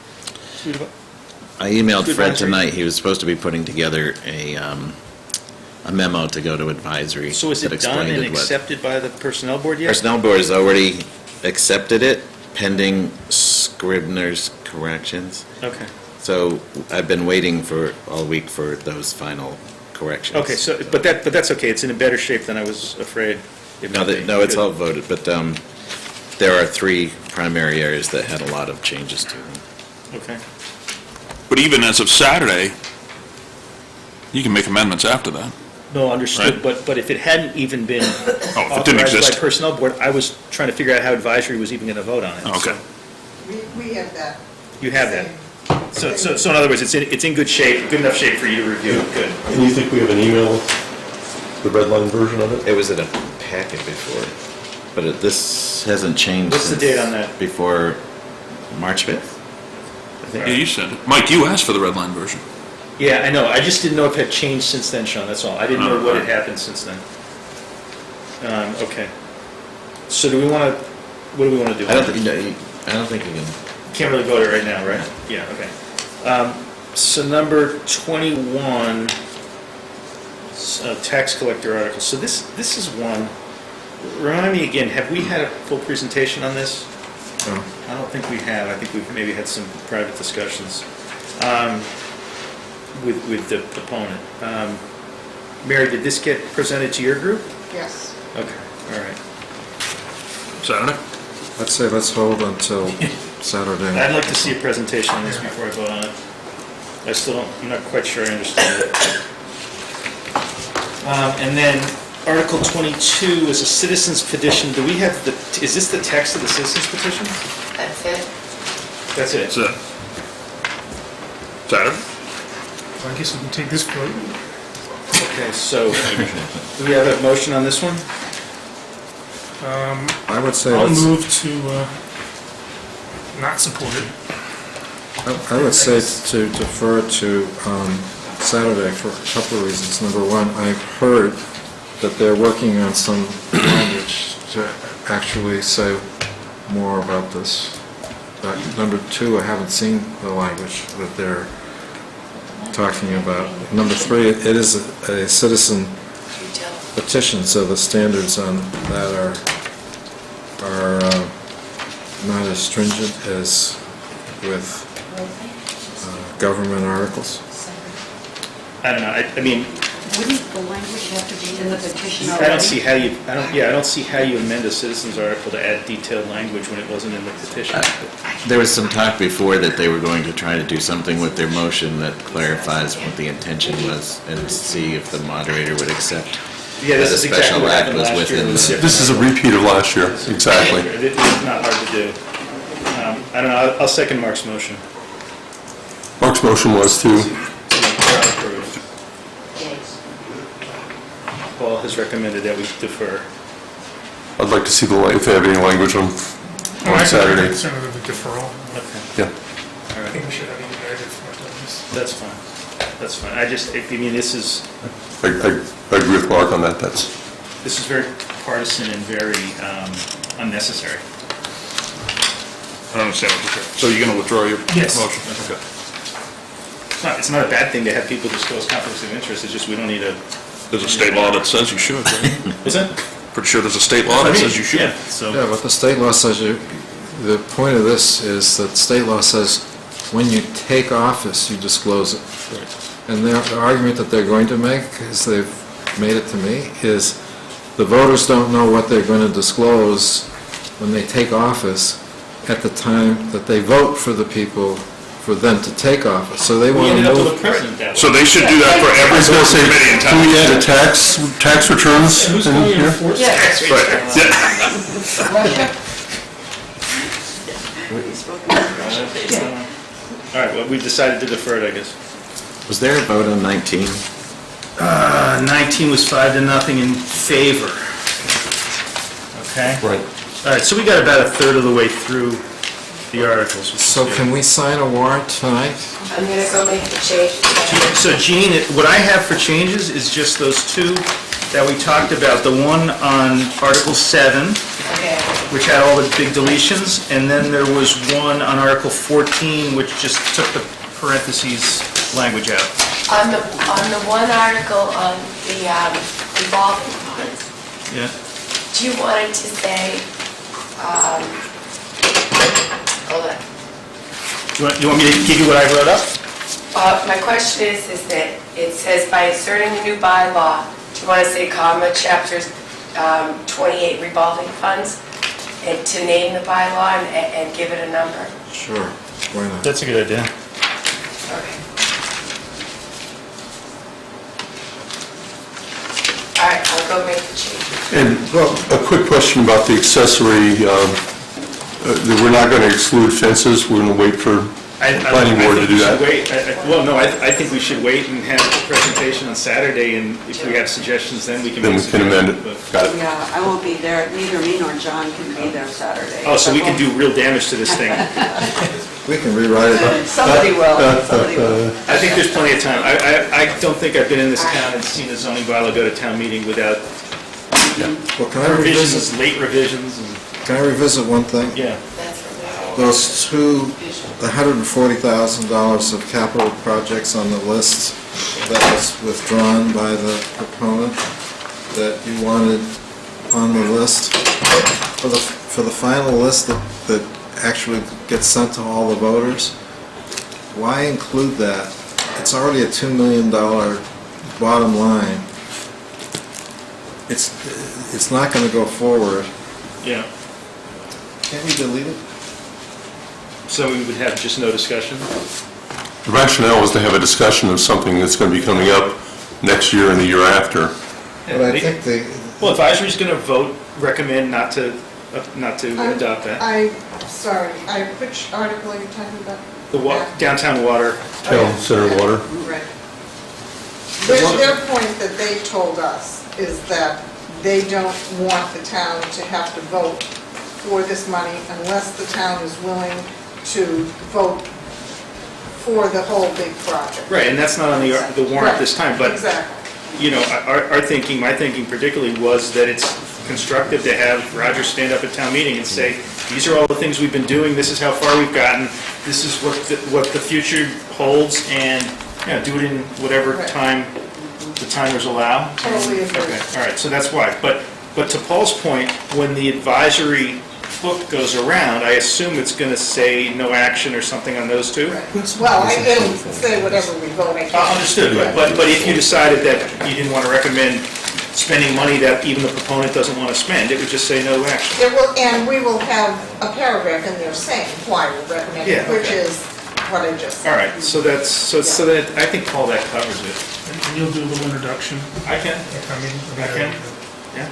I emailed To Fred advisory? tonight. He was supposed to be putting together a memo to go to advisory. So is that it done explained and what- accepted by the personnel board yet? Personnel board has already accepted it pending Scribner's corrections. Okay. So I've been waiting for all week for those final corrections. Okay, so, but that's okay, it's in a better shape than I was afraid it No, might be. no, it's Good. all voted, but there are 3 primary areas that had a lot of changes to them. Okay. But even as of Saturday, you can make amendments after that. No, understood, Right. but if it hadn't even been Oh, if it didn't authorized by exist. personnel board, I was trying to figure out how advisory was even going to vote on it. Okay. We have that. You have that. So in other words, it's in good shape, good enough shape for you to review, good. And you think we have an email, the red line version of it? It was in a packet before, but this hasn't changed What's the since date on that? Before March 5th? Yeah, you said it. Mike, you asked for the red line version. Yeah, I know, I just didn't know if it had changed since then, Sean, that's all. I didn't know what had happened since then. Okay. So do we want to, what do we want to do? I don't think you can. Can't really vote it right now, right? Yeah, okay. So number 21, tax collector article. So this is one, remind me again, have we had a full presentation on this? No. I don't think we have. I think we've maybe had some private discussions with the proponent. Mary, did this get presented to your group? Yes. Okay, all right. Saturday? I'd say let's hold until Saturday. I'd like to see a presentation on this before I vote on it. I still don't, I'm not quite sure I understand it. And then Article 22 is a citizen's petition. Do we have the, is this the text of the citizen's petition? That's it? That's it. That's it. Saturday? Well, I guess we can take this vote. Okay, so do we have a motion on this one? I would say I'll let's, move to not support it. I would say to defer to Saturday for a couple of reasons. Number one, I've heard that they're working on some language to actually say more about this. Number two, I haven't seen the language that they're talking about. Number three, it is a citizen petition, so the standards on that are not as stringent as with government articles. I don't know, I mean, Wouldn't the language have to be in the petition I already? don't see how you, I don't see how you amend a citizens article to add detailed language when it wasn't in the petition. There was some talk before that they were going to try to do something with their motion that clarifies what the intention was and see if the moderator would accept Yeah, this that a is exactly special what act happened was last year. within the... This is a repeat of last year, exactly. It's not hard to do. I don't know, I'll second Mark's motion. Mark's motion was to, Approved. Paul has recommended that we defer. I'd like to see if they have any language on Saturday. Sort of a deferral. Okay. Yeah. All I right. think we should have a united front on this. That's fine. That's fine. I mean, this is I agree with Mark on that, this is very partisan and very unnecessary. I don't understand what you're saying. So you're going to withdraw your Yes. motion? Okay. It's not a bad thing to have people disclose conflicts of interest, it's just we don't need a... There's a state law that says you should, right? Is it? Pretty sure there's a state law that says you should. Yeah, so... Yeah, but the state law says the point of this is that state law says when you take office, you disclose it. And the argument that they're going to make, as they've made it to me, is the voters don't know what they're going to disclose when they take office at the time that they vote for the people for them to take office. So they We want to ended up with move... a president that way. So they should do that for every board committee in can town. we add a tax returns Who's in going to here? enforce Yeah. that? Right. Yeah. All right, well, we decided to defer it, I guess. Was there a vote on 19? 19 was 5-0 in favor. Okay? Right. All right, so we got about a third of the way through the articles. So can we sign a warrant tonight? I'm gonna go make the change. So Jean, what I have for changes is just those two that we talked about. The one on Article 7, Okay. which had all the big deletions, and then there was one on Article 14, which just took the parentheses language out. On the one article on the revolving funds, Yeah? do you want it to say, hold on. You want me to give you what I wrote up? My question is that it says by inserting the new bylaw, do you want to say comma, chapters 28 revolving funds, and to name the bylaw and give it a number? Sure, why not? That's a good idea. Okay. All right, I'll go make the change. And a quick question about the accessory, we're not going to exclude fences, we're going to wait for planning board to do that? Well, no, I think we should wait and have a presentation on Saturday, and if we have suggestions, then we can Then make we can amend it. suggestions, Got it. Yeah, I won't be there, neither me nor John can be there Saturday. but- Oh, so we can do real damage to this thing. We can rewrite it. Somebody will, somebody will. I think there's plenty of time. I don't think I've been in this town and seen a zoning bylaw go to town meeting without Well, can I revisions, revisit, late revisions, and, can I revisit one thing? yeah. Those two, the $140,000 of capital projects on the list that was withdrawn by the proponent that you wanted on the list, for the final list that actually gets sent to all the voters, why include that? It's already a $2 million bottom line. It's not going to go forward. Yeah. Can't we delete it? So we would have just no discussion? The rationale was to have a discussion of something that's going to be coming up next year and the year after. But I think Well, advisory's going to vote, recommend not to adopt that. Sorry, which article are you talking about? The downtown water. Town center water. Right. Their point that they told us is that they don't want the town to have to vote for this money unless the town is willing to vote for the whole big project. Right, and that's not on the warrant this time, but, Exactly. you know, our thinking, my thinking particularly was that it's constructive to have Roger stand up at town meeting and say, these are all the things we've been doing, this is how far we've gotten, this is what the future holds, and, you know, do it in whatever Right. time the timers allow. Totally agree. Okay, all right, so that's why. But to Paul's point, when the advisory book goes around, I assume it's going to say no action or something on those two? Well, it'll say whatever we vote, I guess. Understood, but if you decided that you didn't want to recommend spending money that even the proponent doesn't want to spend, it would just say no action. It will, and we will have a paragraph in there saying why we're recommending, Yeah, which okay. is what I just said. All right, so that, I think, Paul, that covers it. And you'll do a little introduction. I can, I mean, I can, yeah.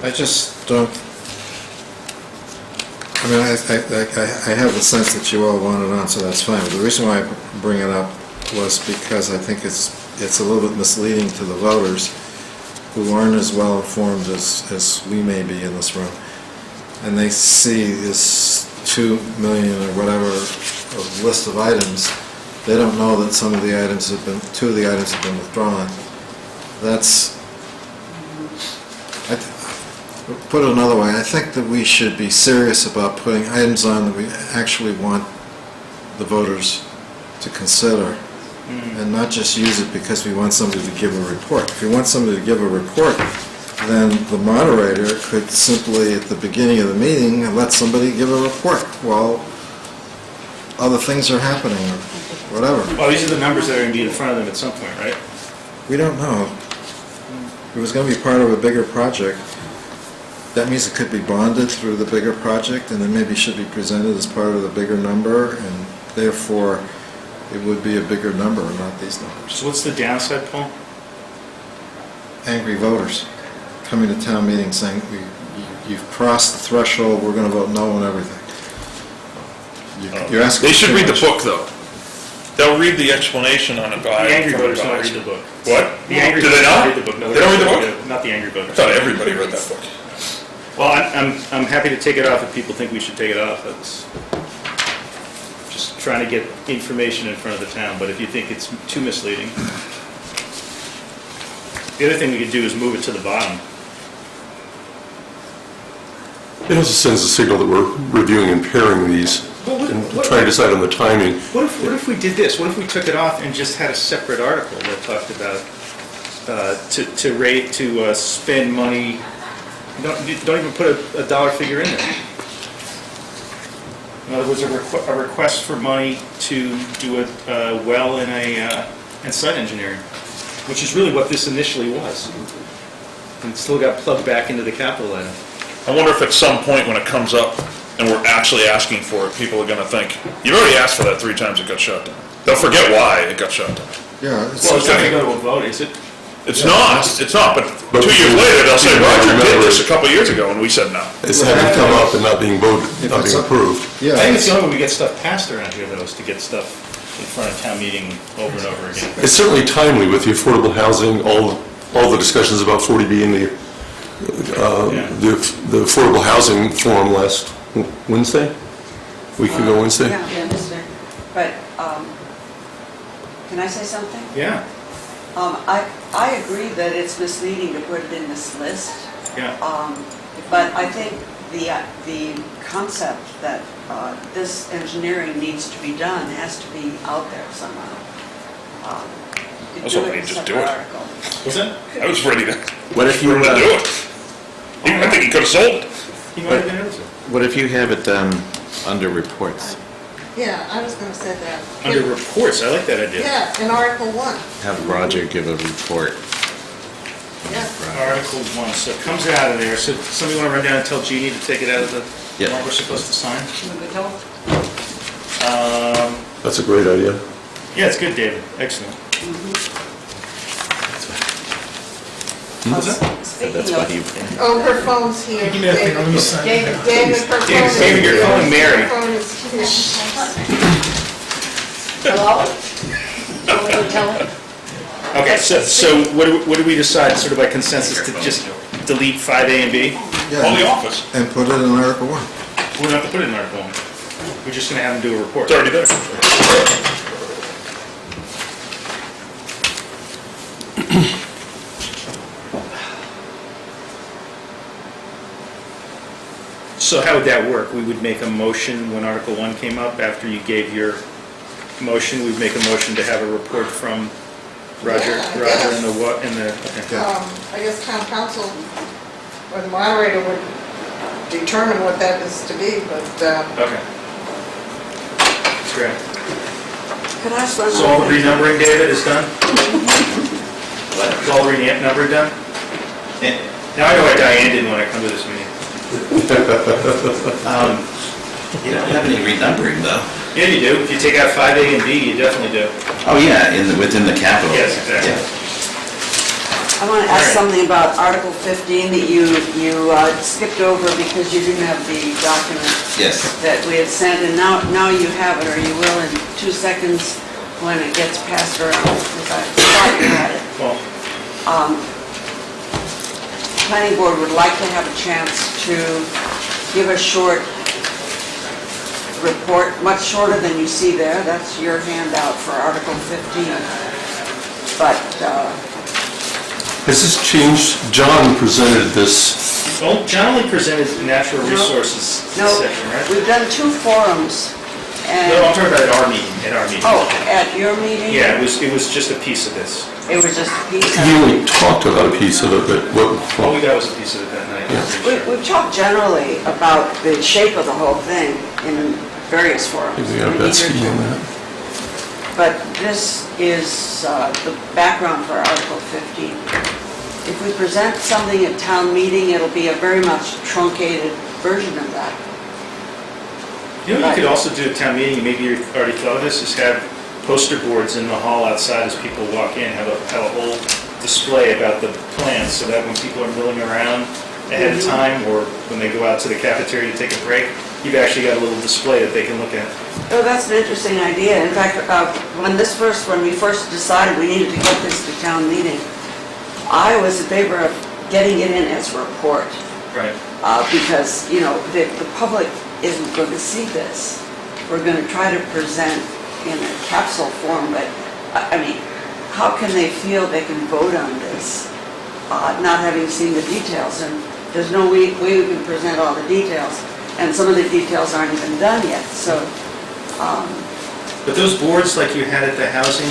I just don't, I mean, I have the sense that you all want it on, so that's fine. But the reason why I bring it up was because I think it's a little bit misleading to the voters who aren't as well informed as we may be in this room. And they see this 2 million or whatever of list of items. They don't know that some of the items have been, 2 of the items have been withdrawn. That's, put it another way, I think that we should be serious about putting items on that we actually want the voters to consider, and not just use it because we want somebody to give a report. If you want somebody to give a report, then the moderator could simply, at the beginning of the meeting, let somebody give a report while other things are happening, or whatever. Well, these are the numbers that are going to be in front of them at some point, right? We don't know. It was going to be part of a bigger project. That means it could be bonded through the bigger project, and then maybe should be presented as part of the bigger number, and therefore it would be a bigger number, not these numbers. So what's the downside, Paul? Angry voters coming to town meeting saying, you've crossed the threshold, we're going to vote no on everything. You're asking They should too read the much. book, though. They'll read the explanation on it by... The angry voters don't read the book. What? The angry Do they voters not? don't read the book. No, They don't read the book? Not the angry voters. I thought everybody read that book. Well, I'm happy to take it off if people think we should take it off. That's just trying to get information in front of the town, but if you think it's too misleading. The other thing we could do is move it to the bottom. It also sends a signal that we're reviewing and pairing these and trying to decide on the timing. What if we did this? What if we took it off and just had a separate article that talked about to spend money? Don't even put a dollar figure in there. In other words, a request for money to do a well and site engineering, which is really what this initially was. And it still got plugged back into the capital item. I wonder if at some point when it comes up and we're actually asking for it, people are going to think, you've already asked for that 3 times, it got shut down. They'll forget why it got shut down. Yeah, Well, it's not going to go to a vote, is it? It's not, but 2 years later, they'll say, Roger did this a couple of years ago, and we said no. It's having come up and not being voted, not being approved. Yeah, I think it's the only way we get stuff passed around here, though, is to get stuff in front of town meeting over and over again. It's certainly timely with the affordable housing, all the discussions about 40B and the affordable housing forum last Wednesday? Week ago Wednesday? Yeah, Wednesday. But, can I say something? Yeah, I agree that it's misleading to put it in this list. yeah. But I think the concept that this engineering needs to be done has to be out there somehow. I was hoping he'd just do it. What's that? I was ready to, What if you, do it. I think he could have sold it. He might have been able to. what if you have it under reports? Yeah, I was going to say that. Under reports, I like that idea. Yeah, in Article 1. Have Roger give a report. Yeah. Article 1, so it comes out of there, so somebody want to run down and tell Jeannie to take it out of the, Yeah. what we're supposed to sign? That's a great idea. Yeah, it's good, David, excellent. What's that? Speaking That's what of, you... Oh, her phone's here. Give me that thing, let me sign it. David, her phone is here. David, you're calling Mary. Her phone is here. Hello? Want me to tell her? Okay, so what do we decide, sort of by consensus, to just delete 5A and B? Yeah, Only office. and put it in Article 1. We don't have to put it in Article 1. We're just going to have them do a report. It's already there. So how would that work? We would make a motion when Article 1 came up, after you gave your motion, we'd make a motion to have a report from Roger, Yeah, I Roger guess. and the what, and the, okay. I guess town council or the moderator would determine what that is to be, but Okay. That's great. Could I ask one So all the other thing? renumbering, David, is done? Is all the renumbering done? Now I know why Diane didn't want to come to this meeting. You don't have any renumbering, though. Yeah, you do. If you take out 5A and B, you definitely do. Oh, yeah, within the capital. Yes, exactly. Yeah. I want to All ask right. something about Article 15 that you skipped over because you didn't have the document Yes. that we had sent, and now you have it, or you will in 2 seconds when it gets passed around, because I thought you had it. Well, Planning board would like to have a chance to give a short report, much shorter than you see there. That's your handout for Article 15. But Has this changed? John presented this. well, John only presented the natural resources no, section, right? we've done 2 forums, and... No, I'm talking about at our meeting, Oh, at your meeting? Yeah, it was just a piece of this. It was just a piece of He it? only talked about a piece of it, but All we got was a piece of it that night. I'm pretty sure. We've talked generally about the shape of the whole thing in various forums. we got Betsy on that. But this is the background for Article 15. If we present something at town meeting, it'll be a very much truncated version of that. You know what you could also do at town meeting, maybe you already thought of this, is have poster boards in the hall outside as people walk in, have a whole display about the plans, so that when people are milling around ahead of time, or when they go out to the cafeteria to take a break, you've actually got a little display that they can look at. Oh, that's an interesting idea. In fact, when we first decided we needed to get this to town meeting, I was in favor of getting it in as a report. Right. Because, you know, the public isn't going to see this. We're going to try to present in a capsule form, but, I mean, how can they feel they can vote on this, not having seen the details? And there's no way we can present all the details, and some of the details aren't even done yet, so... But those boards like you had at the housing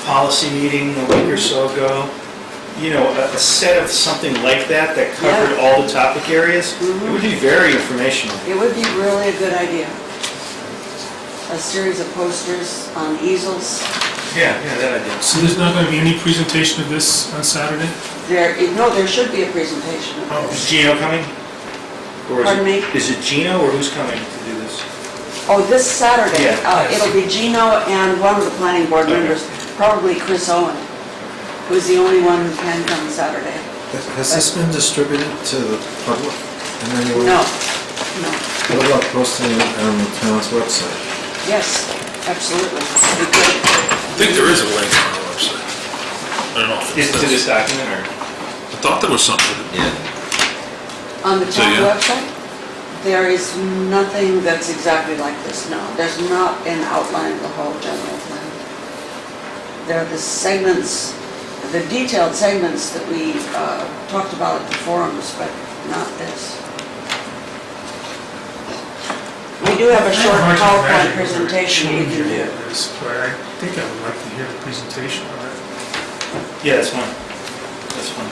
policy meeting a week or so ago, you know, a set of something like that covered all the topic areas, it would be very informational. It would be really a good idea. A series of posters on easels. Yeah, that idea. So there's not going to be any presentation of this on Saturday? There should be a presentation of Is this. Gino coming? Or is Pardon me? Is it Gino, or who's coming to do this? Oh, this Saturday? Yeah. It'll be Gino and one of the planning board members, probably Chris Owen, who's the only one who can come Saturday. Has this been distributed to the public in any way? No. What about posting it on the town's website? Yes, absolutely. We could. I think there is a link on our website. I don't know if it's To this document, or? I thought there was something. Yeah. On the So, town yeah. website, there is nothing that's exactly like this, no. There's not an outline of the whole general plan. There are the segments, the detailed segments that we talked about at the forums, but not this. We do have a short Hard to PowerPoint imagine we're gonna presentation we change can any do. of this, but I think I would like to hear the presentation on it. Yeah, that's fine. That's fine.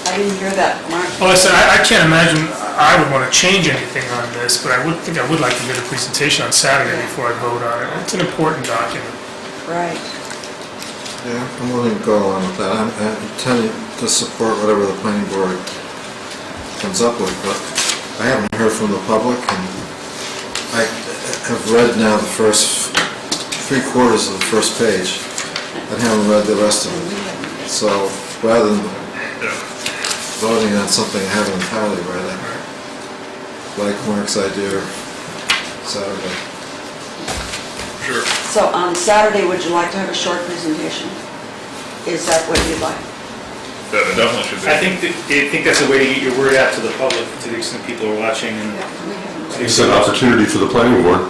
I didn't hear that, Mark. Well, I said, I can't imagine I would want to change anything on this, but I would think I would like to hear the presentation on Saturday before I vote on it. It's an important document. Right. Yeah, I'm willing to go along with that. I'm intending to support whatever the planning board comes up with, but I haven't heard from the public, and I have read now the first 3/4 of the first page, and haven't read the rest of it. So rather than voting on something I haven't entirely read, I like Mark's idea Saturday. Sure. So on Saturday, would you like to have a short presentation? Is that what you'd like? That it definitely should be. I think that's a way to get your word out to the public, to the extent people are watching, and It's an opportunity for the planning board.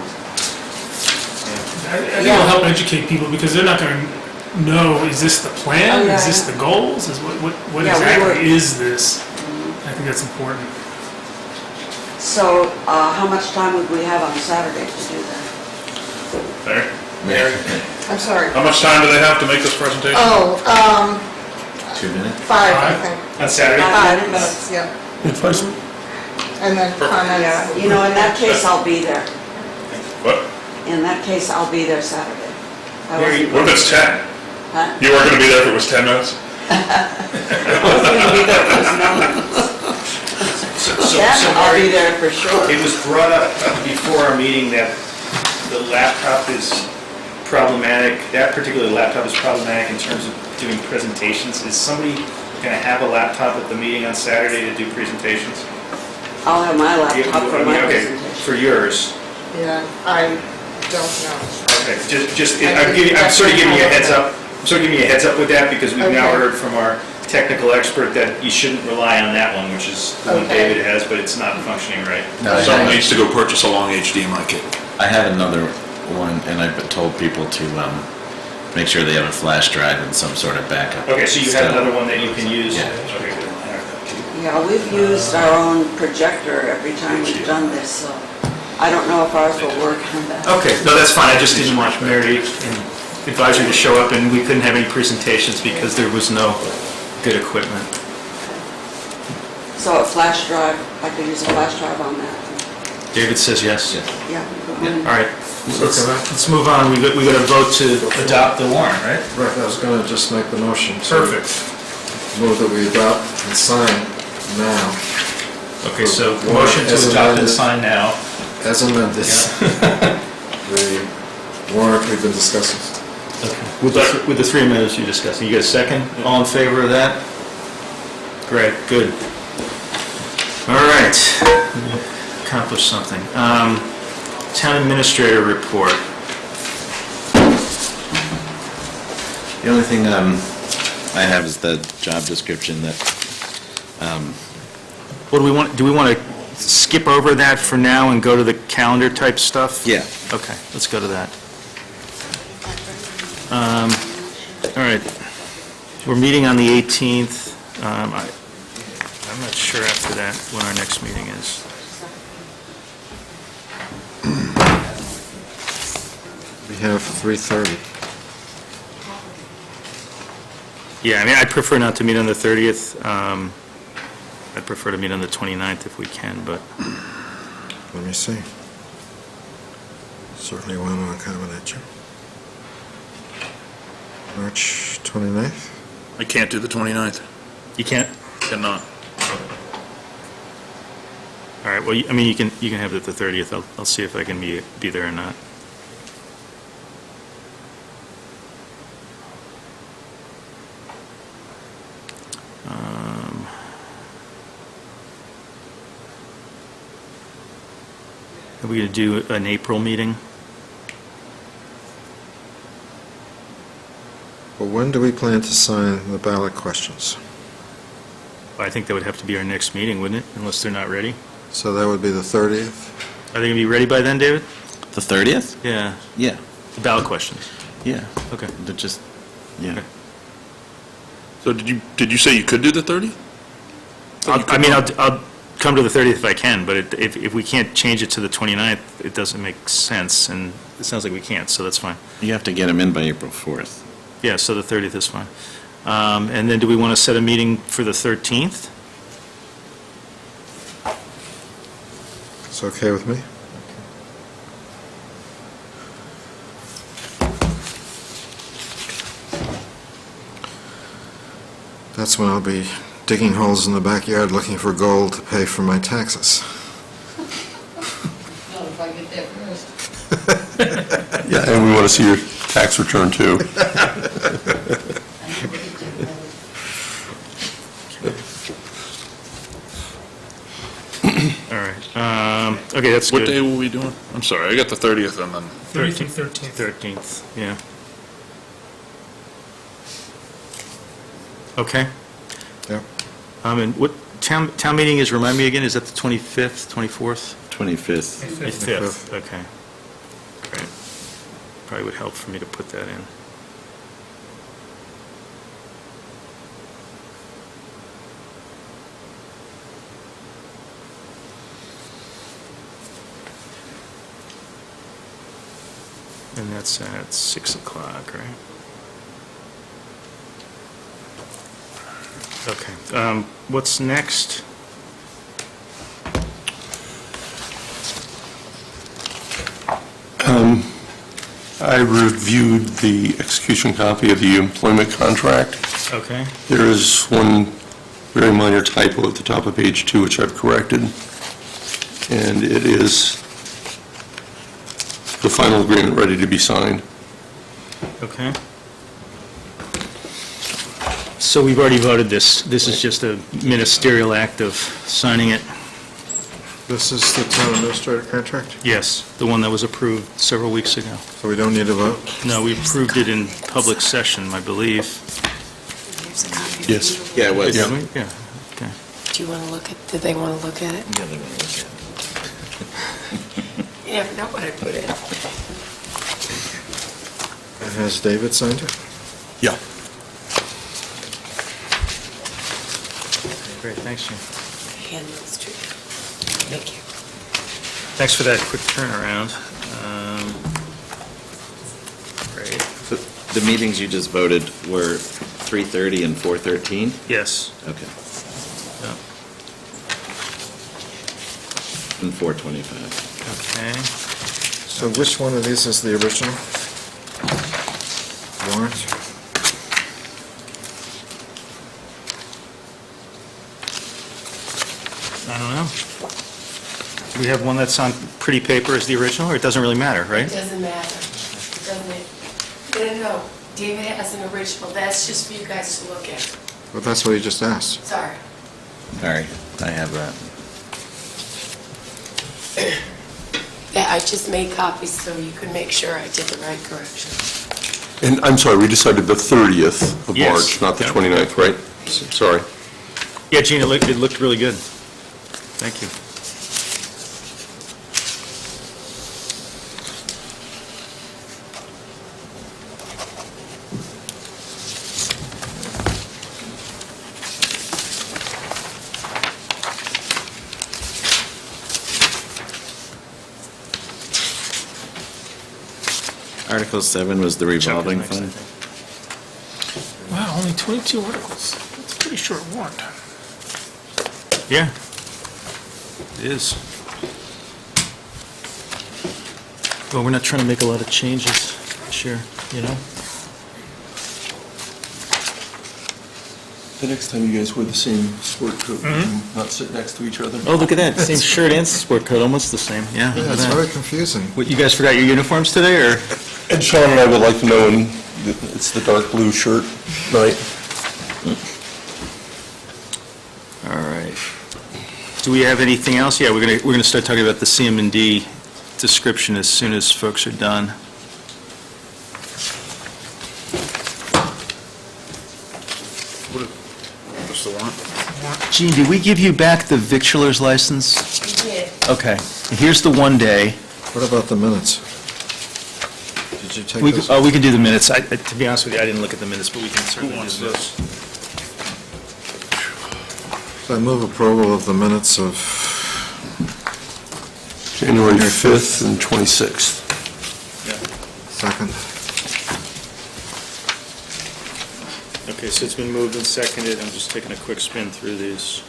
I think it'll help educate people because they're not going to know, is this the plan? Oh, yeah, Is this yeah. the goals? Is what Yeah, we exactly were- is this? I think that's important. So how much time would we have on Saturday to do that? There. Mary, I'm sorry. How much time do they have to make this presentation? Oh, 2 minutes? 5, I think. on Saturday? 5 5 minutes, yeah. And then comments. Yeah, you know, in that case, I'll be there. What? In that case, I'll be there Saturday. I wasn't What if it's 10? Huh? You weren't gonna be there if it was 10 minutes? I wasn't gonna be there if it was no minutes. Yeah, I'll be there for sure. It was brought up before our meeting that the laptop is problematic, that particular laptop is problematic in terms of doing presentations. Is somebody going to have a laptop at the meeting on Saturday to do presentations? I'll have my laptop for my Okay, presentation. for yours. Yeah, I don't know. Okay, I'm sort of giving you a heads up. I'm sort of giving you a heads up with that because we've now Okay. heard from our technical expert that you shouldn't rely on that one, which is the one Okay. David has, but it's not functioning right. Someone needs to go purchase a long HDMI cable. I have another one, and I've told people to make sure they have a flash drive and some sort of backup. Okay, so you have another one that you can use? Yeah. Okay, good. Yeah, we've used our own projector every time we've done this, so I don't know if ours will work on that. Okay, no, that's fine, I just didn't want Mary and advisory to show up and we couldn't have any presentations because there was no good equipment. So a flash drive, I could use a flash drive on that. David says yes? Yeah. All right, let's move on, we got a vote to adopt the warrant, right? Right, I was going to just make the motion. to Perfect. Move that we adopt and sign now. Okay, so motion to adopt and sign now. As amended. The warrant we've been discussing. With the 3 minutes you're discussing, you get a second? All in favor of that? Great, good. All right, accomplished something. Town administrator report. The only thing I have is the job description that, What do we want to skip over that for now and go to the calendar type stuff? yeah. Okay, let's go to that. All right, we're meeting on the 18th. I'm not sure after that when our next meeting is. We have 3:30. Yeah, I mean, I'd prefer not to meet on the 30th. I'd prefer to meet on the 29th if we can, but Let me see. Certainly want to accommodate you. March 29th? I can't do the 29th. you can't? Cannot. All right, well, I mean, you can have it the 30th. I'll see if I can be there or not. Are we going to do an April meeting? Well, when do we plan to sign the ballot questions? I think that would have to be our next meeting, wouldn't it? Unless they're not ready. So that would be the 30th? Are they going to be ready by then, David? The 30th? Yeah, Yeah, the ballot questions. yeah. Okay. They're just, yeah. Okay. So did you say you could do the 30th? I'll come to the 30th if I can, but if we can't change it to the 29th, it doesn't make sense, and it sounds like we can't, so that's fine. You have to get them in by April 4th. Yeah, so the 30th is fine. And then do we want to set a meeting for the 13th? It's okay with me? That's when I'll be digging holes in the backyard looking for gold to pay for my taxes. Not if I get there first. Yeah, and we want to see your tax return too. All right. Okay, that's good. What day were we doing? I'm sorry, I got the 30th and then, 13th, yeah. Okay. Yeah. And what town meeting is, remind me again, is that the 25th, 24th? 25th. 25th, okay. Great. Probably would help for me to put that in. And that's at 6 o'clock, right? Okay. What's next? I reviewed the execution copy of the employment contract. Okay. There is one very minor typo at the top of page 2, which I've corrected, and it is the final agreement ready to be signed. Okay. So we've already voted this. This is just a ministerial act of signing it. This is the town administrator contract? Yes, the one that was approved several weeks ago. So we don't need to vote? No, we approved it in public session, I believe. Here's a copy. Yes. Yeah, it was. Did we? Yeah, okay. Do you want to look at, did they want to look at it? Yeah, they were okay. You never know what I put in. And has David signed it? Yeah. Great, thanks, Jim. Hand those to you. Thank you. Thanks for that quick turnaround. Great. The meetings you just voted were 3:30 and 4:13? Yes. Okay. Yeah. And 4:25. Okay. So which one of these is the original warrant? I don't know. Do we have one that's on pretty paper as the original, or it doesn't really matter, right? It doesn't matter. It doesn't, no. David has an original. That's just for you guys to look at. Well, that's what he just asked. Sorry. Sorry, I have that. Yeah, I just made copies so you could make sure I did the right correction. And I'm sorry, we decided the 30th of Yes. March, not the Yep. 29th, right? Sorry. Yeah, Gene, it looked really good. Thank you. Article 7 was the revolving Chuck is fund. next, I think. Wow, only 22 articles. That's a pretty short warrant. Yeah. It is. Well, we're not trying to make a lot of changes this year, you know? The next time you guys wear the same sport coat, we can not sit next to each other. Oh, look at that, same shirt and sport coat, almost the same, yeah. look Yeah, at it's that. very confusing. What, you guys forgot your uniforms today, or? And Sean and I would like to know when it's the dark blue shirt night. All right. Do we have anything else? Yeah, we're gonna start talking about the CM&D description as soon as folks are done. What's the warrant? Gene, did we give you back the victualer's license? You did. Okay, here's the one day. What about the minutes? Did you take We those? we can do the minutes. To be honest with you, I didn't look at the minutes, but we can certainly do those. I move approval of the minutes of January 5th and 26th. second. Okay, so it's been moved and seconded. I'm just taking a quick spin through these.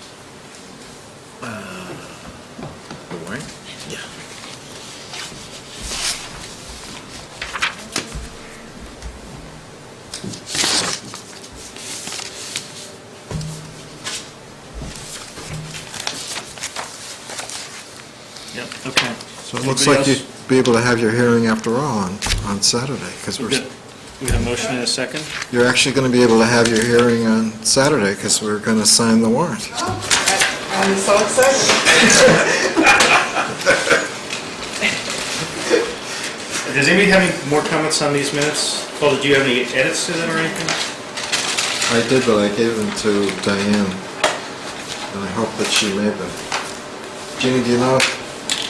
The warrant? Yeah. Yep, okay. So it looks Anybody like else? you'd be able to have your hearing after all on Saturday, because We got a motion in a second? you're actually going to be able to have your hearing on Saturday, because we're going to sign the warrant. I'm so excited. Does anybody have any more comments on these minutes? Paul, did you have any edits to them or anything? I did, but I gave them to Diane, and I hope that she made them. Jeannie, do you know if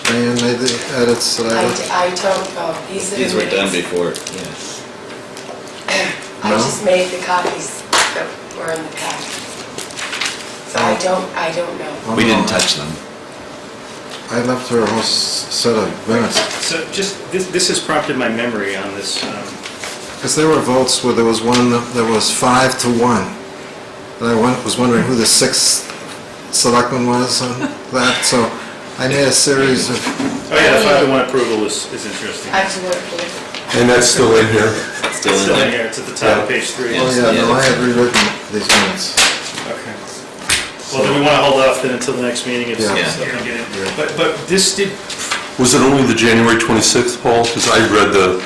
Diane made the edits that I did? I don't know. These are the These were done minutes. before, yes. I No? just made the copies that were in the packet. So I don't know. Oh, We no, didn't touch them. I left her a whole set of minutes, So just, this has prompted my memory on this. because there were votes where there was one that was 5-1. And I was wondering who the sixth selectman was on that, so I made a series of, Oh, yeah, the 5-1 approval is interesting. I have to look for it. And that's still in here. Still It's in still in there? here, it's at the top of page 3. Oh, yeah, no, I have rewritten these minutes. Okay. Well, then we want to hold off then until the next meeting if Yeah. something get in. But this did, Was it only the January 26th, Paul? Because I read the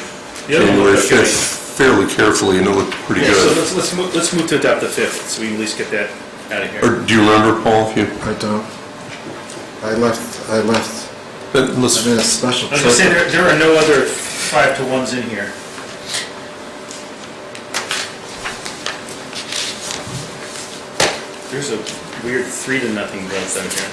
The other one January looked okay. 5th fairly carefully, and it looked pretty yeah, so good. let's move to adopt the 5th, so we can at least get that out of here. Or do you remember, Paul, if you... I don't. I left, Let's, I made a special I was going to say, trip. there are no other 5-to-1s in here. There's a weird 3-0 vote down here.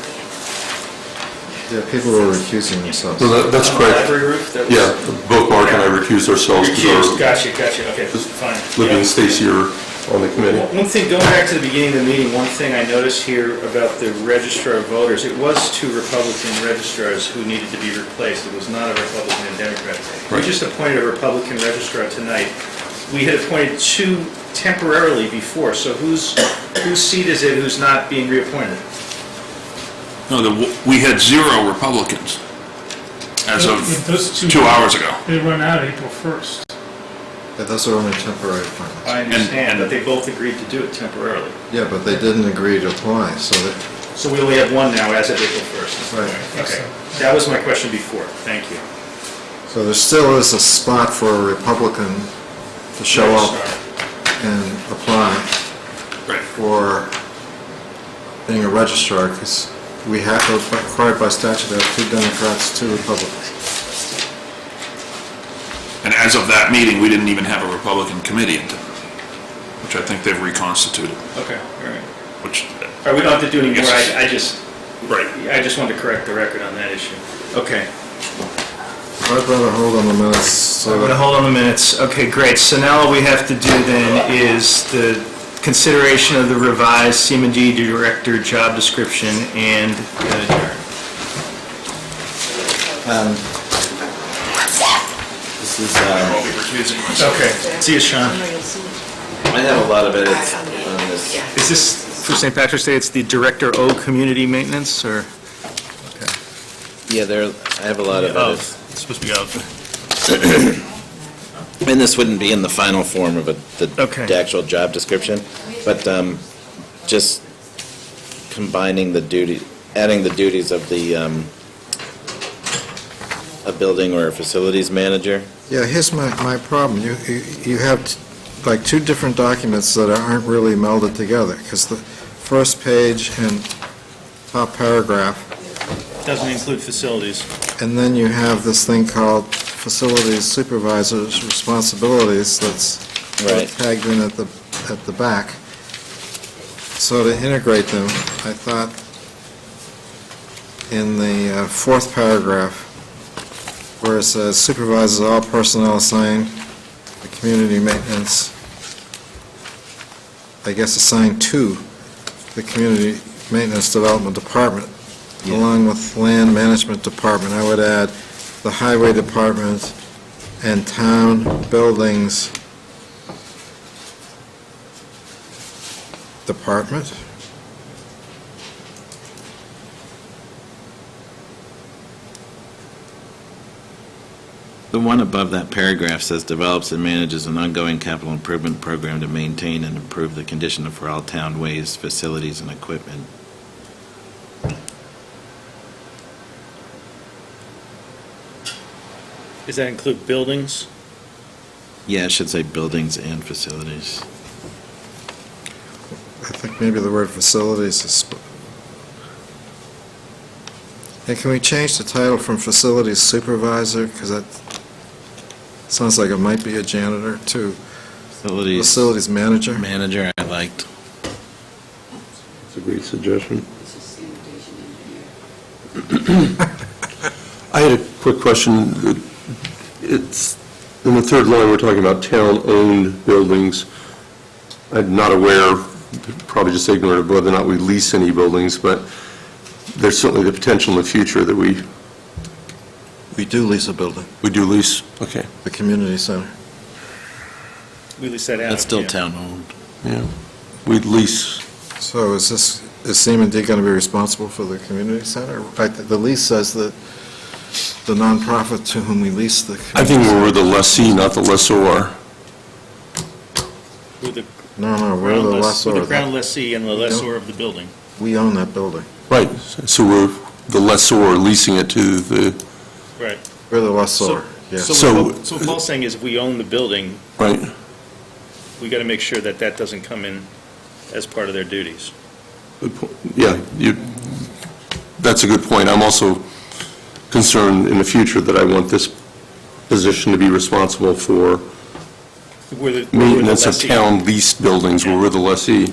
Yeah, people were recusing themselves. no, that's On the correct. library roof, that was... Yeah, both Mark and I recused ourselves Recused, because gotcha, okay, fine. our Libby Yeah. and Stacy are on the committee. One thing, going back to the beginning of the meeting, one thing I noticed here about the registrar of voters, it was 2 Republican registrars who needed to be replaced. It was not a Republican and Democrat. We Right. just appointed a Republican registrar tonight. We had appointed 2 temporarily before, so whose seat is it who's not being reappointed? No, we had 0 Republicans as of Those 2 hours ago. They run out April 1st. Yeah, those are only temporary appointments. I understand, but they both agreed to do it temporarily. Yeah, but they didn't agree to apply, so that, So we only have 1 now as of April 1st. Right. Okay, that was my question before, thank you. so there still is a spot for a Republican to show up and apply Right. for being a registrar, because we have, required by statute, to have 2 Democrats, 2 Republicans. And as of that meeting, we didn't even have a Republican committee in town, which I think they've reconstituted, Okay, all right. which, All right, we don't have to do any more, Yes. I just wanted to correct the record on that issue. Okay. I'd rather hold on the minutes, So so we're going to that, hold on the minutes. Okay, great. So now all we have to do then is the consideration of the revised CMD Director job description and This is, I'll be recusing myself. Okay, see you, Sean. I have a lot of edits on this. Is this for St. Patrick's Day, it's the Director O Community Maintenance, or? Yeah, I have a lot of edits. It's supposed to be of. And this wouldn't be in the final form of Okay. the actual job description, but just combining the duty, adding the duties of a building or a facilities manager. yeah, here's my problem. You have like 2 different documents that aren't really melded together, because the first page and top paragraph, Doesn't include facilities. and then you have this thing called Facilities Supervisor's Responsibilities that's Right. tagged in at the back. So to integrate them, I thought in the 4th paragraph, where it says supervises all personnel assigned to community maintenance, I guess assigned to the Community Maintenance Development Department, along with Land Management Department, I would add the Highway Department and Town Buildings Department. The one above that paragraph says develops and manages an ongoing capital improvement program to maintain and improve the condition of all town ways, facilities, and equipment. Does that include buildings? Yeah, it should say buildings and facilities. I think maybe the word facilities is... And can we change the title from facilities supervisor, because that sounds like it might be a janitor, to facilities manager? Manager, I liked. That's a great suggestion. I had a quick question. It's, in the 3rd line, we're talking about town-owned buildings. I'm not aware, probably just ignorant of whether or not we lease any buildings, but there's certainly the potential in the future that we do lease a building. We do lease, okay. The community center. We lease that out. That's still yeah. town-owned. Yeah. We'd lease. So is CM&D going to be responsible for the community center? The lease says that the nonprofit to whom we lease the... I think we're the lessee, not the lessor. We're the No, we're the ground lessor. We're the ground lessee and the lessor of the building. We own that building. Right, so we're the lessor leasing it to the, Right. We're the lessor, yes. So what Paul's saying is if we own the building, right? we got to make sure that that doesn't come in as part of their duties. Yeah, that's a good point. I'm also concerned in the future that I want this position to be responsible for We're the maintenance of lessee. town leased buildings where we're the lessee.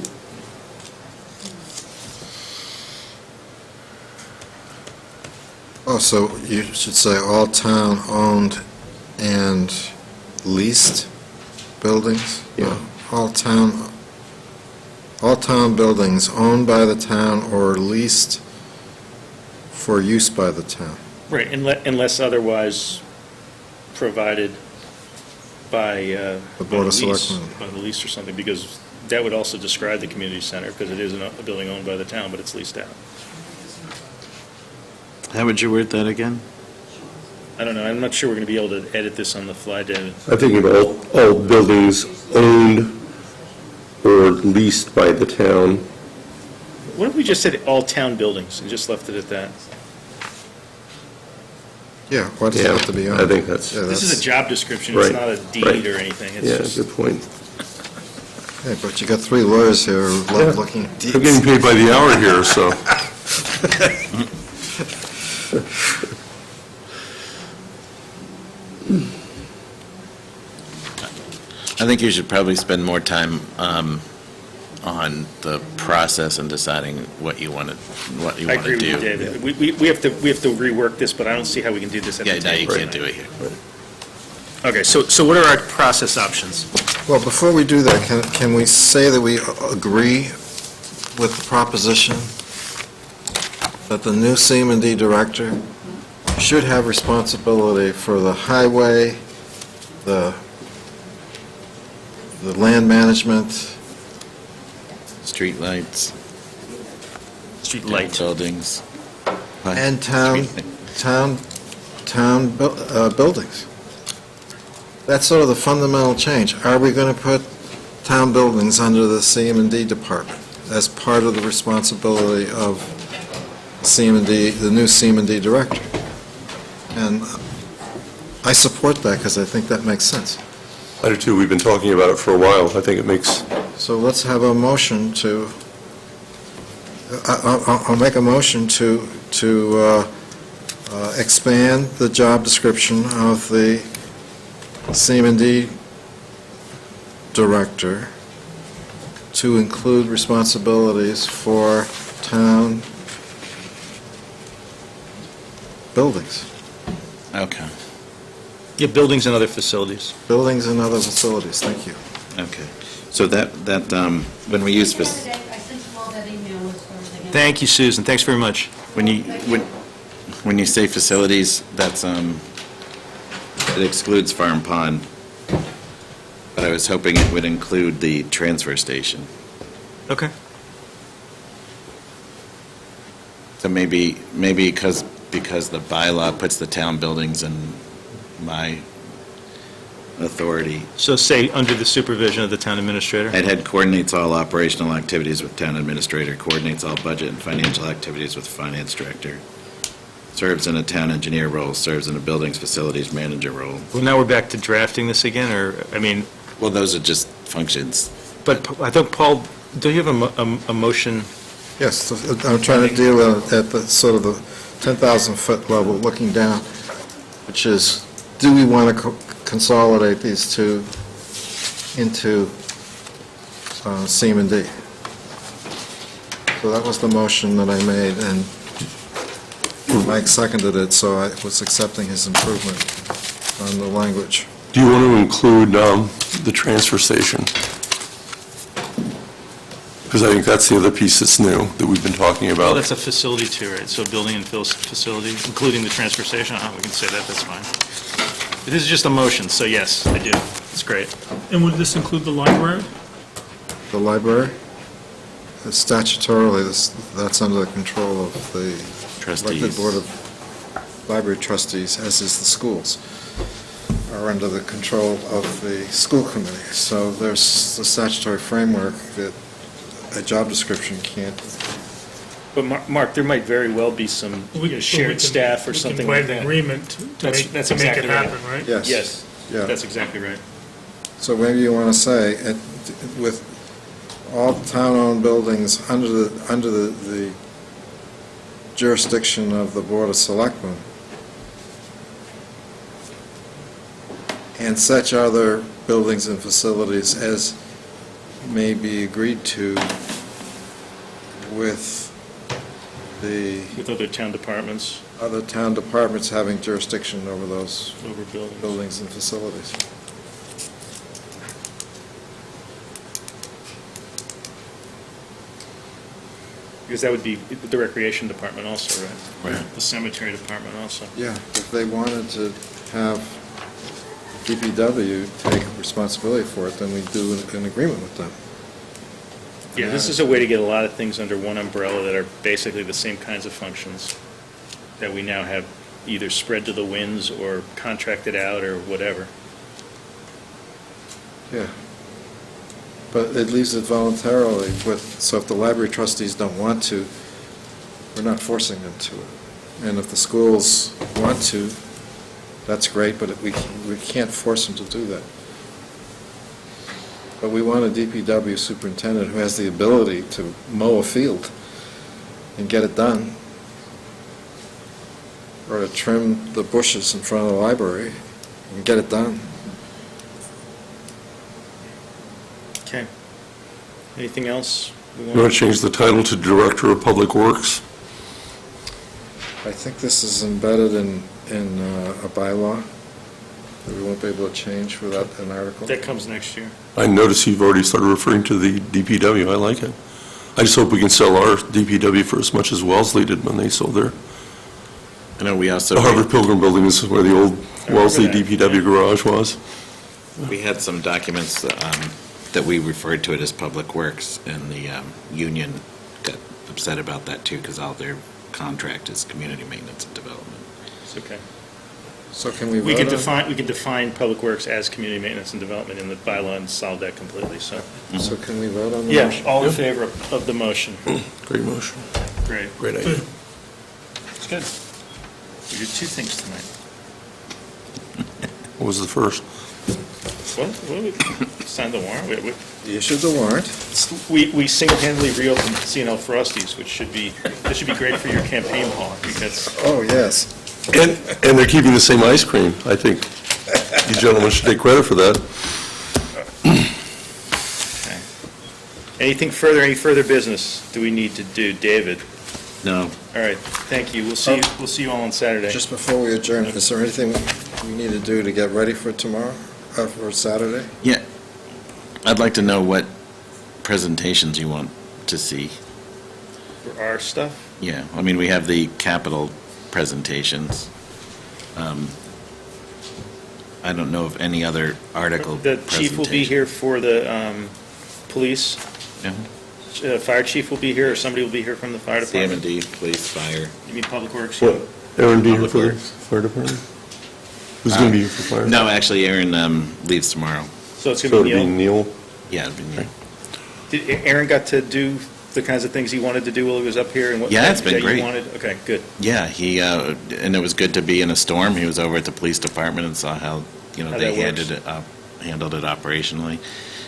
Oh, so you should say all town-owned and leased buildings? Yeah. All town buildings owned by the town or leased for use by the town. Right, unless unless otherwise provided by The Board of by the lease- Selectmen. By the lease or something, because that would also describe the community center, because it is a building owned by the town, but it's leased out. How would you word that again? I don't know, I'm not sure we're going to be able to edit this on the fly, David. I think of all buildings owned or leased by the town. What if we just said all town buildings and just left it at that? Yeah, why does it have to be owned? I think that's, Yeah, This is a job description, Right, it's not a deed right. or anything, it's yeah, just... good point. Yeah, but you got three lawyers here who Yeah. love looking at deeds. I'm getting paid by the hour here, so. I think you should probably spend more time on the process and deciding what you want to I agree with you, do. David. We have to rework this, but I don't see how we can do this at the Yeah, table. no, you can't do it here. Okay, so what are our process options? Well, before we do that, can we say that we agree with the proposition that the new CM&D director should have responsibility for the highway, the land management, Streetlights, Street light. buildings. and buildings? That's sort of the fundamental change. Are we going to put town buildings under the CM&D department as part of the responsibility of CM&D, the new CM&D director? And I support that because I think that makes sense. I do too, we've been talking about it for a while. I think it makes, So let's have a motion to, I'll make a motion to expand the job description of the CM&D director to include responsibilities for town buildings. Okay, Yeah, buildings and other facilities. Buildings and other facilities, thank you. okay. So that, when we use, I sent you all that email with everything. Thank you, Susan, thanks very much. when you say facilities, that's, it excludes Farm Pond, but I was hoping it would include the transfer station. Okay. So maybe because the bylaw puts the town buildings in my authority, So say, under the supervision of the town administrator? I'd head coordinates all operational activities with town administrator, coordinates all budget and financial activities with finance director, serves in a town engineer role, serves in a buildings facilities manager role. Well, now we're back to drafting this again, or, I mean, Well, those are just functions. but I thought, Paul, do you have a motion? Yes, I'm trying to deal with it at the sort of the 10,000-foot level, looking down, which is, do we want to consolidate these two into CM&D? So that was the motion that I made, and Mike seconded it, so I was accepting his improvement on the language. do you want to include the transfer station? Because I think that's the other piece that's new that we've been talking Well, about. that's a facility too, right? So building and facility, including the transfer station, we can say that, that's fine. This is just a motion, so yes, I do. It's great. And would this include the library? The library? Statutorily, that's under the control of the elected Trustees. board of library trustees, as is the schools, are under the control of the school committee. So there's the statutory framework that a job description can't. But Mark, there might very well be some shared staff or something like that. We can write an agreement to That's make exactly it right. happen, right? Yes. Yes, Yeah. that's exactly right. So maybe you want to say, with all town-owned buildings under the jurisdiction of the Board of Selectmen, and such other buildings and facilities as may be agreed to with With other town departments, other town departments having jurisdiction over those over buildings. buildings and facilities. Because that would be the recreation department also, right? Right. The cemetery department also. Yeah, if they wanted to have DPW take responsibility for it, then we do an agreement with them. Yeah, this is a way to get a lot of things under one umbrella that are basically the same kinds of functions that we now have either spread to the winds or contracted out or whatever. Yeah. But it leaves it voluntarily with, so if the library trustees don't want to, we're not forcing them to it. And if the schools want to, that's great, but we can't force them to do that. But we want a DPW superintendent who has the ability to mow a field and get it done, or to trim the bushes in front of the library and get it done. Okay. Anything else? You want to change the title to Director of Public Works? I think this is embedded in a bylaw that we won't be able to change without an article. That comes next year. I notice you've already started referring to the DPW. I like it. I just hope we can sell our DPW for as much as Wellesley did when they sold their. I know we also, The Harvard Pilgrim Building is where the old Wellesley DPW garage was. we had some documents that we referred to it as Public Works, and the union got upset about that too, because all their contract is community maintenance and development. It's okay. So can we We vote could on? define public works as community maintenance and development in the bylaw and solve that completely, so. So can we vote on the Yeah, motion? all in favor of the motion. Great motion. Great. Great idea. It's good. We did two things tonight. What was the first? What did we sign the warrant? You issued the warrant. We single-handedly reopened C&L Frosties, which should be great for your campaign, Paul, because Oh, yes. And they're keeping the same ice cream. I think you gentlemen should take credit for that. anything further, any further business do we need to do? David? No. All right, thank you. We'll see you all on Saturday. Just before we adjourn, is there anything we need to do to get ready for tomorrow, for Saturday? Yeah. I'd like to know what presentations you want to see. For our stuff? Yeah, I mean, we have the capital presentations. I don't know of any other article The chief will be presentation. here for the police. Yeah. Fire chief will be here, or somebody will be here from the fire department. CM&D, police, fire. You mean Public Works? What, Aaron be here Public for the Works. fire department? Who's going to be here for fire? No, actually, Aaron leaves tomorrow. So it's So going to it'd be be Neil? Neil? Yeah, it'd be Neil. Did Aaron got to do the kinds of things he wanted to do while he was up here? And what Yeah, it's been that you great. wanted? Okay, good. Yeah, he, and it was good to be in a storm. He was over at the police department and saw how, How they that works. handled it operationally.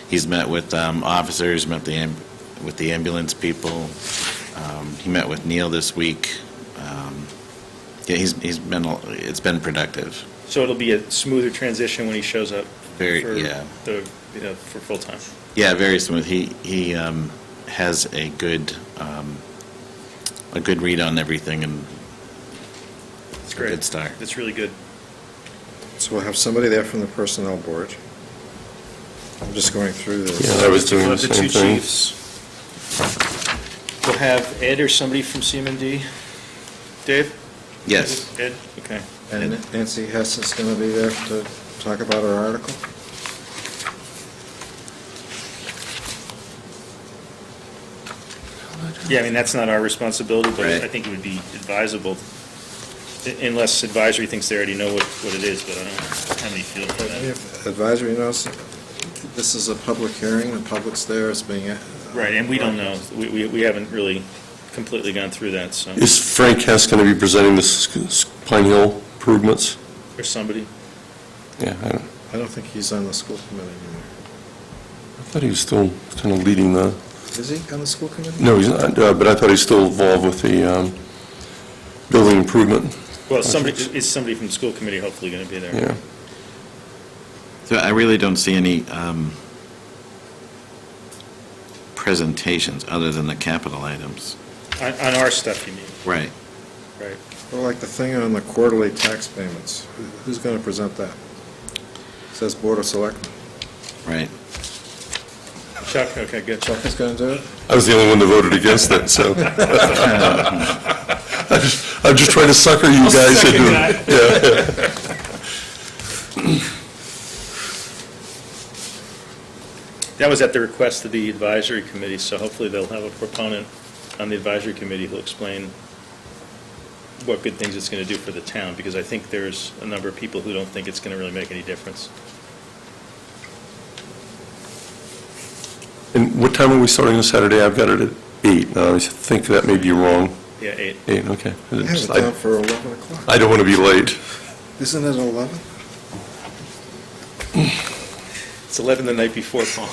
He's met with officers, met with the ambulance people. He met with Neil this week. Yeah, it's been productive. So it'll be a smoother transition when he shows up Very, for yeah. for full-time. Yeah, very smooth. He has a good read on everything, and It's a great. good start. It's really good. So we'll have somebody there from the personnel board. I'm just going through this. Yeah, I was doing We'll the have the same two thing. chiefs. We'll have Ed or somebody from CM&D. Dave? Yes. Ed, okay. And Nancy Hess is going to be there to talk about our article? Yeah, I mean, that's not our responsibility, but Right. I think it would be advisable Unless advisory thinks they already know what it is, but I don't have any feel for that. Advisory knows, this is a public hearing, the public's there, it's being... Right, and we don't know. We haven't really completely gone through that, so. Is Frank Hess going to be presenting the Pine Hill improvements? Or somebody. Yeah, I don't think he's on the school committee anymore. I thought he was still kind of leading the... Is he on the school committee? No, he's not, but I thought he's still involved with the building improvement. Well, is somebody from the school committee hopefully going to be there? Yeah. So I really don't see any presentations other than the capital items. On our stuff, you mean? Right. Right. Well, like the thing on the quarterly tax payments, who's going to present that? It says Board of Selectmen. Right. Chuck, okay, good. Chuck is going to do it? I was the only one that voted against it, so. I'm just trying to sucker you guys into it. That was at the request of the advisory committee, so hopefully they'll have a proponent on the advisory committee who'll explain what good things it's going to do for the town, because I think there's a number of people who don't think it's going to really make any difference. And what time are we starting on Saturday? I've got it at 8. Now, I think that may be wrong. Yeah, 8. 8, okay. I have it down for 11 o'clock. I don't want to be late. Isn't it 11? It's 11 the night before, Paul.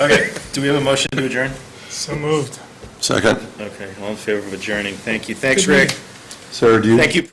Okay, do we have a motion to adjourn? So moved. Second. Okay, all in favor of adjourning, thank you. Thanks, Rick. Sarah, do you? Thank you.